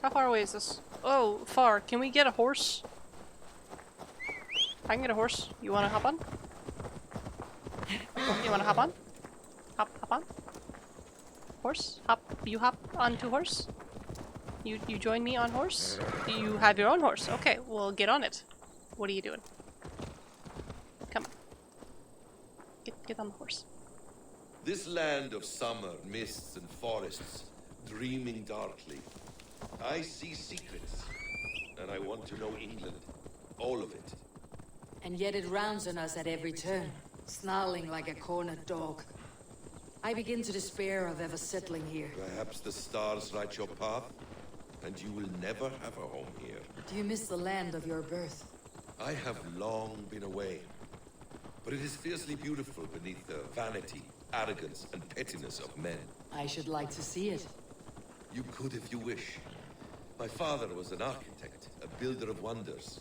How far away is this? Oh, far. Can we get a horse? I can get a horse. You wanna hop on? You wanna hop on? Hop on? Horse? Hop. You hop onto horse? You join me on horse? You have your own horse. Okay, well get on it. What are you doing? Come on. Get on the horse. This land of summer, mists and forests, dreaming darkly. I see secrets, and I want to know England. All of it. And yet it rounds on us at every turn, snarling like a cornered dog. I begin to despair of ever settling here. Perhaps the stars write your path, and you will never have a home here. Do you miss the land of your birth? I have long been away, but it is fiercely beautiful beneath the vanity, arrogance, and pettiness of men. I should like to see it. You could if you wish. My father was an architect, a builder of wonders.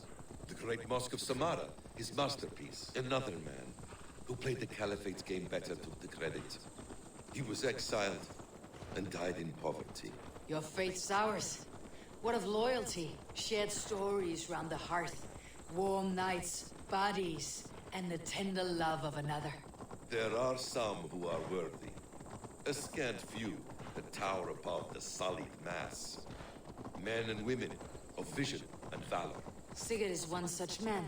The great Mosque of Samarra, his masterpiece. Another man who played the Caliphate's game better took the credit. He was exiled and died in poverty. Your faith's ours. What of loyalty? Shared stories round the hearth. Warm nights, bodies, and the tender love of another. There are some who are worthy. A scant few that tower above the sullied mass. Men and women of vision and valor. Sigurd is one such man.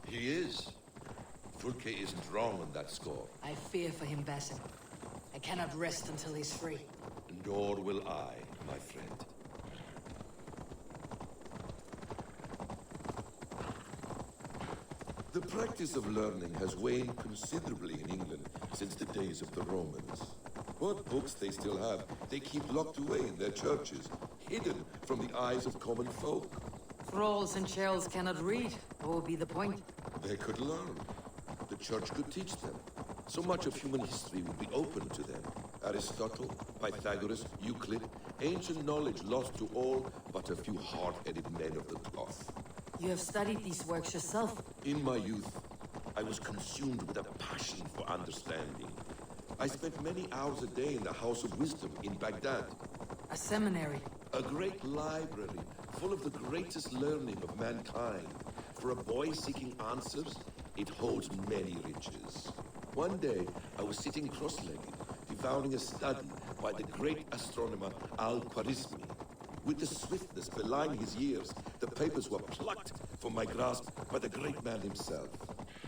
He is. Fulke isn't wrong on that score. I fear for him, Basim. I cannot rest until he's free. Nor will I, my friend. The practice of learning has waned considerably in England since the days of the Romans. What books they still have, they keep locked away in their churches, hidden from the eyes of common folk. Thralls and churls cannot read. What would be the point? They could learn. The church could teach them. So much of human history would be open to them. Aristotle, Pythagoras, Euclid, ancient knowledge lost to all but a few hard-headed men of the cloth. You have studied these works yourself. In my youth, I was consumed with a passion for understanding. I spent many hours a day in the House of Wisdom in Baghdad. A seminary. A great library full of the greatest learning of mankind. For a boy seeking answers, It holds many riches. One day, I was sitting cross-legged, devouring a study by the great astronomer Al-Khwarizmi. With the swiftness belying his years, the papers were plucked from my grasp by the great man himself.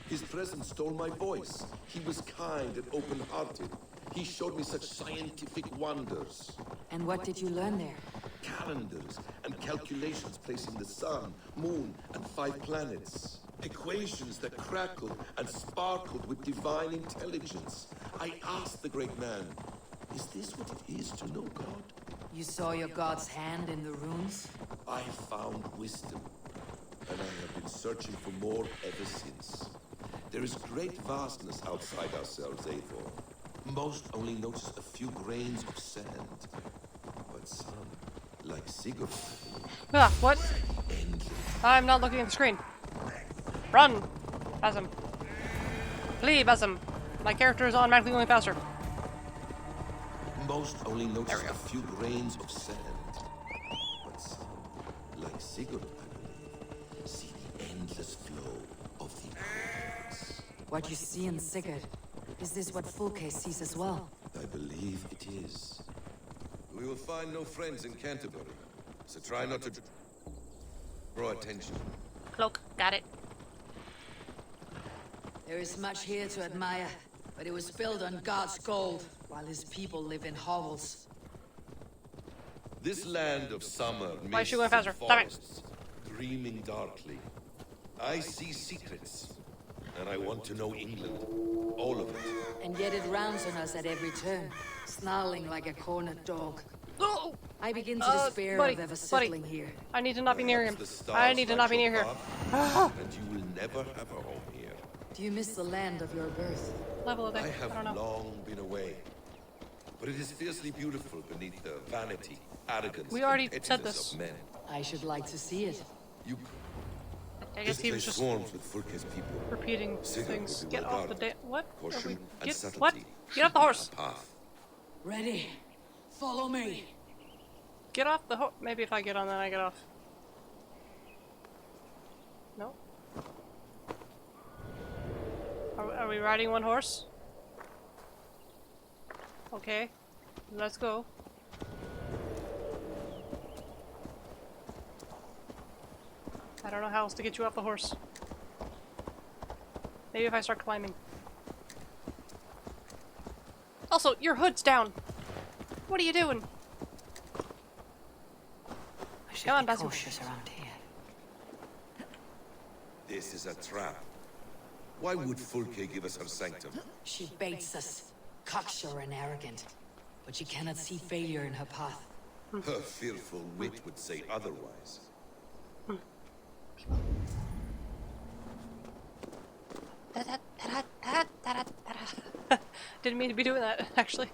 His presence stole my voice. He was kind and open-hearted. He showed me such scientific wonders. And what did you learn there? Calendars and calculations placing the sun, moon, and 5 planets. Equations that crackled and sparkled with divine intelligence. I asked the great man, is this what it is to know God? You saw your god's hand in the runes? I found wisdom, and I have been searching for more ever since. There is great vastness outside ourselves, Eivor. Most only notice a few grains of sand. But some, like Sigurd, Ah, what? I'm not looking at the screen. Run, Basim. Flee, Basim. My character is automatically going faster. Most only notice a few grains of sand. But some, like Sigurd, I believe, see the endless flow of the hours. What you see in Sigurd, is this what Fulke sees as well? I believe it is. We will find no friends in Canterbury, so try not to draw attention. Cloak, got it. There is much here to admire, but it was built on God's gold, while his people live in hovels. This land of summer, Why is she mists going and faster? Stop it. forests, dreaming darkly. I see secrets, and I want to know England, all of it. And yet it rounds on us at every turn, snarling like a cornered dog. Oh! I begin to despair buddy, of ever settling here. I need to not be near him. The stars I need to not be light near your here. path, and you will never have a home here. Do you miss the land of your birth? Level of I it. have I don't know. long been away, but it is fiercely beautiful beneath the vanity, arrogance, We already and said pettiness this. of men. I should like to see it. You I guess This he was place just swarms with Fulke's people. repeating Sigurd things. will be Get well off the guarded. what? Are Caution we- and Get subtlety what? Get off the horse. our path. Ready. Follow me. Get off the horse. Maybe if I get on, then I get off. No. Are we riding one horse? Okay. Let's go. I don't know how else to get you off the horse. Maybe if I start climbing. Also, your hood's down. What are you doing? I should Come on, be Basim. cautious around here. This is a trap. Why would Fulke give us her sanctum? She baits us, cocksure and arrogant, but she cannot see failure in her path. Her fearful wit would say otherwise. Didn't mean to be doing that, actually.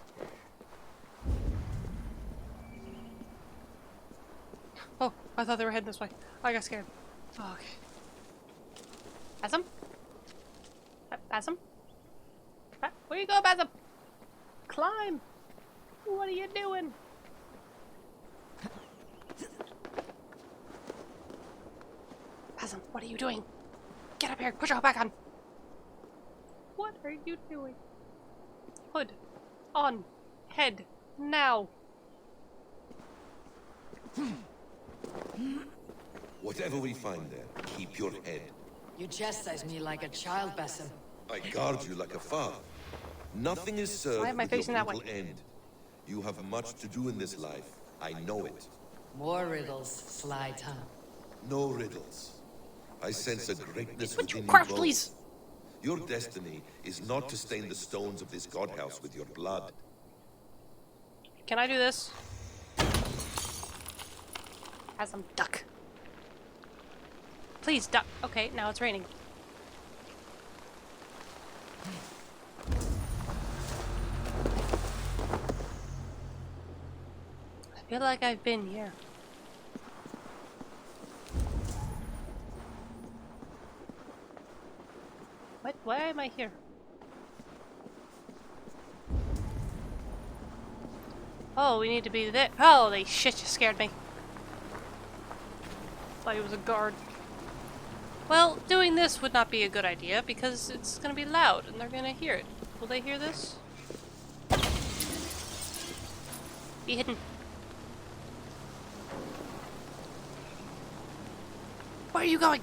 Oh, I thought they were heading this way. I got scared. Oh, okay. Basim? Basim? Where you go, Basim? Climb! What are you doing? Basim, what are you doing? Get up here! Put your hood back on! What are you doing? Hood. On. Head. Now. Whatever we find there, keep your head. You chastise me like a child, Basim. I guard you like a father. Nothing is served Why am I with your facing that way? brutal end. You have much to do in this life. I know it. More riddles, sly tongue. No riddles. I sense a greatness Would you within crouch, both. please? Your destiny is not to stain the stones of this godhouse with your blood. Can I do this? Basim, duck. Please, duck. Okay, now it's raining. I feel like I've been here. What? Why am I here? Oh, we need to be there. Holy shit, you scared me. Thought he was a guard. Well, doing this would not be a good idea because it's gonna be loud and they're gonna hear it. Will they hear this? Be hidden. Where are you going?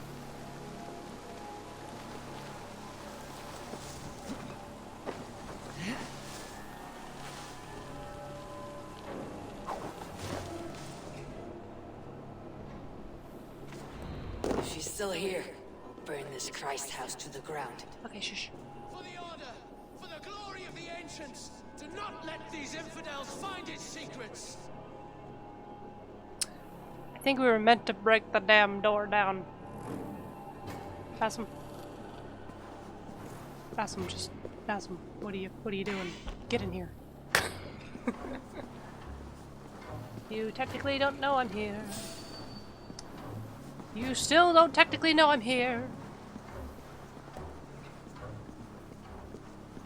If she's still here, I'll burn this Christ house to the ground. Okay, shush. For the Order, for the glory of the Ancients, do not let these infidels find its secrets. I think we were meant to break the damn door down. Pass him. Pass him, just pass him. What are you doing? Get in here. You technically don't know I'm here. You still don't technically know I'm here.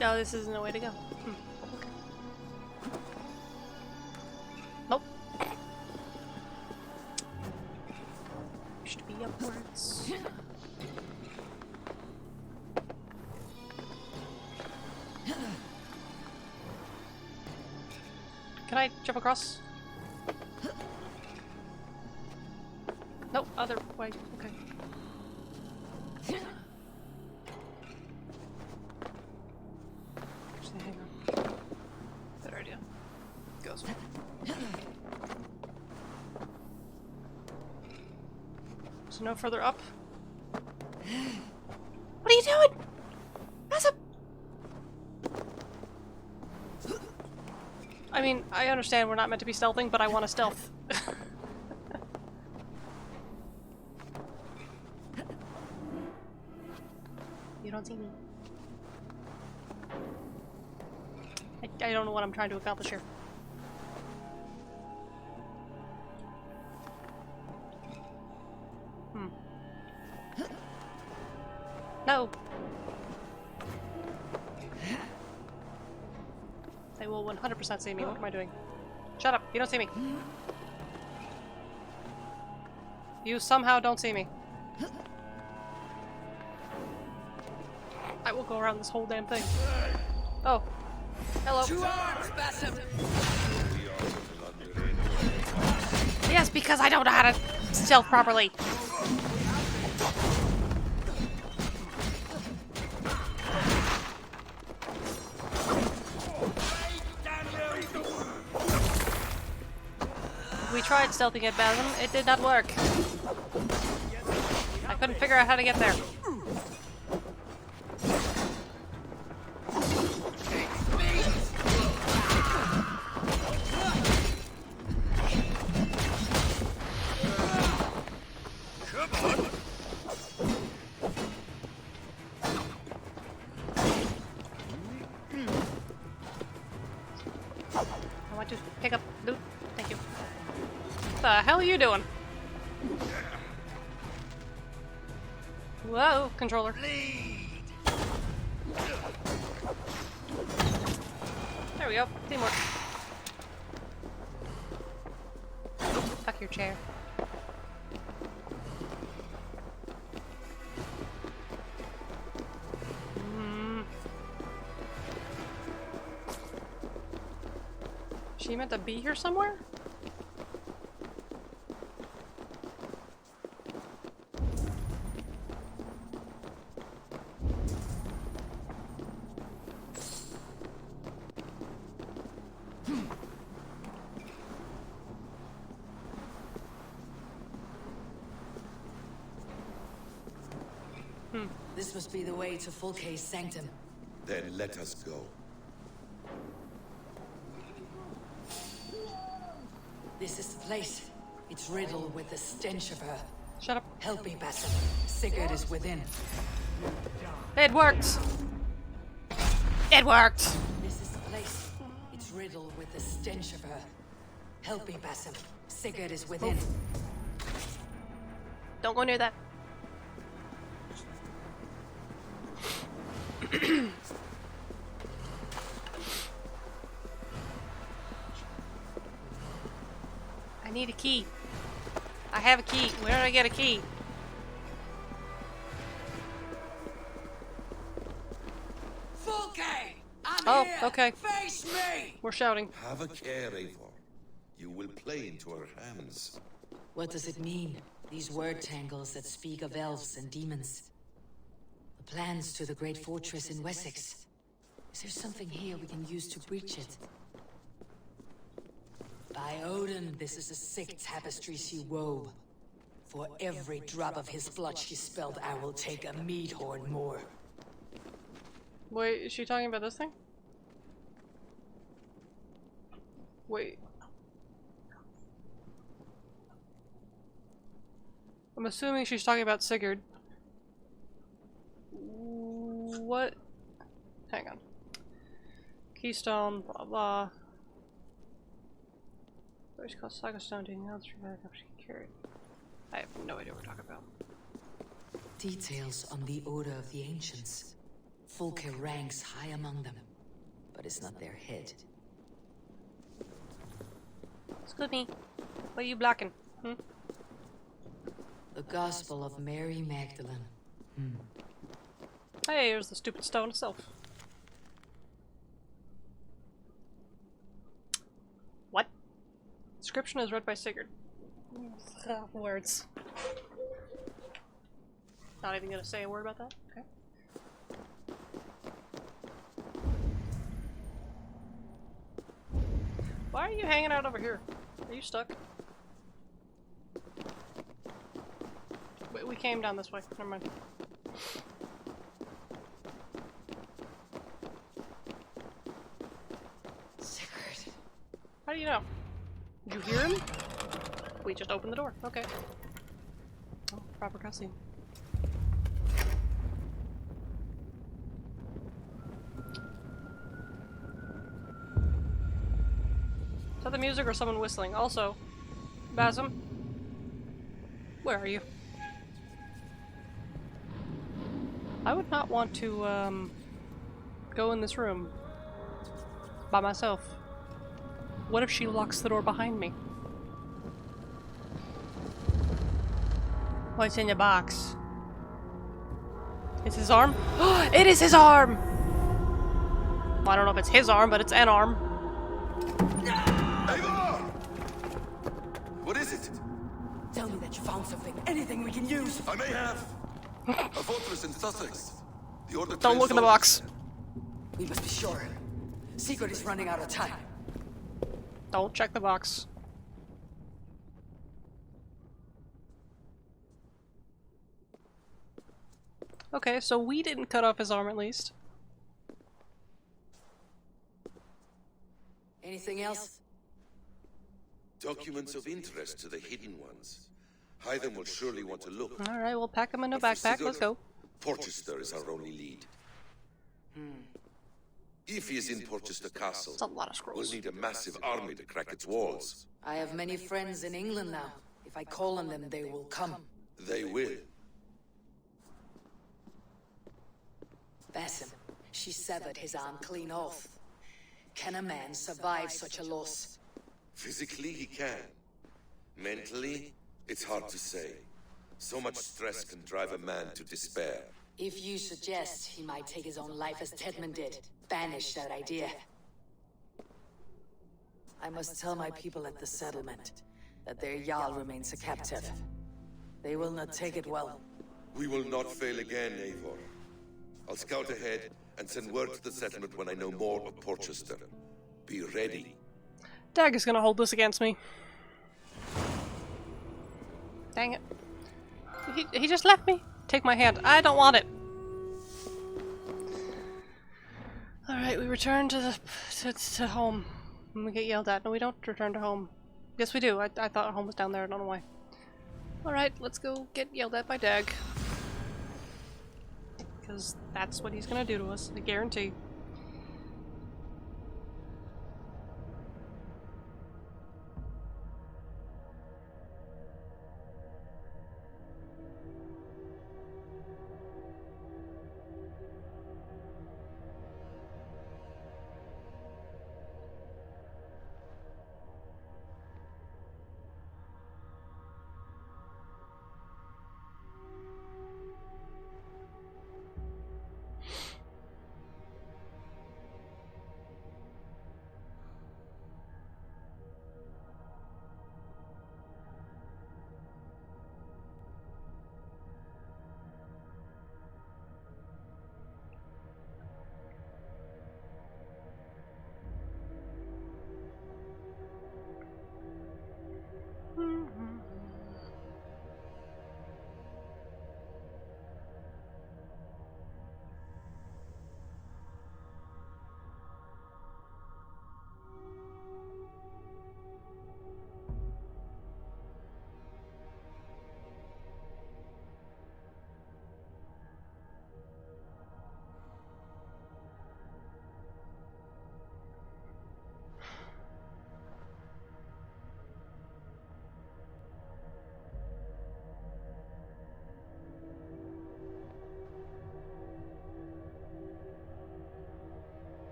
No, this isn't a way to go. Okay. Nope. Should be upwards. Can I jump across? Nope, other way. Okay. Actually, hang on. Better idea. Goes. So no further up. What are you doing? That's a. I mean, I understand we're not meant to be stealthing, but I want to stealth. You don't see me. I don't know what I'm trying to accomplish here. No! They will 100% see me. What am I doing? Shut up! You don't see me! You somehow don't see me. I will go around this whole damn thing. Oh. Hello. To arms, Basim! Yes, because I don't know how to stealth properly. We tried stealthing at Basim. It did not work. I couldn't figure out how to get there. I want to pick up loot. Thank you. What the hell are you doing? Whoa, controller. There we go. Teamwork. Fuck your chair. She meant to be here somewhere? This must be the way to Fulke's sanctum. Then let us go. This is the place. It's riddled with the stench of her. Shut up. Help me, Basim. Sigurd is within. It worked! It worked! This is the place. It's riddled with the stench of her. Help me, Basim. Sigurd is within. Don't go near that. I need a key. I have a key. Where did I get a key? Fulke! I'm Oh, here! okay. Face me! We're shouting. Have a care, Eivor. You will play into our hands. What does it mean? These word tangles that speak of elves and demons. The plans to the great fortress in Wessex. Is there something here we can use to breach it? By Odin, this is a sick tapestry she wove. For every drop of his blood she spilled, I will take a mead horn more. Wait, is she talking about this thing? Wait. I'm assuming she's talking about Sigurd. What? Hang on. Keystone, blah blah. Voice called Saga Stone, doing the other she carried. I have no idea what we're talking about. Details on the Order of the Ancients. Fulke ranks high among them, but it's not their head. Excuse me. What are you blocking? Hmm? The Gospel of Mary Magdalene. Hey, here's the stupid stone itself. What? Description is read by Sigurd. Words. Not even gonna say a word about that? Okay. Why are you hanging out over here? Are you stuck? We came down this way. Never mind. Sigurd. How do you know? Did you hear him? We just opened the door. Okay. Oh, proper cutscene. Is that the music or someone whistling? Also, Basim, where are you? I would not want to, go in this room by myself. What if she locks the door behind me? What's in the box? It's his arm? It is his arm! Well, I don't know if it's his arm, but it's an arm. Eivor! What is it? Tell me that you found something. Anything we can use. I may have. A fortress in Sussex. The order Don't look in the box. We must be sure. Sigurd is running out of time. Don't check the box. Okay, so we didn't cut off his arm at least. Anything else? Documents of interest to the hidden ones. Hyden will surely want to look. Alright, we'll pack him in a backpack. Let's go. Porchester is our only lead. If he is in Porchester Castle, That's a lot of scrolls. we'll need a massive army to crack its walls. I have many friends in England now. If I call on them, they will come. They will. Basim, she severed his arm clean off. Can a man survive such a loss? Physically, he can. Mentally, it's hard to say. So much stress can drive a man to despair. If you suggest he might take his own life as Tedman did, banish that idea. I must tell my people at the settlement that their Jarl remains a captive. They will not take it well. We will not fail again, Eivor. I'll scout ahead and send word to the settlement when I know more of Porchester. Be ready. Dag is gonna hold this against me. Dang it. He just left me. Take my hand. I don't want it. Alright, we return to to home. And we get yelled at. No, we don't return to home. Yes, we do. I thought home was down there. I don't know why. Alright, let's go get yelled at by Dag. Because that's what he's gonna do to us. I guarantee.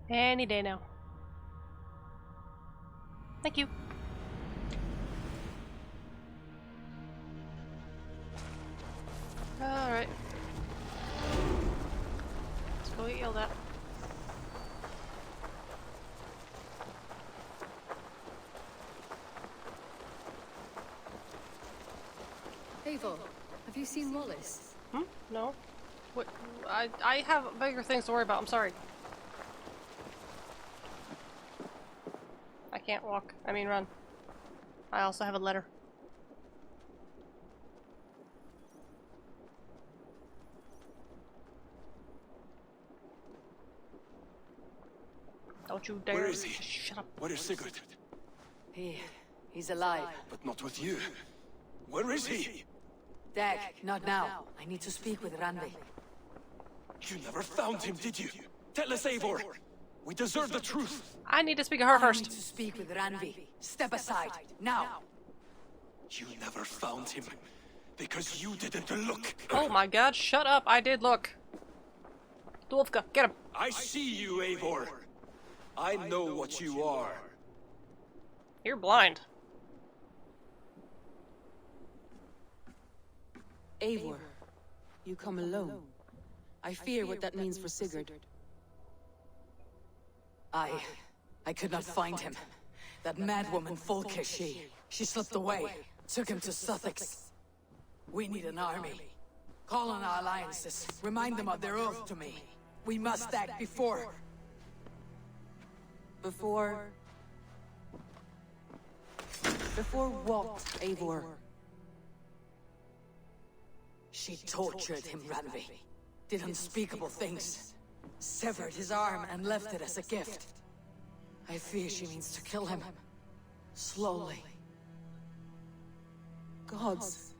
Any day now. Thank you. Alright. Let's go get yelled at. Eivor, have you seen Wallace? Hmm? No. What? I have bigger things to worry about. I'm sorry. I can't walk. I mean run. I also have a letter. Don't you dare. Where is he? Shut up. Where is Sigurd? He's alive. But not with you. Where is he? Dag, not now. I need to speak with Randi. You never found him, did you? Tell us, Eivor. We deserve the truth. I need to speak to her first. I need to speak with Randi. Step aside, now. You never found him because you didn't look. Oh my god, shut up. I did look. Dulfka, get him. I see you, Eivor. I know what you are. You're blind. Eivor, you come alone. I fear what that means for Sigurd. I could not find him. That madwoman Folke, she slipped away. Took him to Sussex. We need an army. Call on our alliances. Remind them of their oath to me. We must act before... Before what, Eivor? She tortured him, Randi. Did unspeakable things. Severed his arm and left it as a gift. I fear she means to kill him. Slowly. Gods.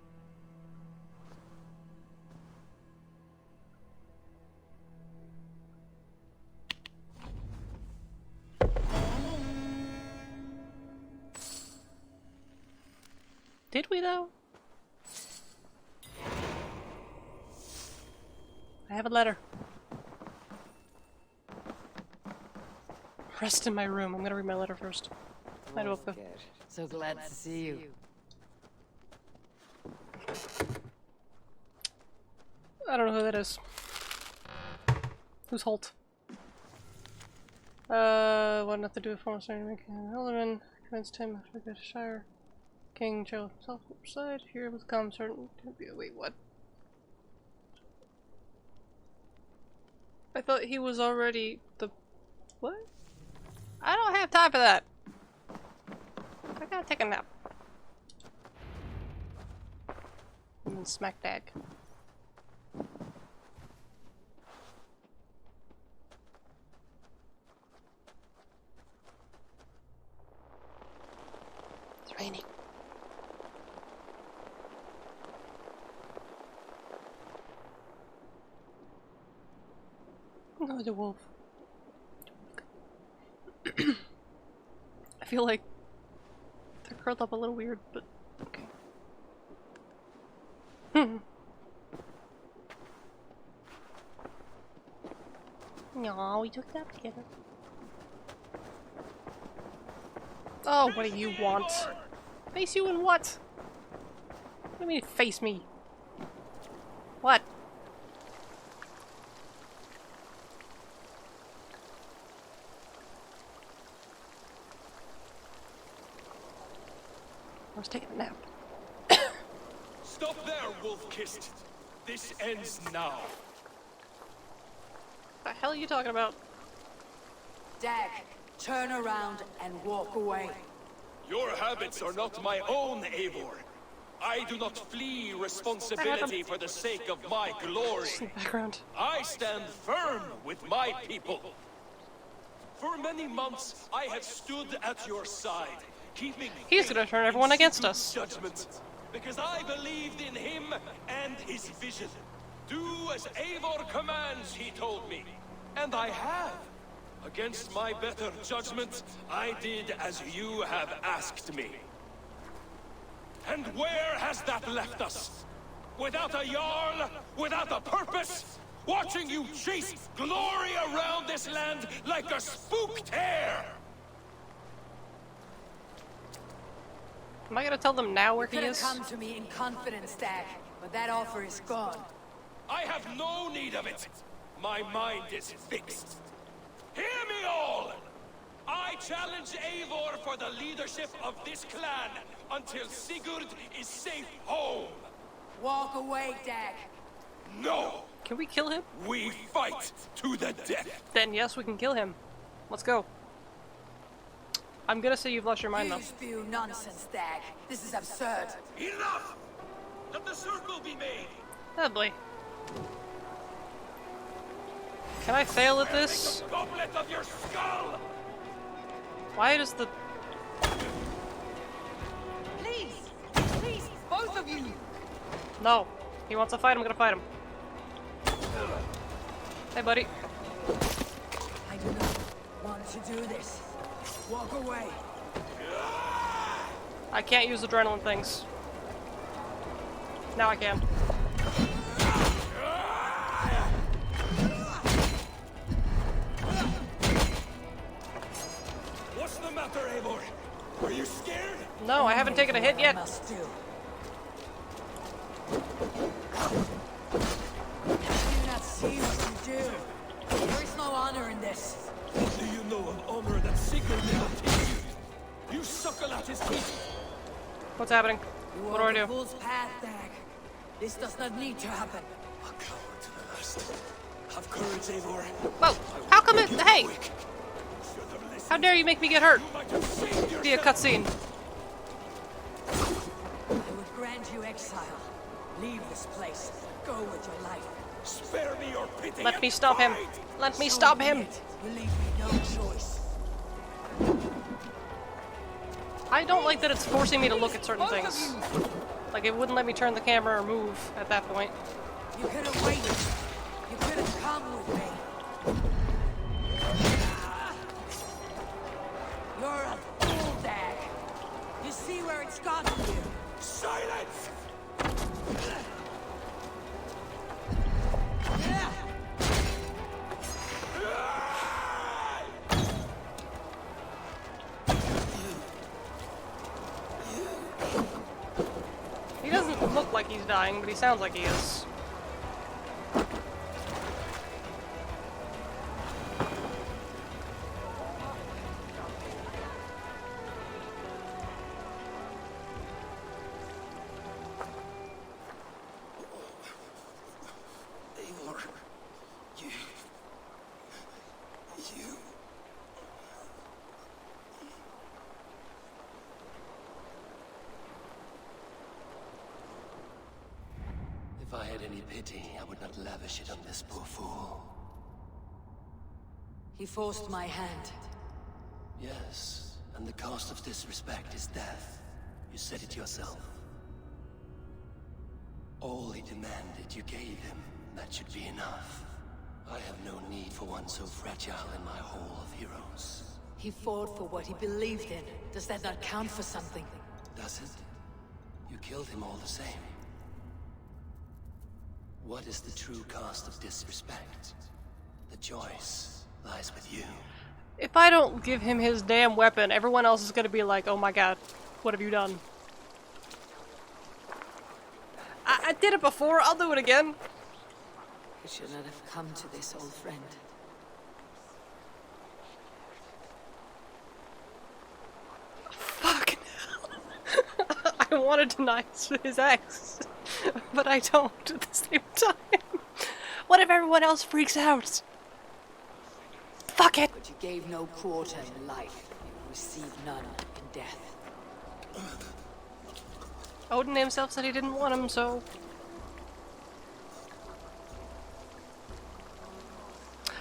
Did we though? I have a letter. Rest in my room. I'm gonna read my letter first. Hi, Dulfka. So glad to see you. I don't know who that is. Who's Holt? What not to do with former starting making an alderman. Convinced him after the Shire. King chose himself on the side. Here was come certain to be. Wait, what? I thought he was already the. What? I don't have time for that. I gotta take a nap. And then smack dag. It's raining. Oh, the wolf. I feel like they're curled up a little weird, but okay. No, we took that together. Oh, what do you want? Face you in what? What do you mean face me? What? I was taking a nap. Stop there, wolf-kissed. This ends now. What the hell are you talking about? Dag, turn around and walk away. Your habits are not my own, Eivor. I do not flee responsibility for the sake of my glory. Background. I stand firm with my people. For many months, I have stood at your side, keeping He's gonna turn everyone against us. Judgment, because I believed in him and his vision. Do as Eivor commands, he told me, and I have. Against my better judgment, I did as you have asked me. And where has that left us? Without a Jarl? Without a purpose? watching you chase glory around this land like a spooked hare! Am I gonna tell them now where he You could is? have come to me in confidence, Dag, but that offer is gone. I have no need of it. My mind is fixed. Hear me all! I challenge Eivor for the leadership of this clan until Sigurd is safe home. Walk away, Dag. No! Can we kill him? We fight to the death. Then yes, we can kill him. Let's go. I'm gonna say you've lost your mind though. You spew nonsense, Dag. This is absurd. Enough! Let the circle be made. Oh boy. Can I fail at this? Make a goblet of your skull! Why does the... Please! Please, both of you! No. He wants to fight, I'm gonna fight him. Hey, buddy. I do not want to do this. Walk away. I can't use adrenaline things. Now I can. What's the matter, Eivor? Are you scared? No, I haven't taken a hit yet. Do you not see what you do? There is no honor in this. Do you know of honor that Sigurd never tasted? You suckle at his feet. What's happening? You What do I the do? fool's path, Dag. This does not need to happen. A coward to the last. Have courage, Eivor. Whoa! How come it? Hey! How dare you make me get hurt? Be a cutscene. I would grant you exile. Leave this place. Go with your life. Spare me your pity. Let me stop him. Let me stop him. You leave me no choice. I don't like that it's forcing me to look at certain things. Like it wouldn't let me turn the camera or move at that point. You could have waited. You could have come with me. You're a fool, Dag. You see where it's gotten you. Silence! He doesn't look like he's dying, but he sounds like he is. Eivor, you... If I had any pity, I would not lavish it on this poor fool. He forced my hand. Yes, and the cost of disrespect is death. You said it yourself. All he demanded, you gave him. That should be enough. I have no need for one so fragile in my hall of heroes. He fought for what he believed in. Does that not count for something? Does it? You killed him all the same. What is the true cost of disrespect? The choice lies with you. If I don't give him his damn weapon, everyone else is gonna be like, oh my god, what have you done? I did it before, I'll do it again. We should not have come to this, old friend. Fuck. I want to deny his ex, but I don't at the same time. What if everyone else freaks out? Fuck it! But you gave no quarter in life. You received none in death. Odin himself said he didn't want him, so...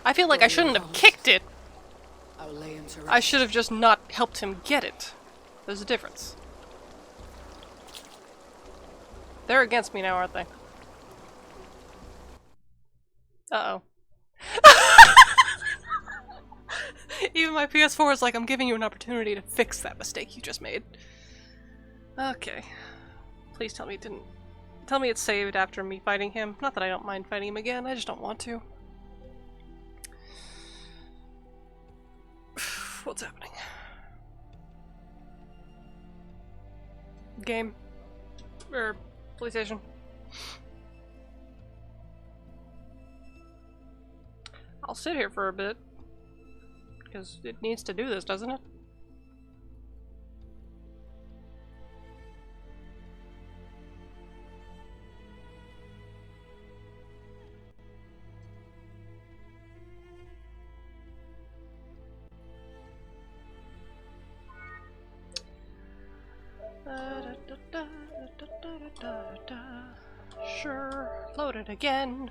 I feel like I shouldn't have kicked it. I'll lay him to rest. I should have just not helped him get it. There's a difference. They're against me now, aren't they? Uh-oh. Even my PS4 is like, I'm giving you an opportunity to fix that mistake you just made. Okay. Please tell me it didn't Tell me it's saved after me fighting him. Not that I don't mind fighting him again, I just don't want to. What's happening? Game. Or PlayStation. I'll sit here for a bit. Because it needs to do this, doesn't it? Sure, load it again.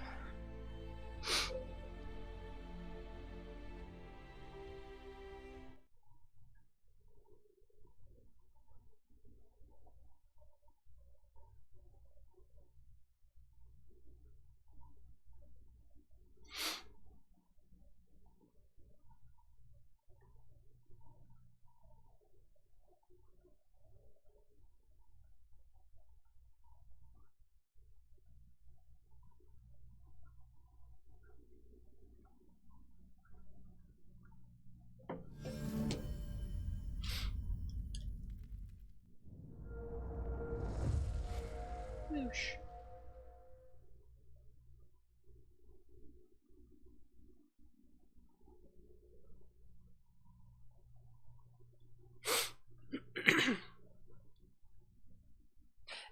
Whoosh.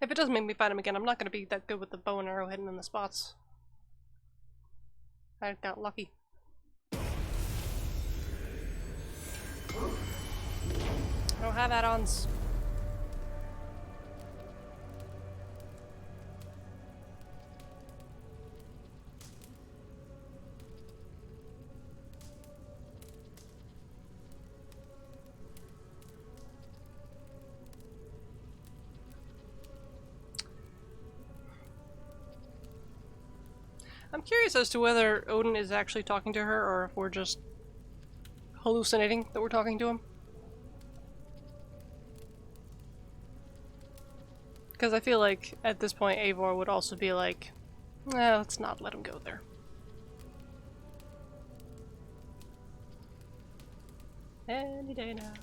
If it does make me fight him again, I'm not going to be that good with the bow and arrow hitting in the spots. I got lucky. I don't have add-ons. I'm curious as to whether Odin is actually talking to her or if we're just hallucinating that we're talking to him. Because I feel like at this point Eivor would also be like, let's not let him go there. Any day now.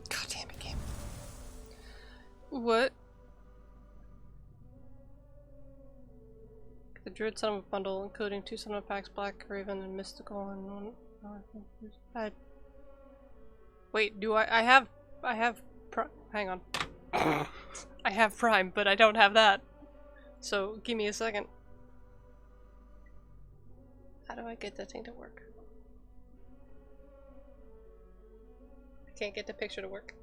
God damn it, game. What? The Druid Son of a bundle, including 2 Son of Packs, Black Raven, and Mystical, and one. Wait, do I have hang on. I have Prime, but I don't have that. So give me a second. How do I get that thing to work? I can't get the picture to work.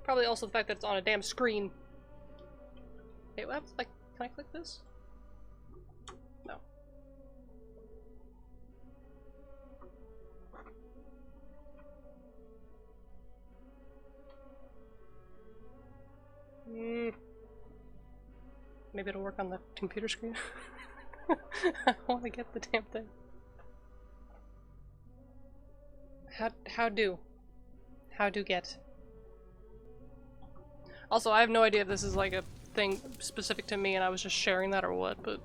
Probably also the fact that it's on a damn screen. Wait, what happens? Like, can I click this? No. Maybe it'll work on the computer screen. I want to get the damn thing. How do get? Also, I have no idea if this is like a thing specific to me and I was just sharing that or what, but...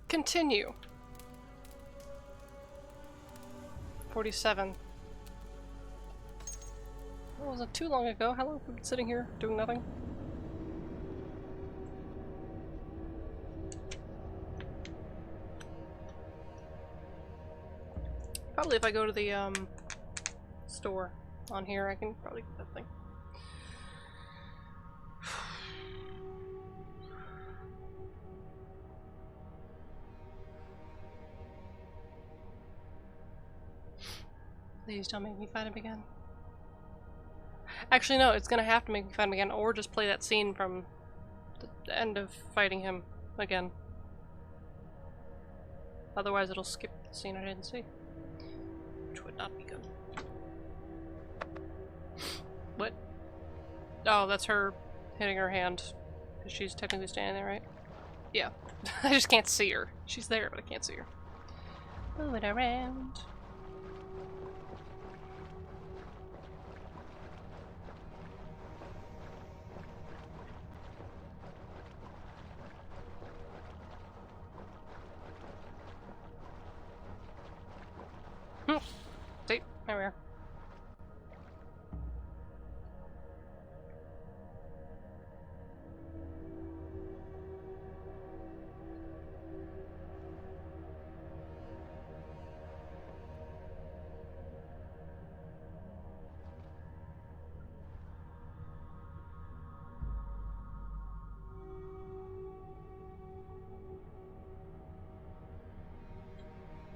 Continue. 47. That wasn't too long ago. How long have we been sitting here doing nothing? Probably if I go to the store on here, I can probably get that thing. Please don't make me fight him again. Actually, no, it's gonna have to make me fight him again, or just play that scene from the end of fighting him again. Otherwise, it'll skip the scene I didn't see, which would not be good. What? Oh, that's her hitting her hand. Because she's technically standing there, right? Yeah. I just can't see her. She's there, but I can't see her. Moving around. See? There we are.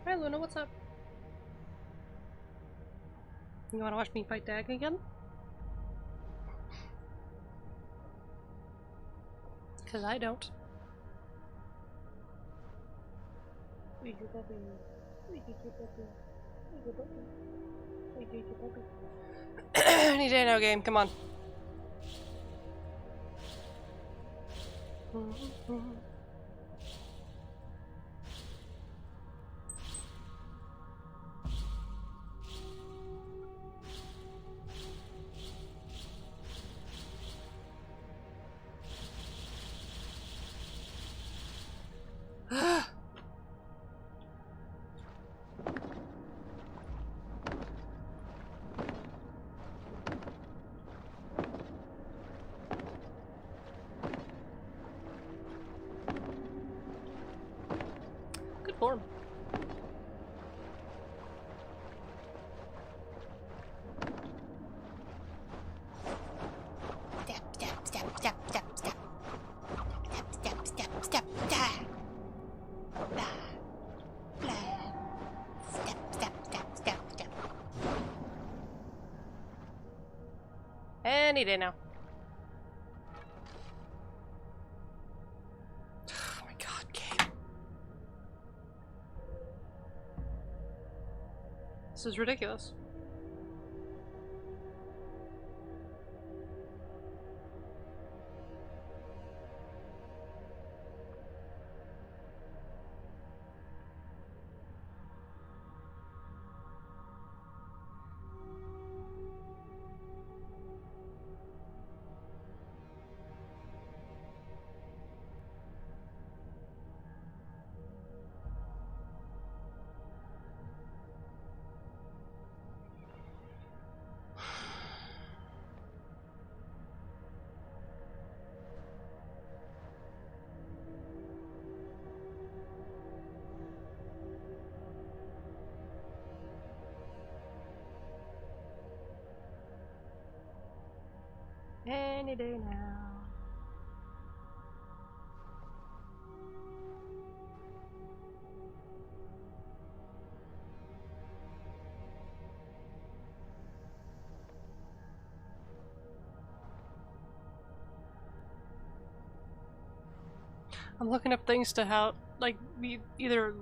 Hi Luna, what's up? You wanna watch me fight Dag again? Cause I don't. Any day now, game, come on. Good form. Any day now. Oh my god, game. This is ridiculous. Any day now. I'm looking up things to how, like, either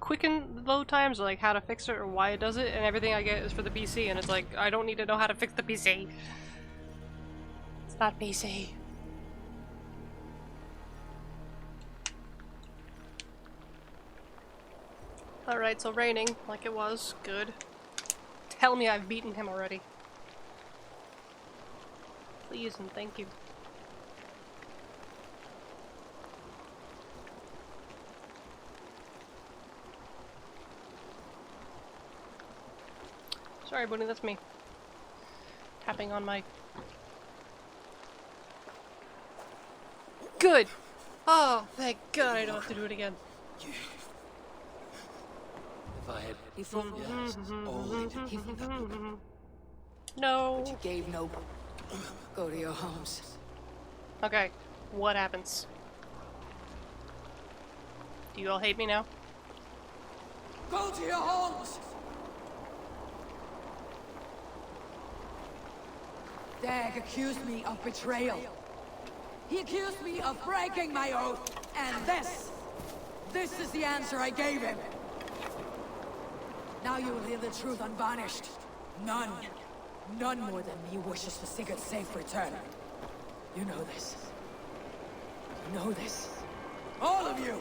quicken the load times or like how to fix it or why it does it, and everything I get is for the PC, and it's like, I don't need to know how to fix the PC. It's not PC. Alright, so raining, like it was. Good. Tell me I've beaten him already. Please and thank you. Sorry, Bunny, that's me. Tapping on my... Good! Oh, thank God I don't have to do it again. If I had... He fought No. But you gave no... Go to your homes. Okay, what happens? Do you all hate me now? Go to your homes! Dag accused me of betrayal. He accused me of breaking my oath, and this is the answer I gave him. Now you will hear the truth unvarnished. None more than me wishes to Sigurd's safe return. You know this. You know this. All of you!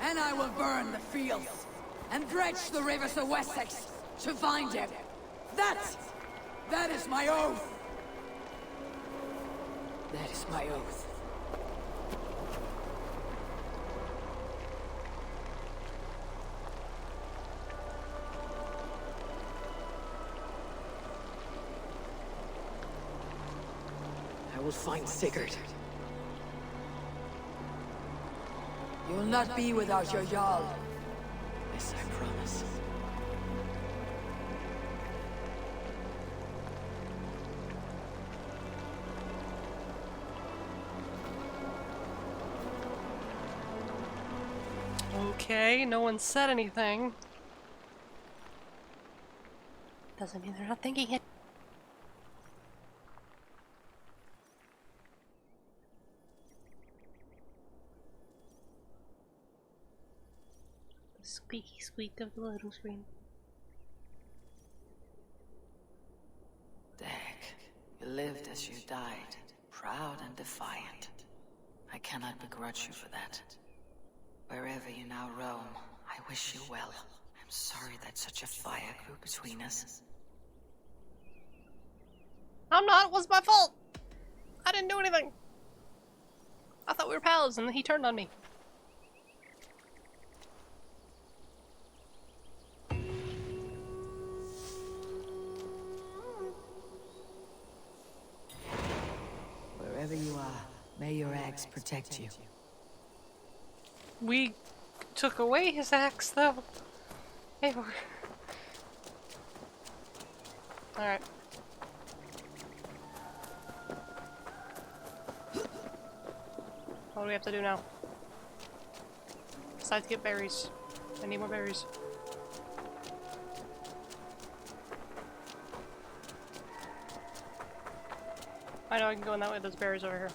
And I will burn the fields, and dredge the rivers of Wessex, to find him. That is my oath! That is my oath. I will find Sigurd. You'll not be without your Jarl. This I promise. Okay, no one said anything. Doesn't mean they're not thinking it. The squeaky squeak of the loading screen. Dag, you lived as you died, proud and defiant. I cannot begrudge you for that. Wherever you now roam, I wish you well. I'm sorry that such a fire grew between us. I'm not, it was my fault! I didn't do anything! I thought we were pals and then he turned on me. Wherever you are, may your axe protect you. We took away his axe, though. Eivor. Alright. What do we have to do now? Besides get berries. I need more berries. I know I can go in that way, there's berries over here.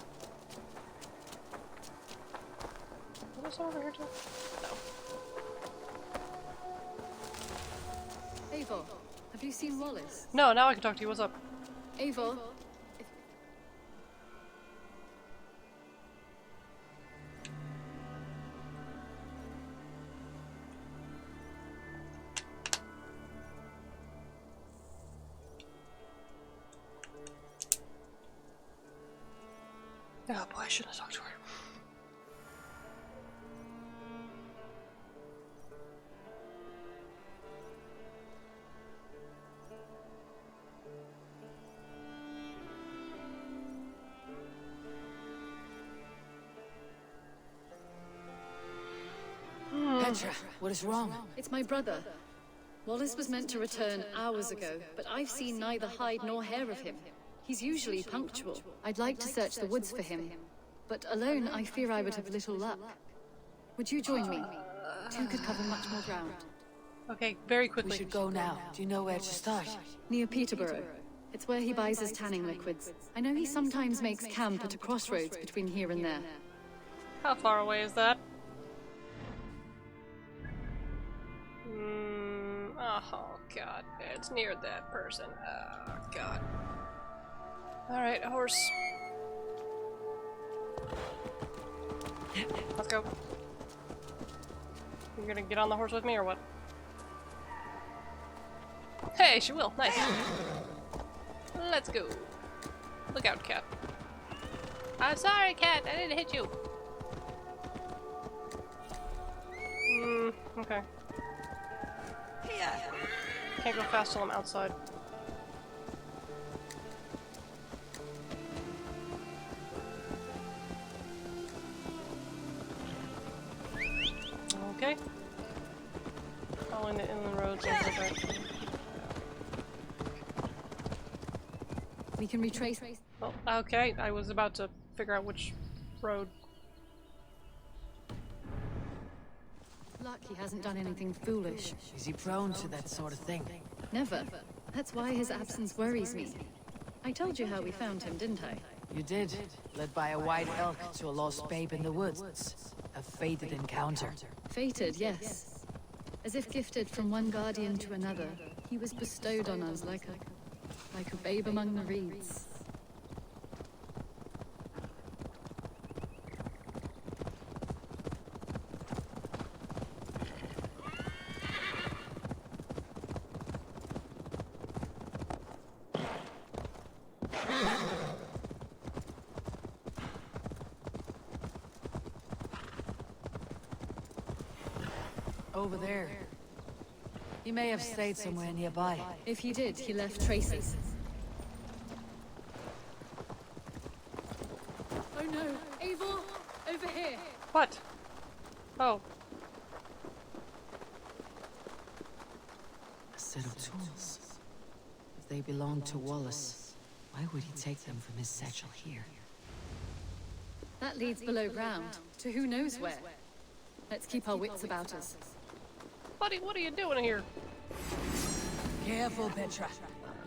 What is over here too? No. Eivor, have you seen Wallace? No, now I can talk to you. What's up? Eivor, Oh boy, I shouldn't have talked to her. Petra, what is wrong? it's my brother. Wallace was meant to return hours ago, but I've seen neither hide nor hair of him. He's usually punctual. I'd like to search the woods for him, but alone I fear I would have little luck. Would you join me? Two could cover much more ground. Okay, very quickly. We should go now. Do you know where to start? Near Peterborough. It's where he buys his tanning liquids. I know he sometimes makes camp at a crossroads between here and there. How far away is that? Oh god, it's near that person. Oh god. Alright, a horse. Let's go. You're gonna get on the horse with me or what? Hey, she will. Nice. Let's go. Look out, cat. I'm sorry, cat. I didn't hit you. Okay. Can't go fast till I'm outside. Okay. Following the inland roads in the direction. We can retrace. Oh, okay. I was about to figure out which road. Luck he hasn't done anything foolish. Is he prone to that sort of thing? Never. That's why his absence worries me. I told you how we found him, didn't I? You did. Led by a white elk to a lost babe in the woods. A fated encounter. Fated, yes. As if gifted from one guardian to another, he was bestowed on us like a babe among the reeds. Over there. He may have stayed somewhere nearby. If he did, he left traces. Oh no! Eivor! Over here! What? Oh. A set of tools. If they belonged to Wallace, why would he take them from his satchel here? That leads below ground, to who knows where. Let's keep our wits about us. Buddy, what are you doing here? Careful, Petra.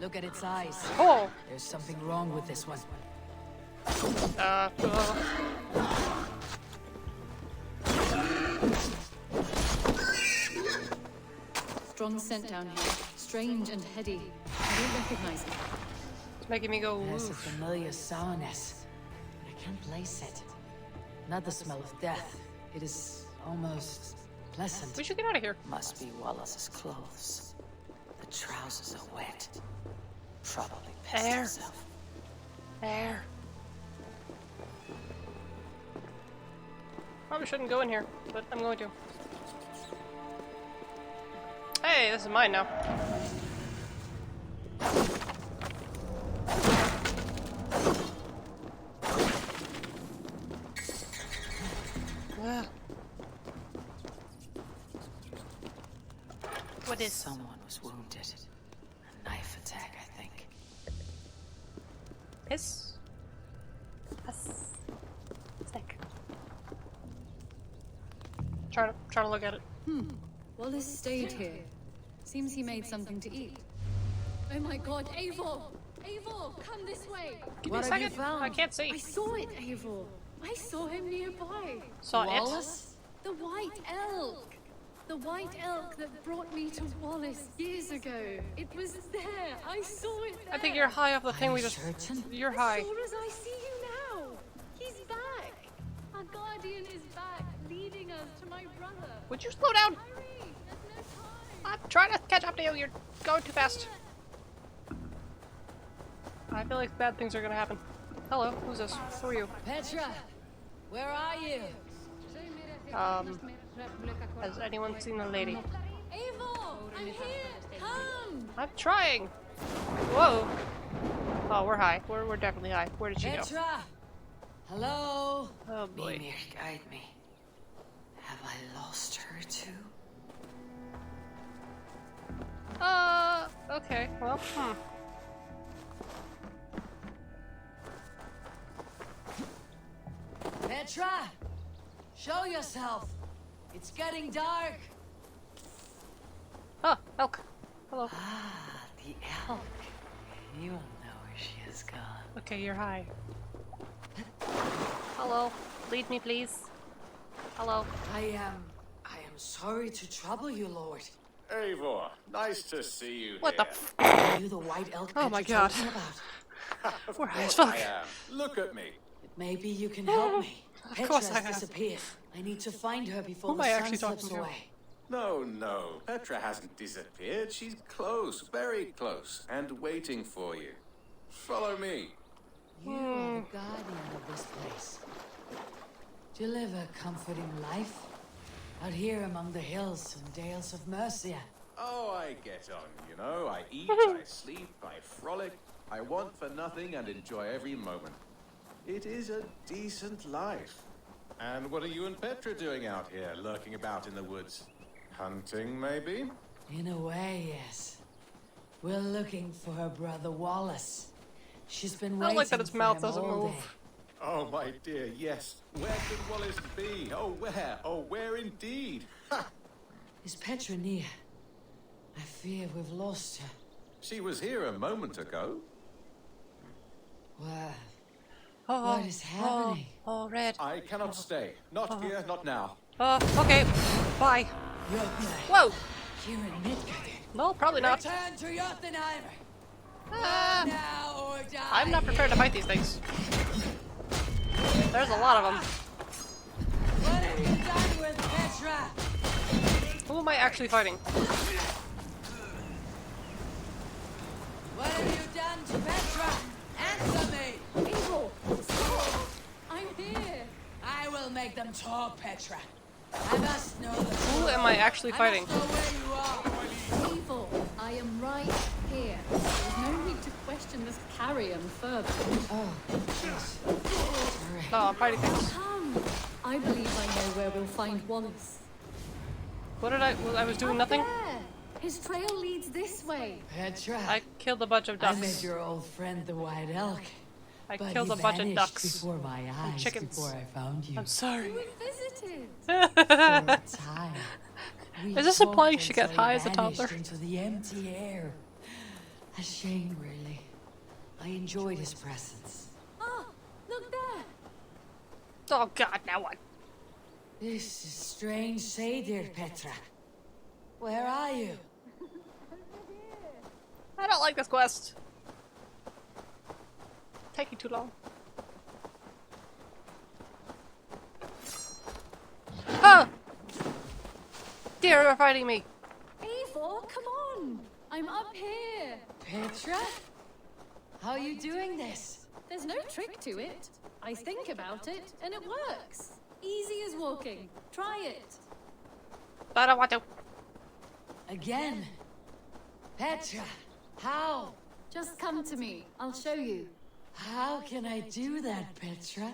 Look at its eyes. Oh! There's something wrong with this one. Strong scent down here. Strange and heady. I don't recognize it. It's making me go, There's a oof. familiar sourness. I can't place it. Not the smell of death. It is almost pleasant. We should get out of here. Must be Wallace's clothes. The trousers are wet. Probably pissed There. himself. There. Probably shouldn't go in here, but I'm going to. Hey, this is mine now. Ugh. What is? Someone was wounded. A knife attack, I think. Piss. Stick. Trying to look at it. Wallace stayed here. Seems he made something to eat. Oh my god, Eivor! Eivor, come this way! Give me a second. I can't see. I saw it, Eivor. I saw him nearby. Saw Wallace? The white elk! The white elk that brought me to Wallace years ago. It was there. I saw it there. I think you're high off the thing we just. You're high. As sure as I see you now. He's back. Our guardian is back, leading us to my brother. Would you slow down? Hurry! There's no time. I'm trying to catch up to you. You're going too fast. I feel like bad things are gonna happen. Hello, who's this? Who are you? Petra, where are you? Has anyone seen the lady? Eivor, I'm here. Come. I'm trying. Whoa. Oh, we're high. We're definitely high. Where did she go? Petra! Hello? Oh boy. Mimir, guide me. Have I lost her too? Okay. Well, Petra! Show yourself! It's getting dark! Oh, elk. Hello. Ah, the elk. You will know where she has gone. Okay, you're high. Hello. Lead me, please. Hello. I am sorry to trouble you, Lord. Eivor, nice to see you What here. the Are you the white elk Oh Petra my told god. me about? We're high as Of course fuck. I am. Look at me. Maybe you can help me. Of course Petra's I have. disappeared. I need to find her before Who the am I sun actually slips talking to? away. No. Petra hasn't disappeared. She's close, very close, and waiting for you. Follow me. You are the guardian of this place. Do you live a comforting life? Out here among the hills and dales of Mercia. Oh, I get on, you know. I eat, I sleep, I frolic. I want for nothing and enjoy every moment. It is a decent life. And what are you and Petra doing out here, lurking about in the woods? Hunting, maybe? In a way, yes. We're looking for her brother Wallace. She's been I waiting don't like that its for mouth him doesn't all move. day. Oh, my dear, yes. Where could Wallace be? Oh, where? Oh, where indeed? Ha! Is Petra near? I fear we've lost her. She was here a moment ago. What? Oh, What is happening? Oh, red. I cannot stay. Not here, not now. Okay. Bye. Whoa! You're in Midgard. No, probably not. Return to Jotunheimer. Ah. Now or die. I'm not prepared to fight these things. There's a lot of them. What have you done with Petra? Who am I actually fighting? What have you done to Petra? Answer me! Evil! Stop! I'm here! I will make them talk, Petra. I must know the Who am I actually fighting? I must know where you are. Evil! I am right here. There's no need to question this carrion further. Oh, yes. No, I'm fighting things. Come! I believe I know where we'll find Wallace. What did I was doing nothing? There! His trail leads this way. Petra. I killed a bunch of ducks. I met your old friend, the white elk. I but killed a bunch of ducks. Before my eyes, chickens. before I found you. I'm sorry. We visited. For a time. Is this implying she got high as a toddler? Into the empty air. A shame, really. I enjoyed his presence. Ah, look there. Oh God, now what? This is strange, say, dear Petra. Where are you? I don't like this quest. Taking too long. Oh! Dear, you're fighting me. Evil, come on. I'm up here. Petra? How are you doing this? There's no trick to it. I think about it, and it works. Easy as walking. Try it. I don't want to. Again? Petra, how? Just come to me. I'll show you. How can I do that, Petra?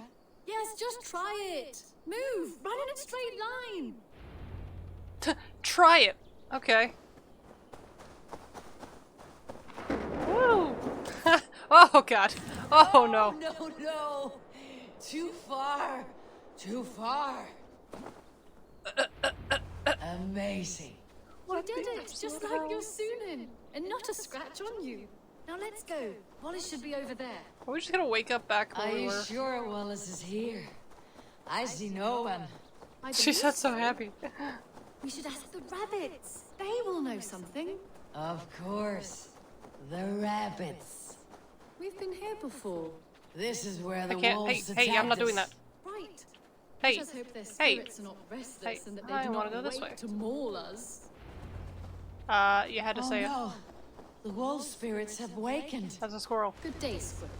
Yes, just try it. Move. Run in a straight line. Try it. Okay. Woo! Oh God. Oh no. No, no. Too far. Too far. Amazing. You did it, just like your Sunan, and not a scratch on you. Now let's go. Wallace should be over there. Are we just gonna wake up back where Are we you were? sure Wallace is here? I see no one. She said so happy. We should ask the rabbits. They will know something. Of course. The rabbits. We've been here before. This is where the I can't. wolves Hey, I'm not attacked doing us. that. Right. Hey. I just hope their spirits are not restless and that they I do wanna not go this wait way. to maul us. You had to say no. The wolf spirits have wakened. it. That's a squirrel. Good day, squirrel.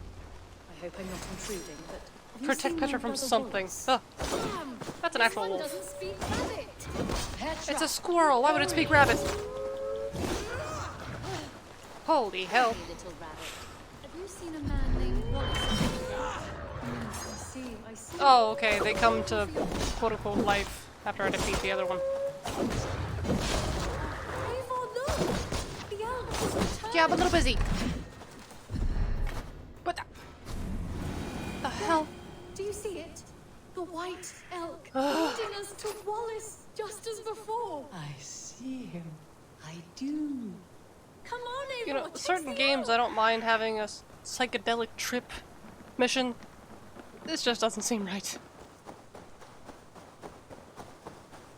I hope I'm not intruding, but have you Protect seen Petra my from brother something. Wallace? Ugh. Damn, That's an this actual one wolf. doesn't speak rabbit. Petra. It's a squirrel. Why would it speak rabbit? Holy hell. Hey, little rabbit. Have you seen a man named Wallace? I see. Oh, okay. They come to quote unquote life after I defeat the other one. Eivor, look! The elk has returned. Yeah, I'm a little busy. What the hell? Do you see it? The white elk leading us to Wallace, just as before. I see him. I do. Come on, Eivor, You know, chase certain the games elk. I don't mind having a psychedelic trip mission. This just doesn't seem right.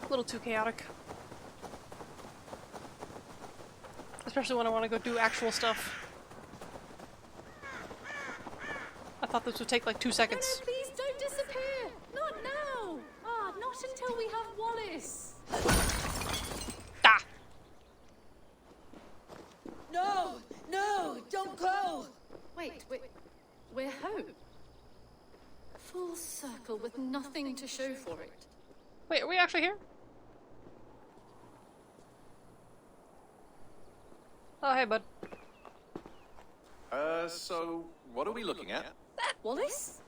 A little too chaotic. Especially when I want to go do actual stuff. I thought this would take like 2 seconds. No, please don't disappear. Not now. Ah, not until we have Wallace. Ah! No! No! Don't go! Wait. We're home. Full circle with nothing to show for it. Wait, are we actually here? Oh, hey, bud. So, what are we looking at? That Wallace?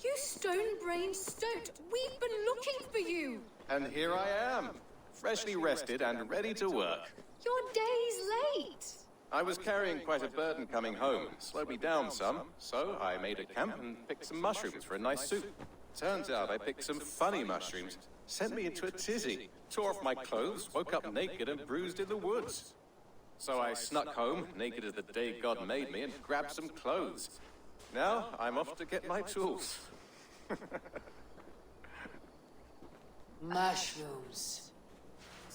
You stone-brained stoat. We've been looking for you. And here I am, freshly rested and ready to work. You're days late. I was carrying quite a burden coming home. Slowed me down some, so I made a camp and picked some mushrooms for a nice soup. Turns out I picked some funny mushrooms. Sent me into a tizzy. Tore off my clothes, woke up naked and bruised in the woods. So I snuck home, naked as the day God made me, and grabbed some clothes. Now I'm off to get my tools. Mushrooms.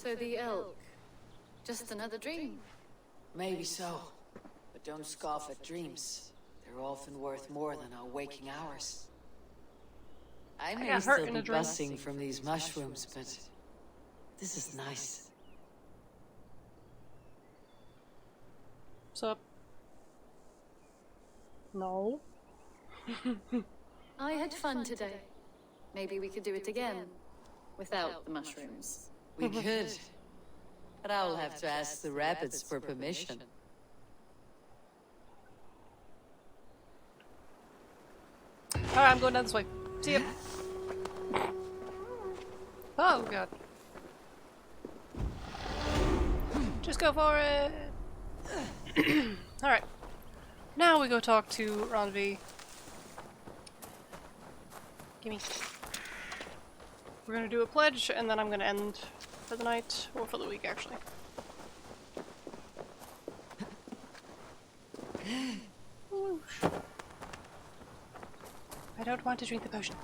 So the elk, just another dream. Maybe so. But don't scoff at dreams. They're often worth more than our waking hours. I may got hurt still in be a dream. bussing from these mushrooms, but this is nice. What's up? No. I had fun today. Maybe we could do it again. Without the mushrooms. We could. But I'll have to ask the rabbits for permission. Alright, I'm going down this way. See ya. Oh god. Just go for it! Alright. Now we go talk to Ronvi. Gimme. We're gonna do a pledge and then I'm gonna end for the night. Or for the week actually. Whoosh. I don't want to drink the potion.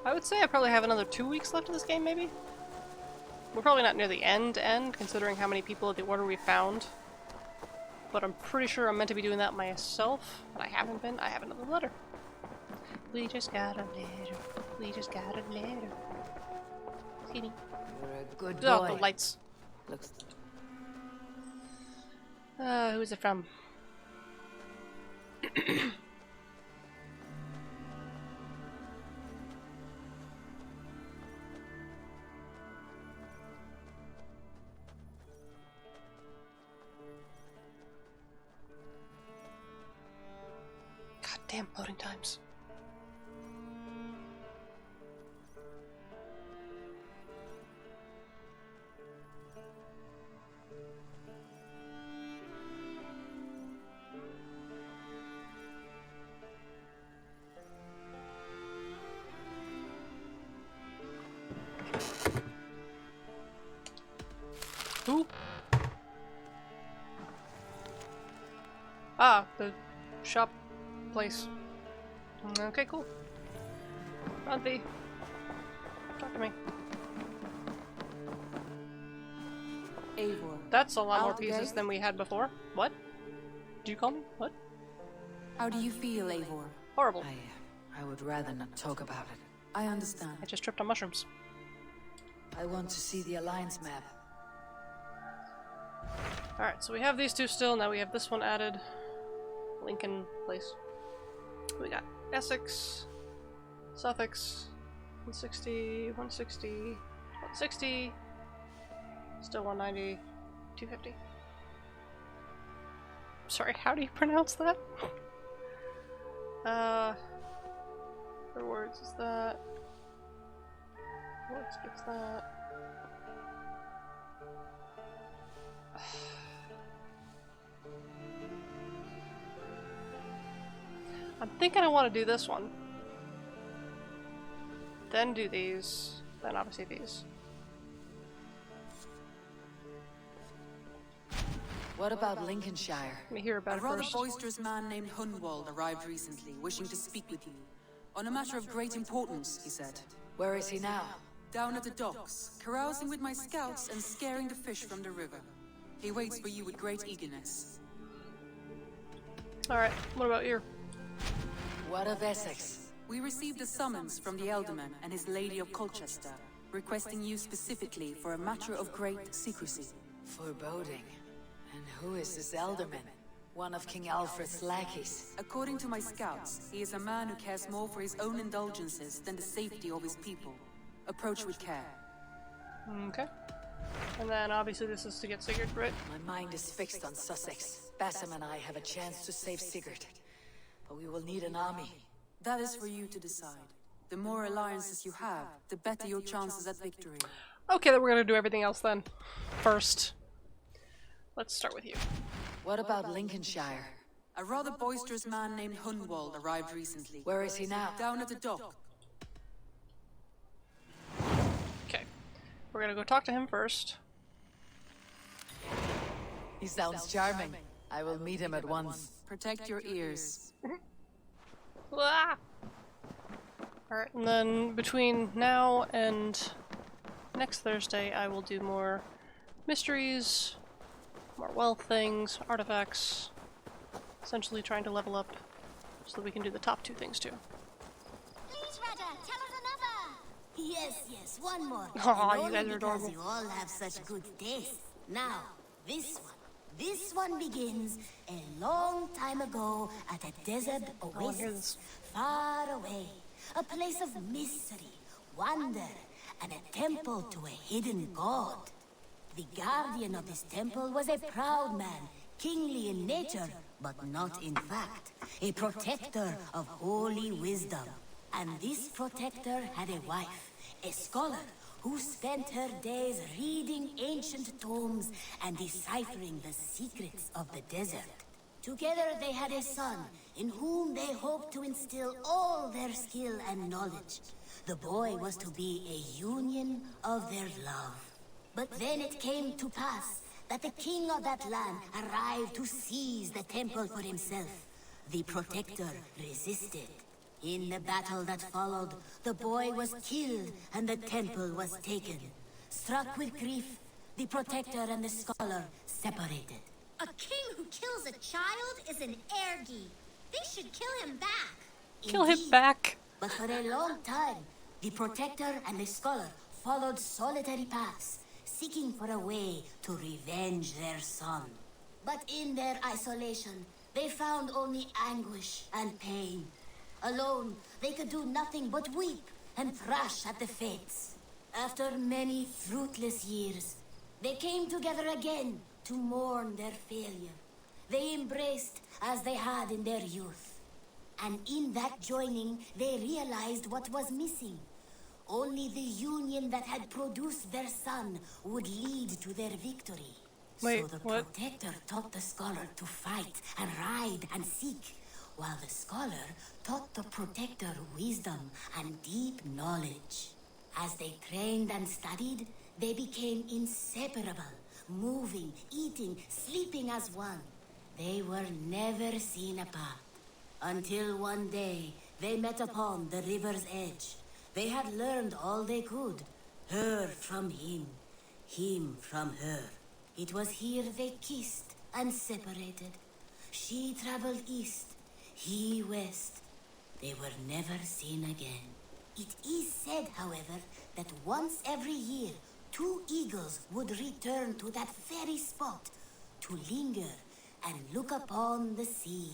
I would say I probably have another 2 weeks left of this game, maybe? We're probably not near the end, considering how many people at the order we found. But I'm pretty sure I'm meant to be doing that myself, but I haven't been. I have another letter. We just got a letter. We just got a letter. Skinny. You're a good boy. Oh, the lights. Looks... Who's it from? Goddamn loading times. Who? Ah, the shop place. Okay, cool. Ronvi. Talk to me. Eivor. That's a lot more Out pieces gate? than we had before. What? Did you call me? What? How do you feel, Eivor? Horrible. I would rather not talk about it. I understand. I just tripped on mushrooms. I want to see the Alliance map. Alright, so we have these two still, now we have this one added. Lincoln Place. We got Essex, Suffolk, 160, 160, 160, still 190, 250. Sorry, how do you pronounce that? For words is that. Words gets that. I'm thinking I want to do this one. Then do these. Then obviously these. What about Lincolnshire? Let me hear about A it rather first. boisterous man named Hunwald arrived recently, wishing to speak with you. On a matter of great importance, he said. Where is he now? Down at the docks, carousing with my scouts and scaring the fish from the river. He waits for you with great eagerness. Alright, what about you? What of Essex? We received a summons from the Alderman and his Lady of Colchester, requesting you specifically for a matter of great secrecy. Foreboding. And who is this Alderman? One of King Alfred's lackeys. According to my scouts, he is a man who cares more for his own indulgences than the safety of his people. Approach with care. Okay. And then obviously this is to get Sigurd, right? My mind is fixed on Sussex. Bassam and I have a chance to save Sigurd. But we will need an army. That is for you to decide. The more alliances you have, the better your chances at victory. Okay, then we're gonna do everything else then. First. Let's start with you. What about Lincolnshire? A rather boisterous man named Hunwald arrived recently. Where is he now? Down at the dock. Okay. We're gonna go talk to him first. He sounds charming. I will meet him at once. Protect your ears. Ah! Alright, and then between now and next Thursday, I will do more mysteries, more wealth things, artifacts, essentially trying to level up so that we can do the top 2 things too. Please, Rada, tell us another! Yes, one more. Aw, And you only guys are because adorable. you all have such good taste. Now, this one. This one begins a long time ago at a desert oasis, far away. A place of mystery, wonder, and a temple to a hidden god. The guardian of this temple was a proud man, kingly in nature, but not in fact. A protector of holy wisdom. And this protector had a wife, a scholar, who spent her days reading ancient tomes and deciphering the secrets of the desert. Together they had a son, in whom they hoped to instill all their skill and knowledge. The boy was to be a union of their love. But then it came to pass that the king of that land arrived to seize the temple for himself. The protector resisted. In the battle that followed, the boy was killed and the temple was taken. Struck with grief, the protector and the scholar separated. A king who kills a child is an ergi. They should kill him back. Kill him back! But for a long time, the protector and the scholar followed solitary paths, seeking for a way to revenge their son. But in their isolation, they found only anguish and pain. Alone, they could do nothing but weep and thrash at the fates. After many fruitless years, they came together again to mourn their failure. They embraced as they had in their youth. And in that joining, they realized what was missing. Only the union that had produced their son would lead to their victory. Wait, so the what? protector taught the scholar to fight and ride and seek, while the scholar taught the protector wisdom and deep knowledge. As they trained and studied, they became inseparable, moving, eating, sleeping as one. They were never seen apart. Until one day, they met upon the river's edge. They had learned all they could, her from him from her. It was here they kissed and separated. She traveled east, he west. They were never seen again. It is said, however, that once every year, 2 eagles would return to that very spot to linger and look upon the sea.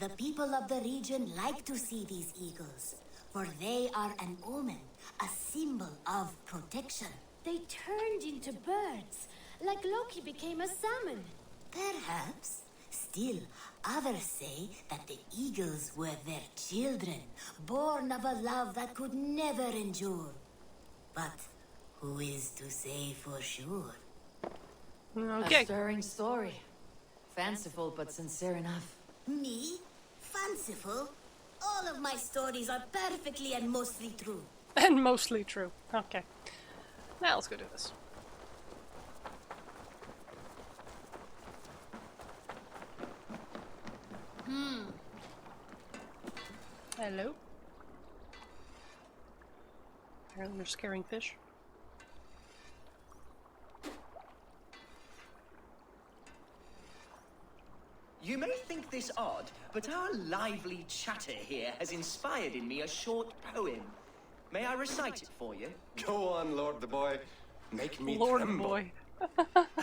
The people of the region like to see these eagles, for they are an omen, a symbol of protection. They turned into birds, like Loki became a salmon. Perhaps. Still, others say that the eagles were their children, born of a love that could never endure. But who is to say for sure? A stirring story. Fanciful, but sincere enough. Me? Fanciful? All of my stories are perfectly and mostly true. And mostly true. Okay. Now let's go do this. Hello? Apparently they're scaring fish. You may think this odd, but our lively chatter here has inspired in me a short poem. May I recite it for you? Go on, Lord the Boy. Make me Lord tremble. Boy.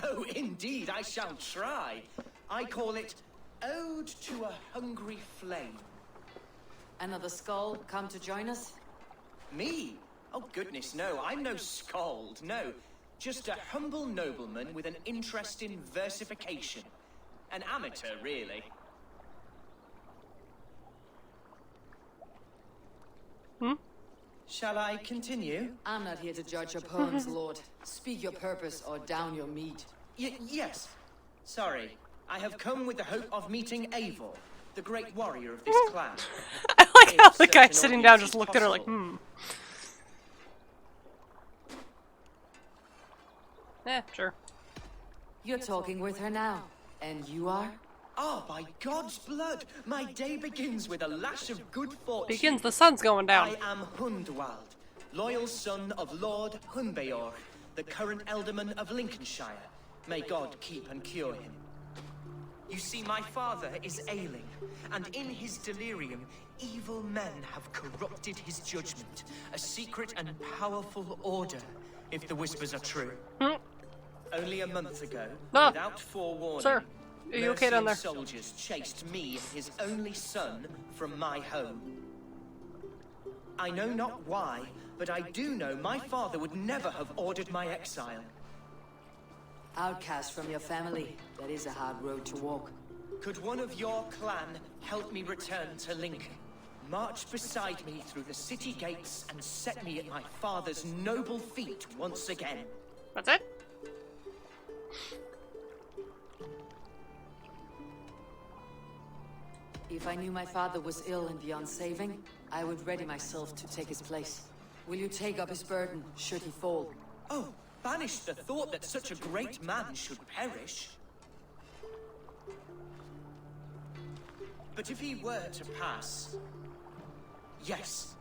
Oh, indeed, I shall try. I call it Ode to a Hungry Flame. Another skull come to join us? Me? Oh, goodness, no. I'm no skald, no. Just a humble nobleman with an interest in versification. An amateur, really. Shall I continue? I'm not here to judge your poems, Lord. Speak your purpose or down your meat. Yes. Sorry. I have come with the hope of meeting Eivor, the great warrior of this clan. I like how If the guy such an sitting down audience just is looked at her like, possible. Eh, sure. You're talking with her now. And you are? Ah, by God's blood, my day begins with a lash of good fortune. Begins, the sun's going down. I am Hundwald, loyal son of Lord Hunbeor, the current Alderman of Lincolnshire. May God keep and cure him. You see, my father is ailing, and in his delirium, evil men have corrupted his judgment. A secret and powerful order, if the whispers are true. Only a month ago, without forewarning, sir, are you okay down there? Soldiers chased me, his only son, from my home. I know not why, but I do know my father would never have ordered my exile. Outcast from your family, that is a hard road to walk. Could one of your clan help me return to Lincoln? March beside me through the city gates and set me at my father's noble feet once again. That's it? If I knew my father was ill and beyond saving, I would ready myself to take his place. Will you take up his burden, should he fall? Oh, banish the thought that such a great man should perish. But if he were to pass... Yes.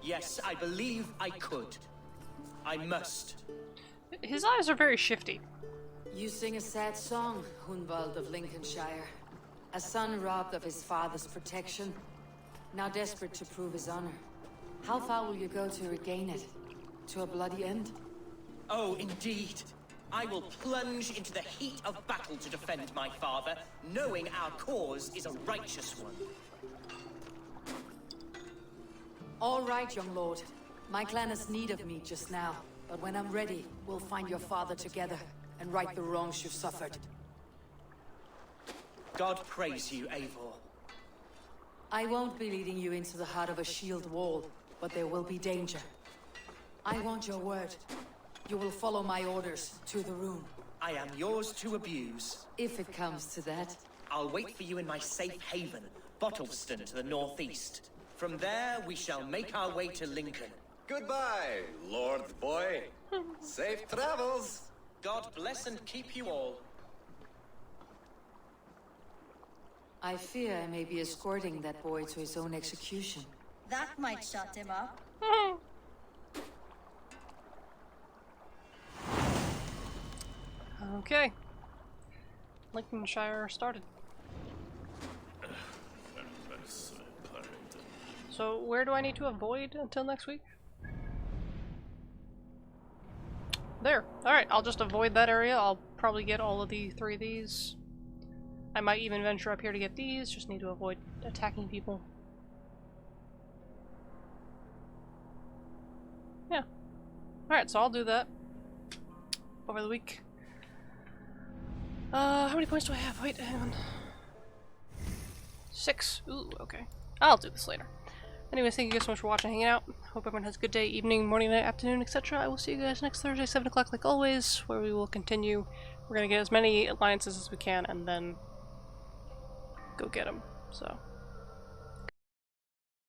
Yes, I believe I could. I must. His eyes are very shifty. You sing a sad song, Hunwald of Lincolnshire. A son robbed of his father's protection, now desperate to prove his honor. How far will you go to regain it? To a bloody end? Oh, indeed. I will plunge into the heat of battle to defend my father, knowing our cause is a righteous one. All right, young lord. My clan has need of me just now, but when I'm ready, we'll find your father together and right the wrongs you've suffered. God praise you, Eivor. I won't be leading you into the heart of a shield wall, but there will be danger. I want your word. You will follow my orders to the room. I am yours to abuse. If it comes to that. I'll wait for you in my safe haven, Bottleston to the northeast. From there, we shall make our way to Lincoln. Goodbye, Lord Boy. Safe travels. God bless and keep you all. I fear I may be escorting that boy to his own execution. That might shut him up. Okay. Lincolnshire started. So where do I need to avoid until next week? There. Alright, I'll just avoid that area. I'll probably get all of the 3 of these. I might even venture up here to get these. Just need to avoid attacking people. Yeah. Alright, so I'll do that over the week. How many points do I have? Wait, hang on. 6. Ooh, okay. I'll do this later. Anyways, thank you guys so much for watching, hanging out. Hope everyone has a good day, evening, morning, night, afternoon, etc. I will see you guys next Thursday, 7 o'clock like always, where we will continue. We're gonna get as many alliances as we can, and then go get them. So...